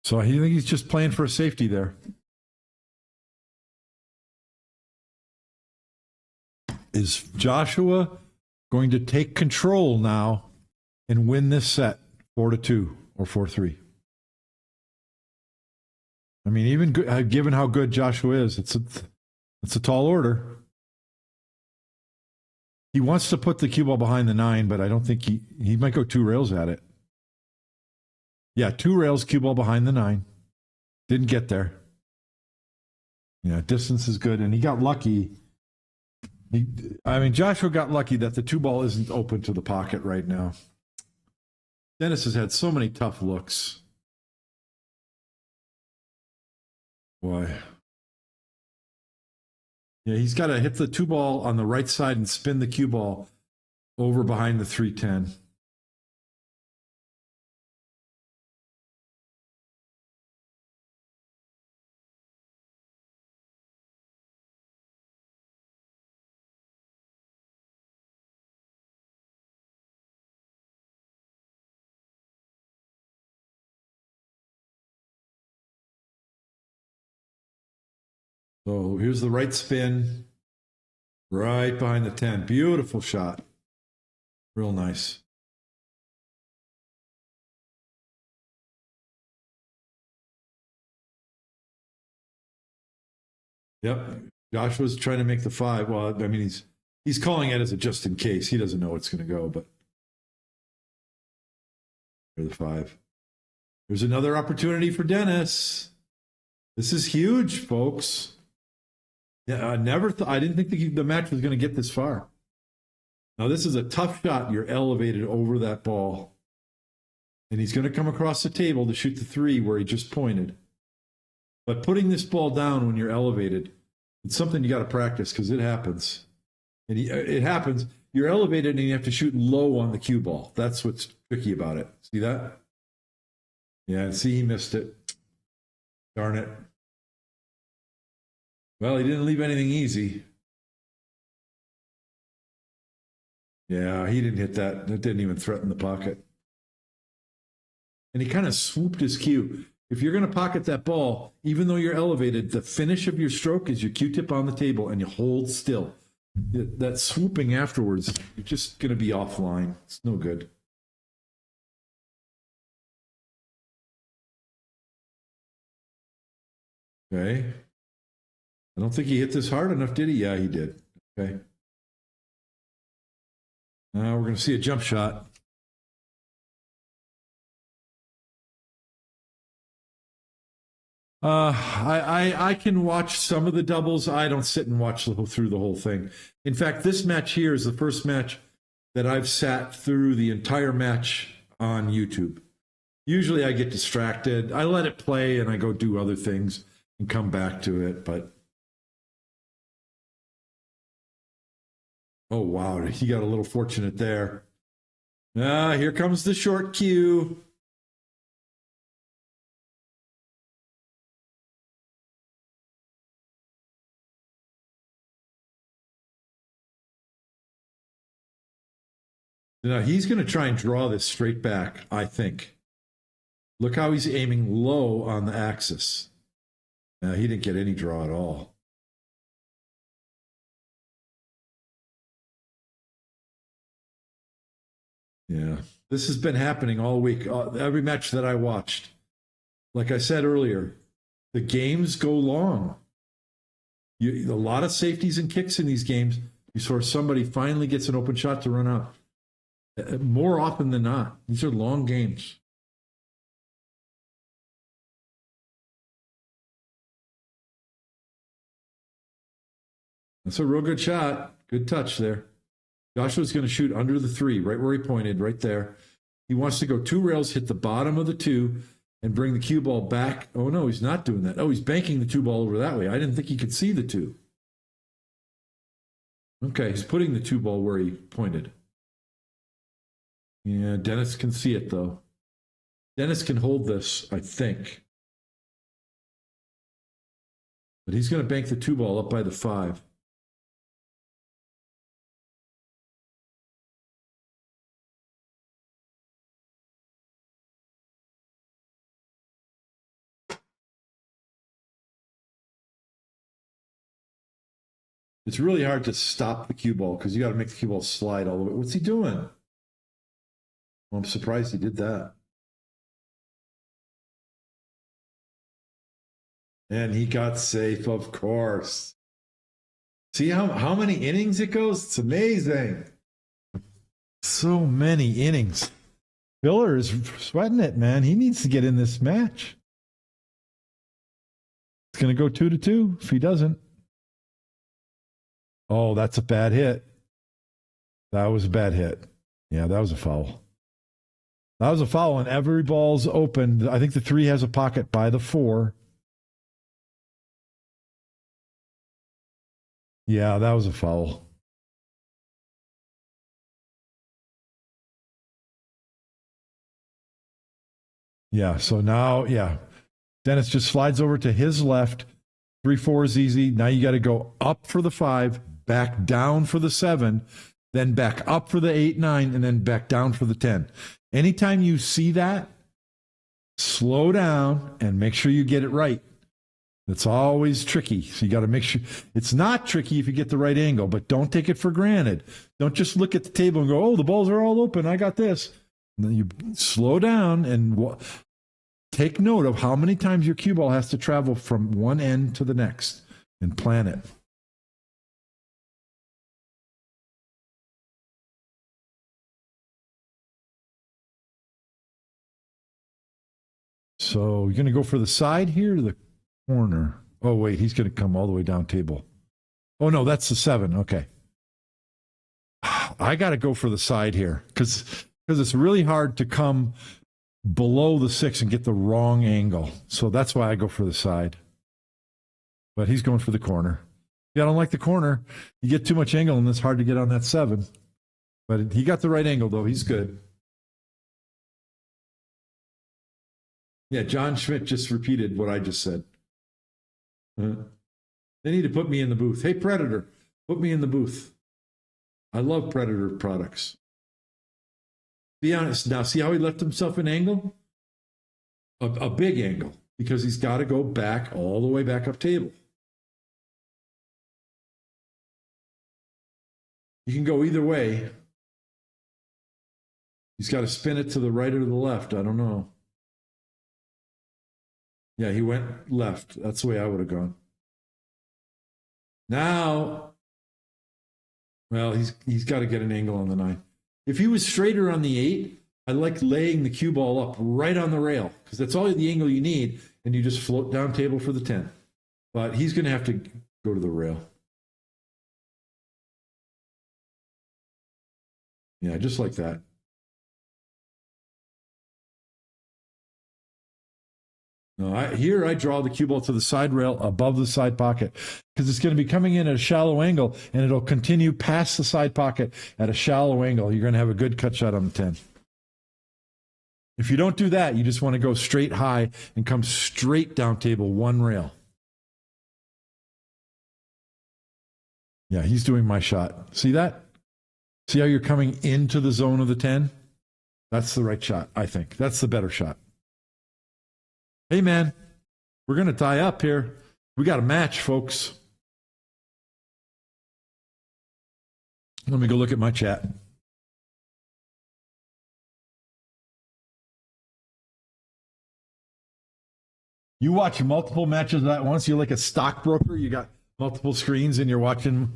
So I think he's just playing for a safety there. Is Joshua going to take control now and win this set 4-2 or 4-3? I mean, even given how good Joshua is, it's a tall order. He wants to put the cue ball behind the 9, but I don't think he might go 2 rails at it. Yeah, 2 rails, cue ball behind the 9. Didn't get there. Yeah, distance is good, and he got lucky. Joshua got lucky that the 2 ball isn't open to the pocket right now. Dennis has had so many tough looks. Boy. Yeah, he's got to hit the 2 ball on the right side and spin the cue ball over behind the 310. So here's the right spin, right behind the 10. Beautiful shot. Real nice. Yep. Joshua's trying to make the 5. Well, I mean, he's calling it as a just in case. He doesn't know it's going to go, but here's the 5. There's another opportunity for Dennis. This is huge, folks. Yeah, I didn't think the match was going to get this far. Now, this is a tough shot. You're elevated over that ball. And he's going to come across the table to shoot the 3 where he just pointed. But putting this ball down when you're elevated, it's something you got to practice because it happens. And it happens. You're elevated and you have to shoot low on the cue ball. That's what's tricky about it. See that? Yeah, see, he missed it. Darn it. Well, he didn't leave anything easy. Yeah, he didn't hit that. That didn't even threaten the pocket. And he kind of swooped his cue. If you're going to pocket that ball, even though you're elevated, the finish of your stroke is your Q-tip on the table and you hold still. That swooping afterwards, you're just going to be offline. It's no good. Okay. I don't think he hit this hard enough, did he? Yeah, he did. Okay. Now we're going to see a jump shot. I can watch some of the doubles. I don't sit and watch through the whole thing. In fact, this match here is the first match that I've sat through the entire match on YouTube. Usually I get distracted. I let it play and I go do other things and come back to it. But oh, wow. He got a little fortunate there. Here comes the short cue. Now he's going to try and draw this straight back, I think. Look how he's aiming low on the axis. Now he didn't get any draw at all. Yeah, this has been happening all week. Every match that I watched. Like I said earlier, the games go long. A lot of safeties and kicks in these games before somebody finally gets an open shot to run out. More often than not, these are long games. That's a real good shot. Good touch there. Joshua's going to shoot under the 3, right where he pointed, right there. He wants to go 2 rails, hit the bottom of the 2, and bring the cue ball back. Oh, no, he's not doing that. Oh, he's banking the 2 ball over that way. I didn't think he could see the 2. Okay, he's putting the 2 ball where he pointed. Yeah, Dennis can see it, though. Dennis can hold this, I think. But he's going to bank the 2 ball up by the 5. It's really hard to stop the cue ball because you got to make the cue ball slide all the way. What's he doing? Well, I'm surprised he did that. And he got safe, of course. See how many innings it goes? It's amazing. So many innings. Filler is sweating it, man. He needs to get in this match. It's going to go 2-2 if he doesn't. Oh, that's a bad hit. That was a bad hit. Yeah, that was a foul. That was a foul, and every ball's open. I think the 3 has a pocket by the 4. Yeah, that was a foul. Yeah, so now, yeah. Dennis just slides over to his left. 3-4 is easy. Now you got to go up for the 5, back down for the 7, then back up for the 8-9, and then back down for the 10. Anytime you see that, slow down and make sure you get it right. It's always tricky. So you got to make sure it's not tricky if you get the right angle, but don't take it for granted. Don't just look at the table and go, oh, the balls are all open. I got this. And then you slow down and take note of how many times your cue ball has to travel from one end to the next and plan it. So you're going to go for the side here or the corner? Oh, wait, he's going to come all the way down table. Oh, no, that's the 7. Okay. I got to go for the side here because it's really hard to come below the 6 and get the wrong angle. So that's why I go for the side. But he's going for the corner. Yeah, I don't like the corner. You get too much angle and it's hard to get on that 7. But he got the right angle, though. He's good. Yeah, John Schmidt just repeated what I just said. They need to put me in the booth. Hey, Predator, put me in the booth. I love Predator products. Be honest. Now, see how he left himself an angle? A big angle, because he's got to go back all the way back up table. You can go either way. He's got to spin it to the right or the left. I don't know. Yeah, he went left. That's the way I would have gone. Now, well, he's got to get an angle on the 9. If he was straighter on the 8, I like laying the cue ball up right on the rail because that's all the angle you need, and you just float down table for the 10. But he's going to have to go to the rail. Yeah, just like that. No, here I draw the cue ball to the side rail above the side pocket because it's going to be coming in at a shallow angle and it'll continue past the side pocket at a shallow angle. You're going to have a good cut shot on the 10. If you don't do that, you just want to go straight high and come straight down table, one rail. Yeah, he's doing my shot. See that? See how you're coming into the zone of the 10? That's the right shot, I think. That's the better shot. Hey, man, we're going to tie up here. We got a match, folks. Let me go look at my chat. You watch multiple matches at once. You're like a stockbroker. You got multiple screens and you're watching.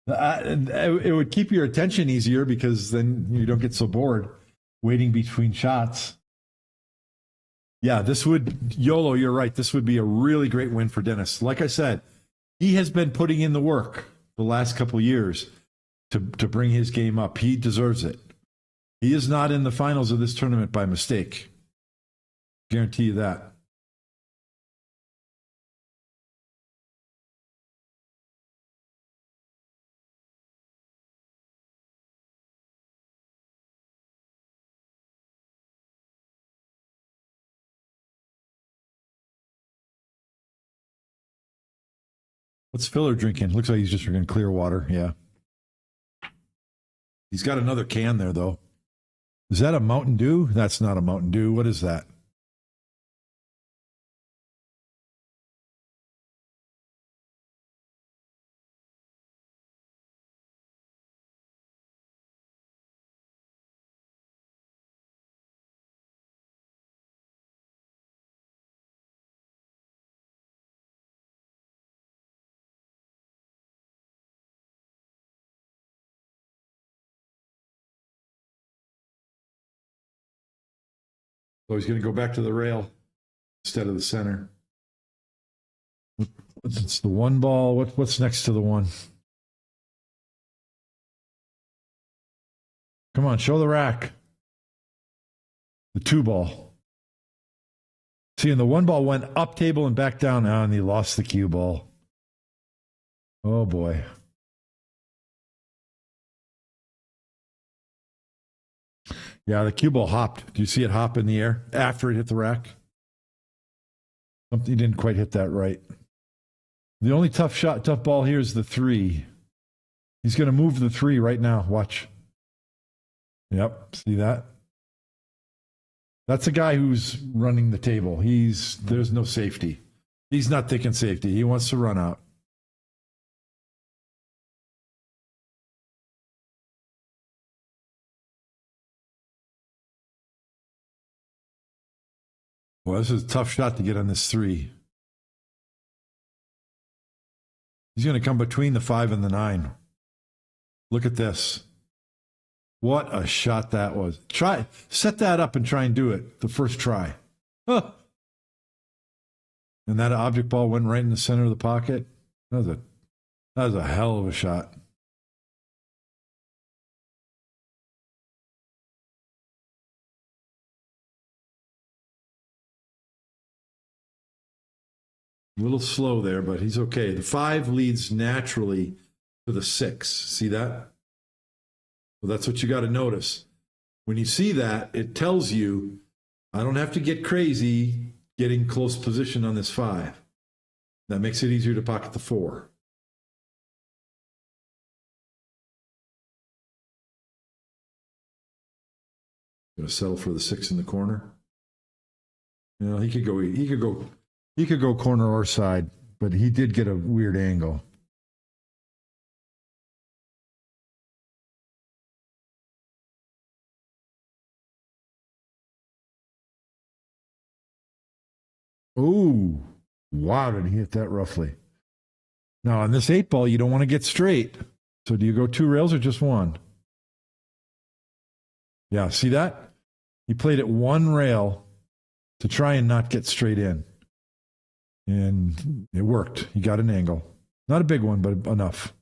It would keep your attention easier because then you don't get so bored waiting between shots. Yeah, this would, YOLO, you're right. This would be a really great win for Dennis. Like I said, he has been putting in the work the last couple of years to bring his game up. He deserves it. He is not in the finals of this tournament by mistake. Guarantee you that. What's Filler drinking? Looks like he's just drinking clear water. Yeah. He's got another can there, though. Is that a Mountain Dew? That's not a Mountain Dew. What is that? So he's going to go back to the rail instead of the center. It's the one ball. What's next to the one? Come on, show the rack. The two ball. See, and the one ball went up table and back down, and he lost the cue ball. Oh, boy. Yeah, the cue ball hopped. Do you see it hop in the air after it hit the rack? Something didn't quite hit that right. The only tough ball here is the 3. He's going to move the 3 right now. Watch. Yep, see that? That's a guy who's running the table. There's no safety. He's not thinking safety. He wants to run out. Well, this is a tough shot to get on this 3. He's going to come between the 5 and the 9. Look at this. What a shot that was. Set that up and try and do it the first try. Huh. And that object ball went right in the center of the pocket. That was a hell of a shot. A little slow there, but he's okay. The 5 leads naturally to the 6. See that? So that's what you got to notice. When you see that, it tells you, I don't have to get crazy getting close position on this 5. That makes it easier to pocket the 4. Going to settle for the 6 in the corner. You know, he could go corner or side, but he did get a weird angle. Oh, wow, did he hit that roughly? Now, on this 8 ball, you don't want to get straight. So do you go 2 rails or just 1? Yeah, see that? He played it 1 rail to try and not get straight in. And it worked. He got an angle. Not a big one, but enough.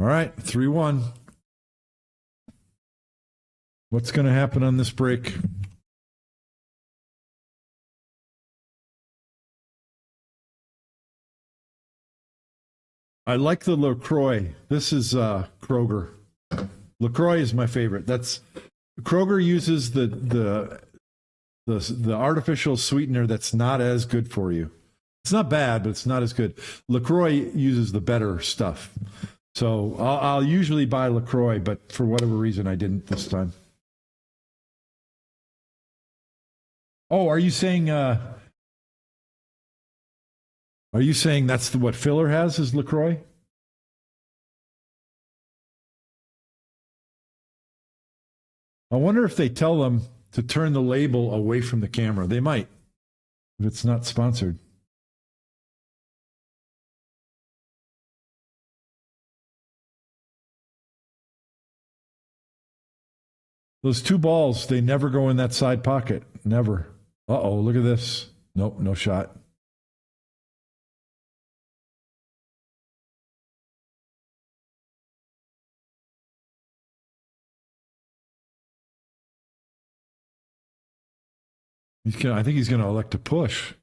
All right, 3-1. What's going to happen on this break? I like the LaCroix. This is Kroger. LaCroix is my favorite. That's Kroger uses the artificial sweetener that's not as good for you. It's not bad, but it's not as good. LaCroix uses the better stuff. So I'll usually buy LaCroix, but for whatever reason, I didn't this time. Oh, are you saying that's what filler has is LaCroix? I wonder if they tell them to turn the label away from the camera. They might if it's not sponsored. Those two balls, they never go in that side pocket. Never. Uh oh, look at this. Nope, no shot. I think he's going to elect to push.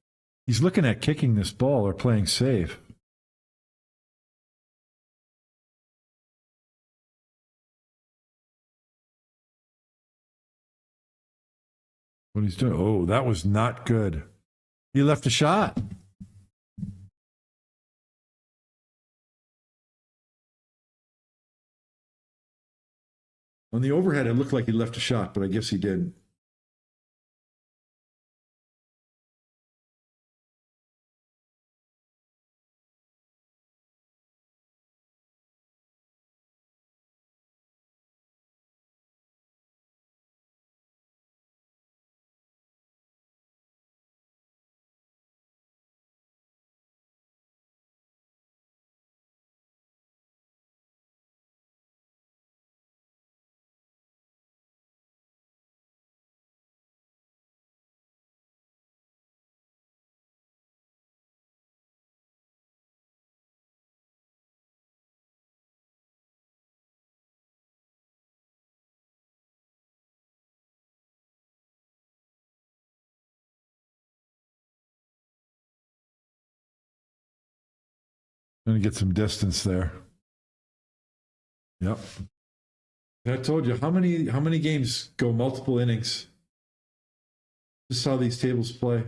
He's looking at kicking this ball or playing safe. What he's doing. Oh, that was not good. He left a shot. On the overhead, it looked like he left a shot, but I guess he did. Going to get some distance there. Yep. I told you how many games go multiple innings. Just saw these tables play.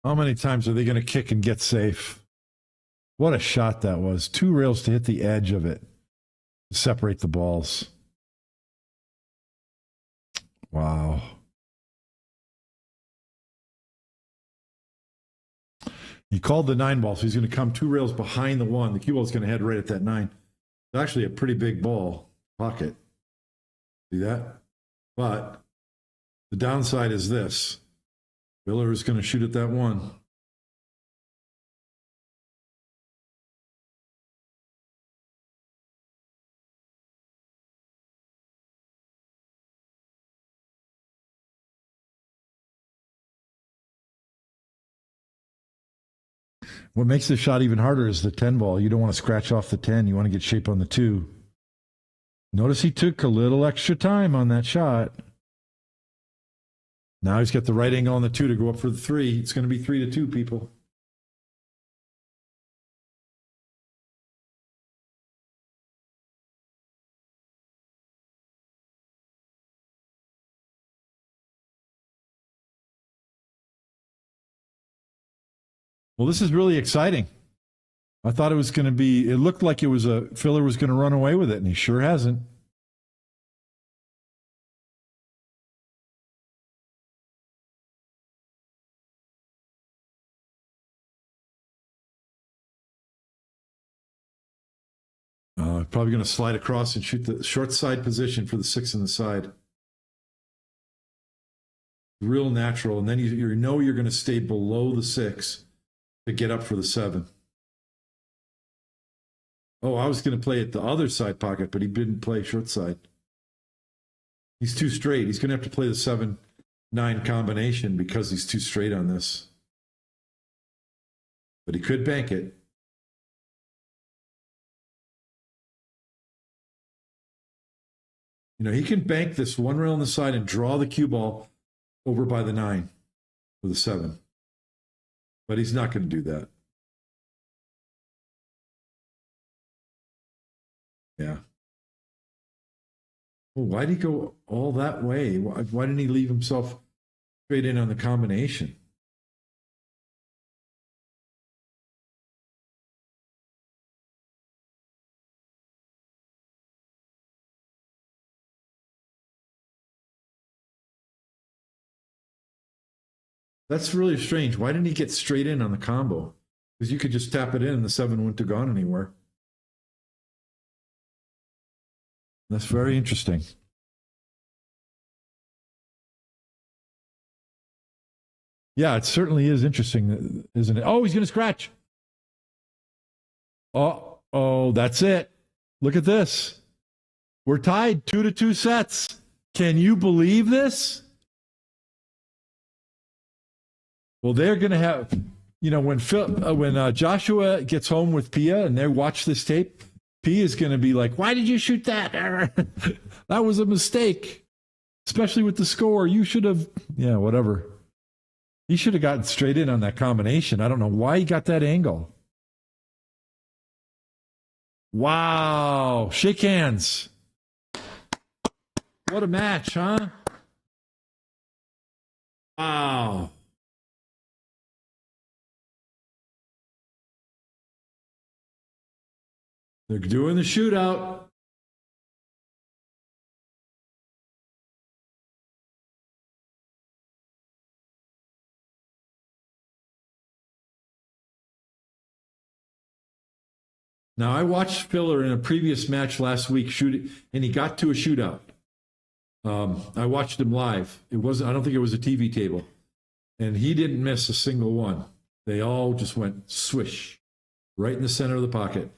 How many times are they going to kick and get safe? What a shot that was. 2 rails to hit the edge of it, to separate the balls. Wow. He called the 9 ball, so he's going to come 2 rails behind the 1. The cue ball is going to head right at that 9. It's actually a pretty big ball pocket. See that? But the downside is this. Filler is going to shoot at that 1. What makes this shot even harder is the 10 ball. You don't want to scratch off the 10. You want to get shape on the 2. Notice he took a little extra time on that shot. Now he's got the right angle on the 2 to go up for the 3. It's going to be 3-2, people. Well, this is really exciting. I thought it was going to be, it looked like it was Filler was going to run away with it, and he sure hasn't. Probably going to slide across and shoot the short side position for the 6 on the side. Real natural. And then you know you're going to stay below the 6 to get up for the 7. Oh, I was going to play at the other side pocket, but he didn't play short side. He's too straight. He's going to have to play the 7-9 combination because he's too straight on this. But he could bank it. You know, he can bank this 1 rail on the side and draw the cue ball over by the 9 for the 7. But he's not going to do that. Yeah. Well, why did he go all that way? Why didn't he leave himself straight in on the combination? That's really strange. Why didn't he get straight in on the combo? Because you could just tap it in and the 7 wouldn't have gone anywhere. That's very interesting. Yeah, it certainly is interesting, isn't it? Oh, he's going to scratch. Oh, that's it. Look at this. We're tied 2-2 sets. Can you believe this? Well, they're going to have, you know, when Joshua gets home with Pia and they watch this tape, Pia is going to be like, "Why did you shoot that? That was a mistake, especially with the score. You should have, yeah, whatever. He should have gotten straight in on that combination. I don't know why he got that angle." Wow. Shake hands. What a match, huh? Wow. They're doing the shootout. Now, I watched Filler in a previous match last week shooting, and he got to a shootout. I watched him live. I don't think it was a TV table. And he didn't miss a single one. They all just went swish right in the center of the pocket.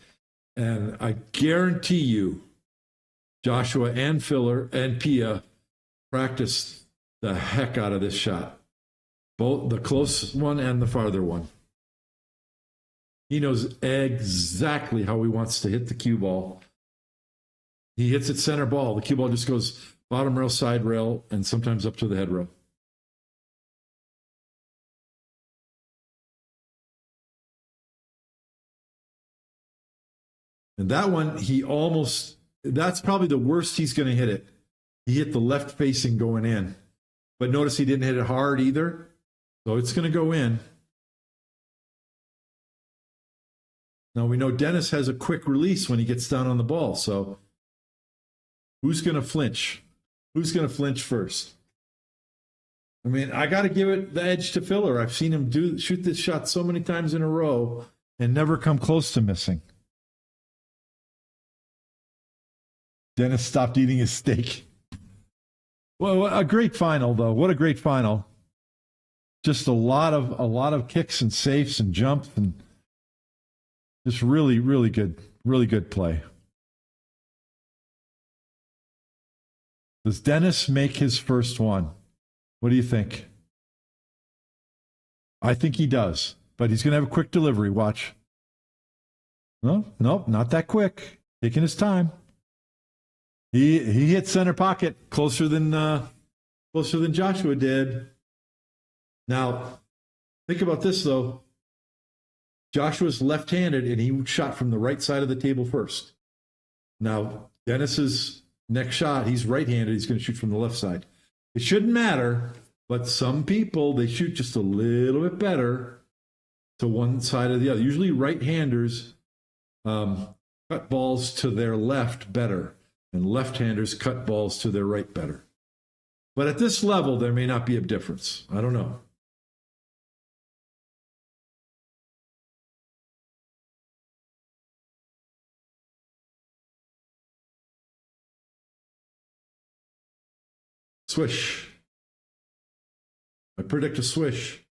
And I guarantee you, Joshua and Filler and Pia practiced the heck out of this shot. Both the close one and the farther one. He knows exactly how he wants to hit the cue ball. He hits it center ball. The cue ball just goes bottom rail, side rail, and sometimes up to the head rail. And that one, that's probably the worst he's going to hit it. He hit the left facing going in. But notice he didn't hit it hard either. So it's going to go in. Now we know Dennis has a quick release when he gets down on the ball. So who's going to flinch? Who's going to flinch first? I mean, I got to give it the edge to Filler. I've seen him shoot this shot so many times in a row and never come close to missing. Dennis stopped eating his steak. Well, a great final though. What a great final! Just a lot of kicks and safes and jumps and just really good play. Does Dennis make his first one? What do you think? I think he does, but he's going to have a quick delivery. Watch. No, nope, not that quick. Taking his time. He hit center pocket closer than Joshua did. Now, think about this though. Joshua's left-handed, and he shot from the right side of the table first. Now, Dennis's next shot, he's right-handed. He's going to shoot from the left side. It shouldn't matter, but some people, they shoot just a little bit better to one side or the other. Usually right-handers cut balls to their left better, and left-handers cut balls to their right better. But at this level, there may not be a difference. I don't know. Swish. I predict a swish.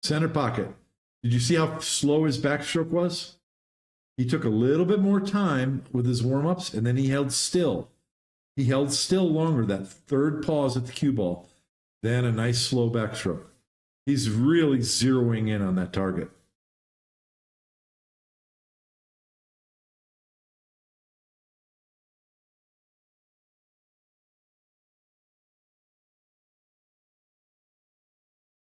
Center pocket. Did you see how slow his backstroke was? He took a little bit more time with his warm-ups, and then he held still. He held still longer, that third pause at the cue ball, then a nice slow backstroke. He's really zeroing in on that target.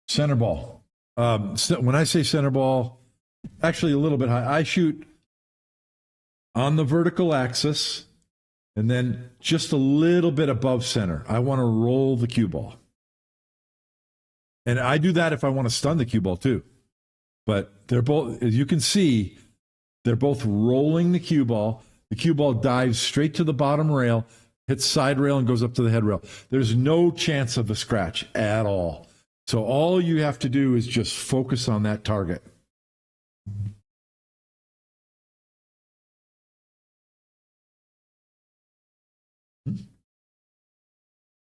Center ball. When I say center ball, actually a little bit high. I shoot on the vertical axis and then just a little bit above center. I want to roll the cue ball. And I do that if I want to stun the cue ball too. But they're both, as you can see, they're both rolling the cue ball. The cue ball dives straight to the bottom rail, hits side rail, and goes up to the head rail. There's no chance of a scratch at all. So all you have to do is just focus on that target.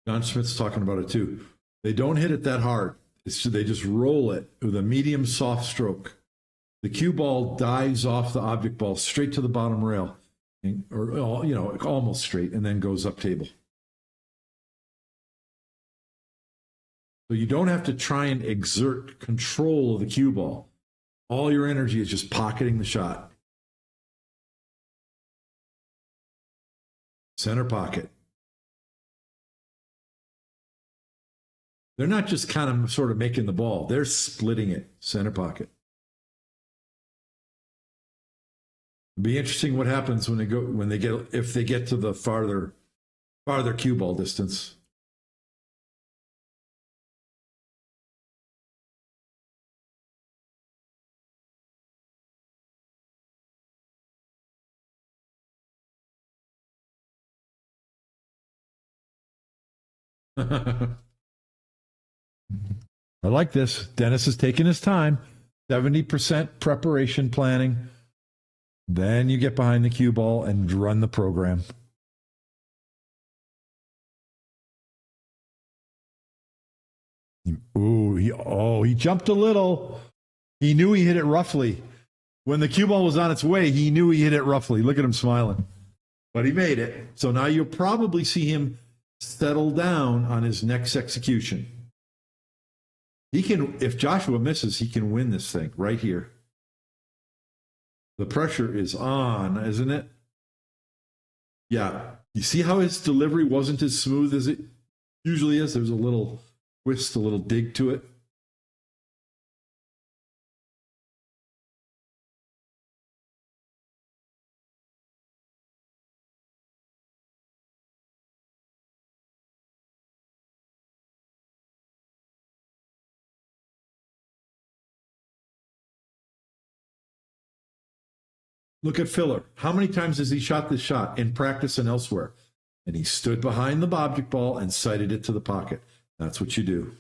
John Smith's talking about it too. They don't hit it that hard. They just roll it with a medium soft stroke. The cue ball dives off the object ball straight to the bottom rail, or almost straight, and then goes up table. So you don't have to try and exert control of the cue ball. All your energy is just pocketing the shot. Center pocket. They're not just kind of sort of making the ball. They're splitting it. Center pocket. It'll be interesting what happens if they get to the farther cue ball distance. I like this. Dennis is taking his time. 70% preparation planning. Then you get behind the cue ball and run the program. He jumped a little. He knew he hit it roughly. When the cue ball was on its way, he knew he hit it roughly. Look at him smiling. But he made it. So now you'll probably see him settle down on his next execution. If Joshua misses, he can win this thing right here. The pressure is on, isn't it? Yeah. You see how his delivery wasn't as smooth as it usually is? There's a little twist, a little dig to it. Look at Filler. How many times has he shot this shot in practice and elsewhere? And he stood behind the object ball and sighted it to the pocket. That's what you do.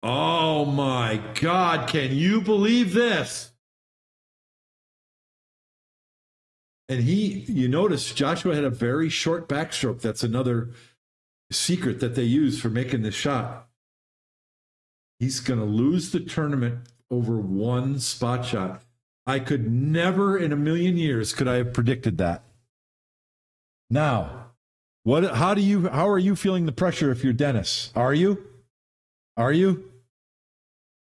Oh my God, can you believe this? And you notice Joshua had a very short backstroke. That's another secret that they use for making this shot. He's going to lose the tournament over one spot shot. I could never in a million years could I have predicted that. Now, how are you feeling the pressure if you're Dennis? Are you?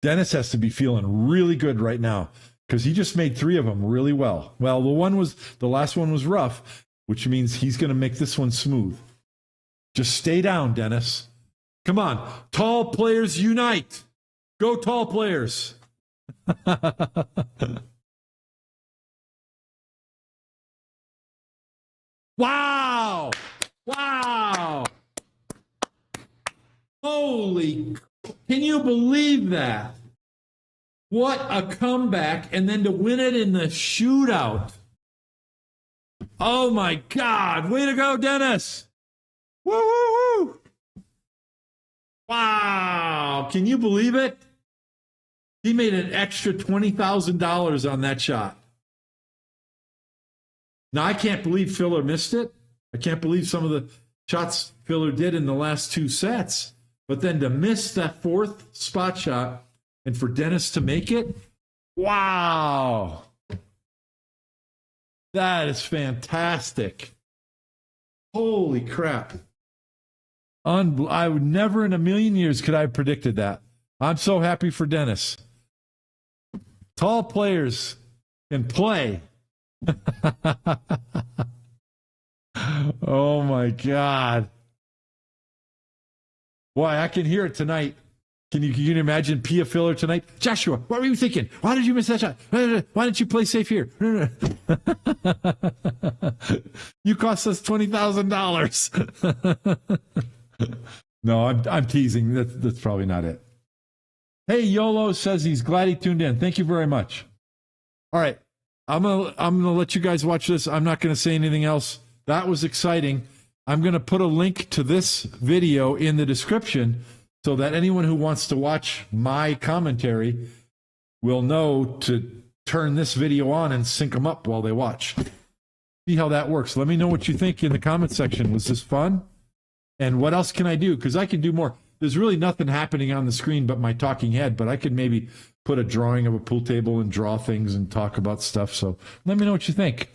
Dennis has to be feeling really good right now because he just made 3 of them really well. Well, the last one was rough, which means he's going to make this one smooth. Just stay down, Dennis. Come on. Tall players unite. Go tall players. Wow. Holy, can you believe that? What a comeback, and then to win it in the shootout. Oh my God, way to go, Dennis. Woo, woo, woo. Wow, can you believe it? He made an extra $20,000 on that shot. Now, I can't believe Filler missed it. I can't believe some of the shots Filler did in the last 2 sets. But then to miss that 4th spot shot and for Dennis to make it, wow. That is fantastic. Holy crap. I would never in a million years could I have predicted that. I'm so happy for Dennis. Tall players can play. Oh my God. Boy, I can hear it tonight. Can you imagine Pia Filler tonight? Joshua, what were you thinking? Why did you miss that shot? Why didn't you play safe here? You cost us $20,000. No, I'm teasing. That's probably not it. Hey, YOLO says he's glad he tuned in. Thank you very much. All right. I'm gonna let you guys watch this. I'm not gonna say anything else. That was exciting. I'm gonna put a link to this video in the description so that anyone who wants to watch my commentary will know to turn this video on and sync them up while they watch. See how that works. Let me know what you think in the comment section. Was this fun? And what else can I do? Because I can do more. There's really nothing happening on the screen but my talking head, but I could maybe put a drawing of a pool table and draw things and talk about stuff. So let me know what you think.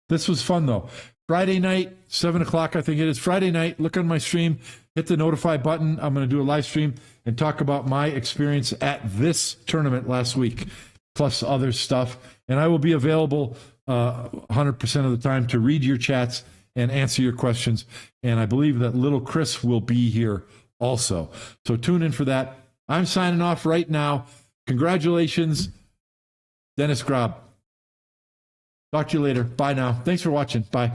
This was fun, though. Friday night, 7 o'clock, I think it is. Friday night, look on my stream, hit the notify button. I'm going to do a live stream and talk about my experience at this tournament last week, plus other stuff. And I will be available 100% of the time to read your chats and answer your questions. And I believe that little Chris will be here also. So tune in for that. I'm signing off right now. Congratulations, Dennis Grabe. Talk to you later. Bye now. Thanks for watching. Bye.